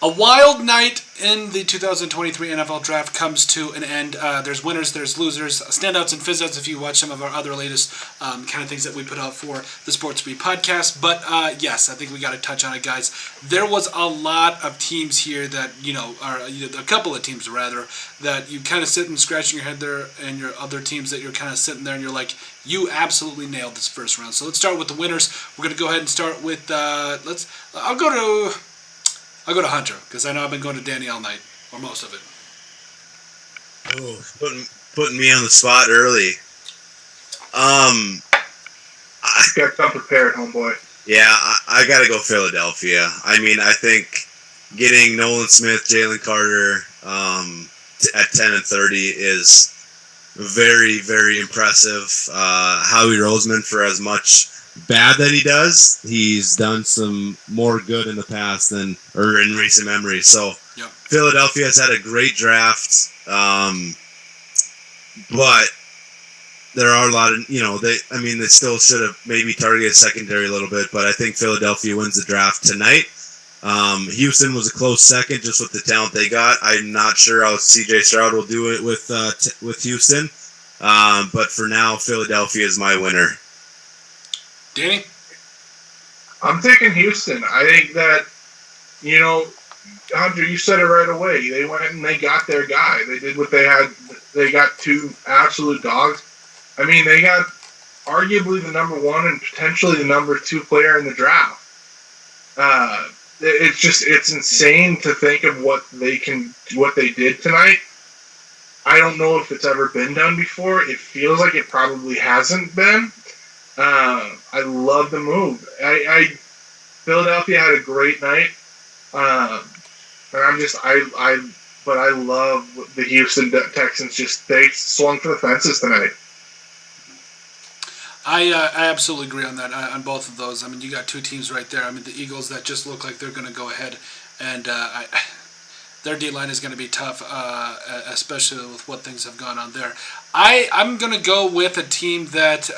A wild night in the 2023 NFL Draft comes to an end. There's winners, there's losers, standouts and fizzouts if you watch some of our other latest kind of things that we put out for the Sports Beat podcast. But yes, I think we got to touch on it, guys. There was a lot of teams here that, a couple of teams rather, that you kind of sit and scratching your head there, and your other teams that you're kind of sitting there and you're like, you absolutely nailed this first round. So let's start with the winners. We're going to go ahead and start with, I'll go to Hunter, because I know I've been going to Danny all night, or most of it. Oh, putting me on the spot early. I got some prepared, homeboy. Yeah, I got to go Philadelphia. I mean, I think getting Nolan Smith, Jalen Carter at 10 and 30 is very, very impressive. Howie Roseman, for as much bad that he does, he's done some more good in the past in recent memory. So yep. Philadelphia has had a great draft, but there are a lot of, they still should have maybe targeted secondary a little bit, but I think Philadelphia wins the draft tonight. Houston was a close second just with the talent they got. I'm not sure how CJ Stroud will do it with Houston, but for now, Philadelphia is my winner. Danny? I'm taking Houston. I think that, Hunter, you said it right away. They went and they got their guy. They did what they had. They got two absolute dogs. I mean, they got arguably the number one and potentially the number two player in the draft. It's insane to think of what they did tonight. I don't know if it's ever been done before. It feels like it probably hasn't been. I love the move. Philadelphia had a great night. And but I love the Houston Texans. They swung for the fences tonight. I absolutely agree on that, on both of those. I mean, you got two teams right there. I mean, the Eagles that just look like they're going to go ahead, and their D-line is going to be tough, especially with what things have gone on there. I'm going to go with a team that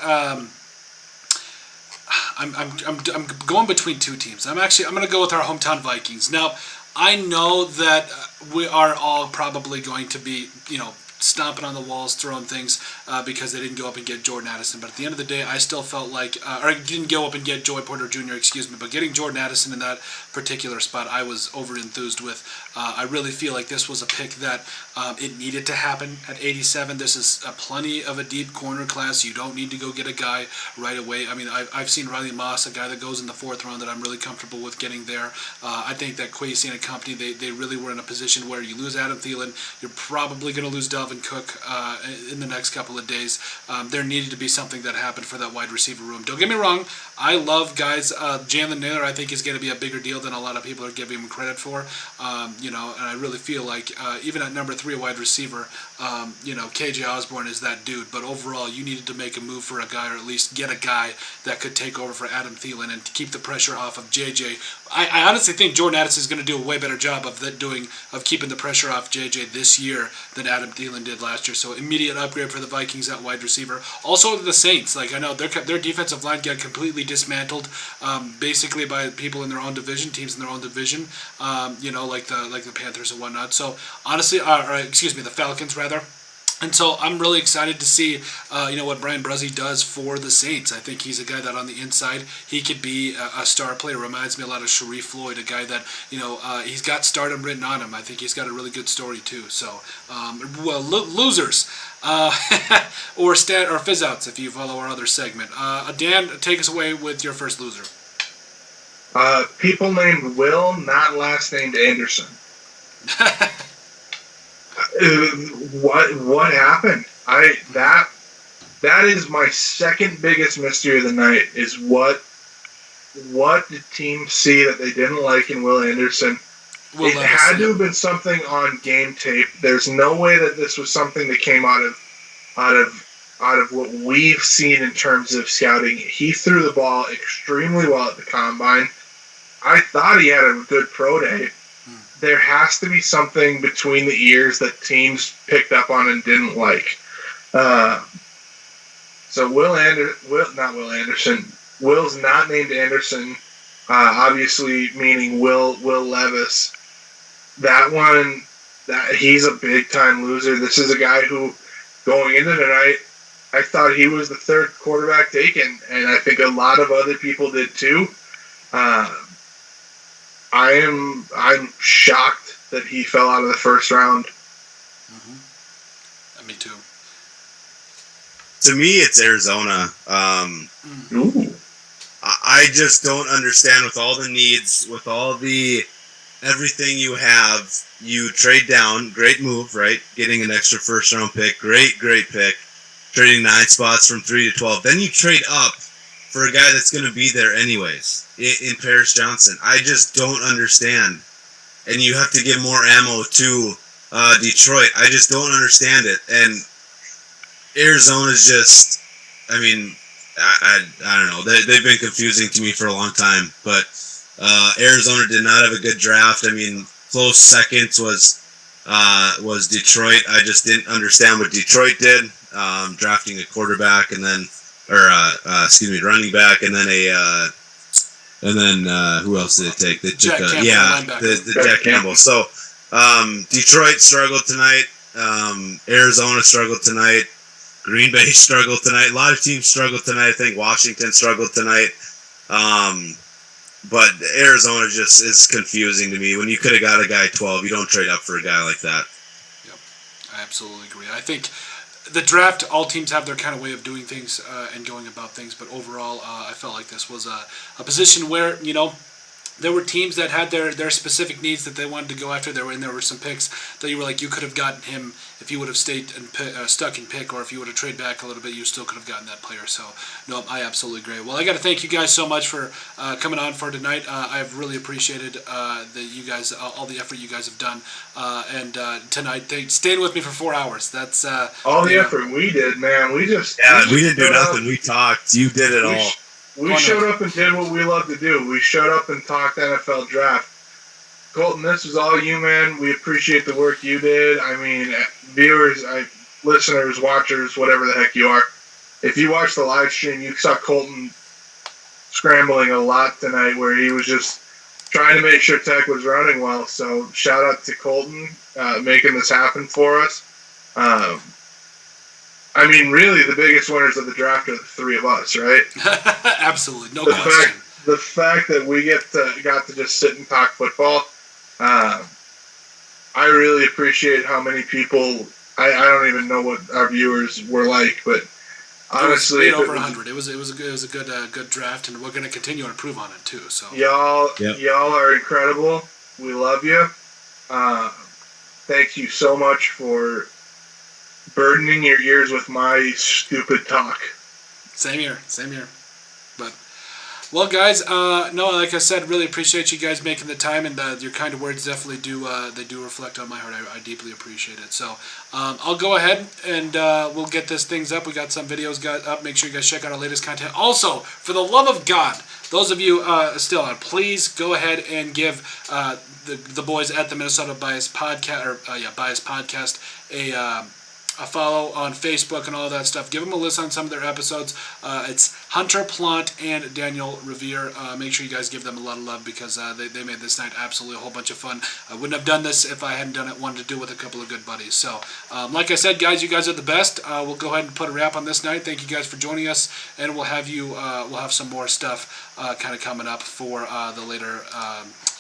I'm going between two teams. I'm going to go with our hometown Vikings. Now, I know that we are all probably going to be, stomping on the walls, throwing things because they didn't go up and get Jordan Addison. But at the end of the day, I still felt like, or didn't go up and get Joey Porter Jr., but getting Jordan Addison in that particular spot, I was over enthused with. I really feel like this was a pick that it needed to happen at 87. This is plenty of a deep corner class. You don't need to go get a guy right away. I mean, I've seen Riley Moss, a guy that goes in the 4th round that I'm really comfortable with getting there. I think that Kwesi and company, they really were in a position where you lose Adam Thielen, you're probably going to lose Dalvin Cook in the next couple of days. There needed to be something that happened for that wide receiver room. Don't get me wrong, I love guys. Jalen Nailor, I think, is going to be a bigger deal than a lot of people are giving him credit for. And I really feel like even at number 3 wide receiver, KJ Osborne is that dude. But overall, you needed to make a move for a guy, or at least get a guy that could take over for Adam Thielen and keep the pressure off of JJ. I honestly think Jordan Addison is going to do a way better job of keeping the pressure off JJ this year than Adam Thielen did last year. So immediate upgrade for the Vikings at wide receiver. Also the Saints, I know their defensive line got completely dismantled, basically by people in their own division, teams in their own division, like the Panthers and whatnot. So honestly, the Falcons rather. And so I'm really excited to see, what Brian Bruzzi does for the Saints. I think he's a guy that on the inside, he could be a star player. Reminds me a lot of Sharif Floyd, a guy that, he's got stardom written on him. I think he's got a really good story too. So, losers. or fizzouts if you follow our other segment. Dan, take us away with your first loser. People named Will, not last named Anderson. What happened? That is my second biggest mystery of the night. Is what did teams see that they didn't like in Will Anderson? It had to have been something on game tape. There's no way that this was something that came out of what we've seen in terms of scouting. He threw the ball extremely well at the combine. I thought he had a good pro day. There has to be something between the ears that teams picked up on and didn't like. So not Will Anderson. Will's not named Anderson, obviously meaning Will Levis. That one, he's a big time loser. This is a guy who, going into the night, I thought he was the 3rd quarterback taken, and I think a lot of other people did too. I'm shocked that he fell out of the 1st round. Mm-hmm. Me too. To me, it's Arizona. I just don't understand, with all the needs, with all the everything you have, you trade down. Great move, right? Getting an extra 1st round pick. Great pick. Trading 9 spots from 3 to 12. Then you trade up for a guy that's going to be there anyways, in Paris Johnson. I just don't understand. And you have to give more ammo to Detroit. I just don't understand it. And Arizona's just, I don't know. They've been confusing to me for a long time. But Arizona did not have a good draft. Close seconds was Detroit. I just didn't understand what Detroit did, drafting a quarterback and then, running back, and then who else did they take? They took the Jack Campbell. So Detroit struggled tonight. Arizona struggled tonight. Green Bay struggled tonight. A lot of teams struggled tonight. I think Washington struggled tonight. But Arizona just is confusing to me. When you could have got a guy 12, you don't trade up for a guy like that. Yep, I absolutely agree. I think the draft, all teams have their kind of way of doing things and going about things, but overall, I felt like this was a position where, there were teams that had their specific needs that they wanted to go after. There were some picks that you were like, you could have gotten him if you would have stayed and stuck in pick, or if you would have traded back a little bit, you still could have gotten that player. So, no, I absolutely agree. Well, I got to thank you guys so much for coming on for tonight. I've really appreciated that you guys, all the effort you guys have done, and tonight, staying with me for 4 hours. That's all the effort we did, man. We didn't do nothing. We talked. You did it all. We showed up and did what we love to do. We showed up and talked NFL draft. Colton, this was all you, man. We appreciate the work you did. Viewers, listeners, watchers, whatever the heck you are. If you watched the live stream, you saw Colton scrambling a lot tonight, where he was just trying to make sure tech was running well. So shout out to Colton making this happen for us. I mean, really, the biggest winners of the draft are the three of us, right? Absolutely, no The question. fact that we got to just sit and talk football, I really appreciate how many people. I don't even know what our viewers were like, but honestly, it was over 100. It was a good draft, and we're going to continue to improve on it too. So y'all are incredible. We love you. Thank you so much for burdening your ears with my stupid talk. Same here. But well, guys, no, like I said, really appreciate you guys making the time, and your kind of words definitely do reflect on my heart. I deeply appreciate it. So I'll go ahead and we'll get this things up. We got some videos up. Make sure you guys check out our latest content. Also, for the love of God, those of you still on, please go ahead and give the boys at the Minnesota Bias Podcast Bias Podcast a follow on Facebook and all that stuff. Give them a listen on some of their episodes. It's Hunter Plant and Daniel Revere. Make sure you guys give them a lot of love because they made this night absolutely a whole bunch of fun. I wouldn't have done this if I hadn't wanted to do it with a couple of good buddies. So, like I said, guys, you guys are the best. We'll go ahead and put a wrap on this night. Thank you guys for joining us, and we'll have some more stuff kind of coming up for the later.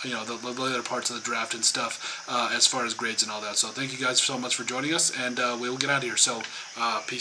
The later parts of the draft and stuff as far as grades and all that. So thank you guys so much for joining us, and we'll get out of here. So peace out.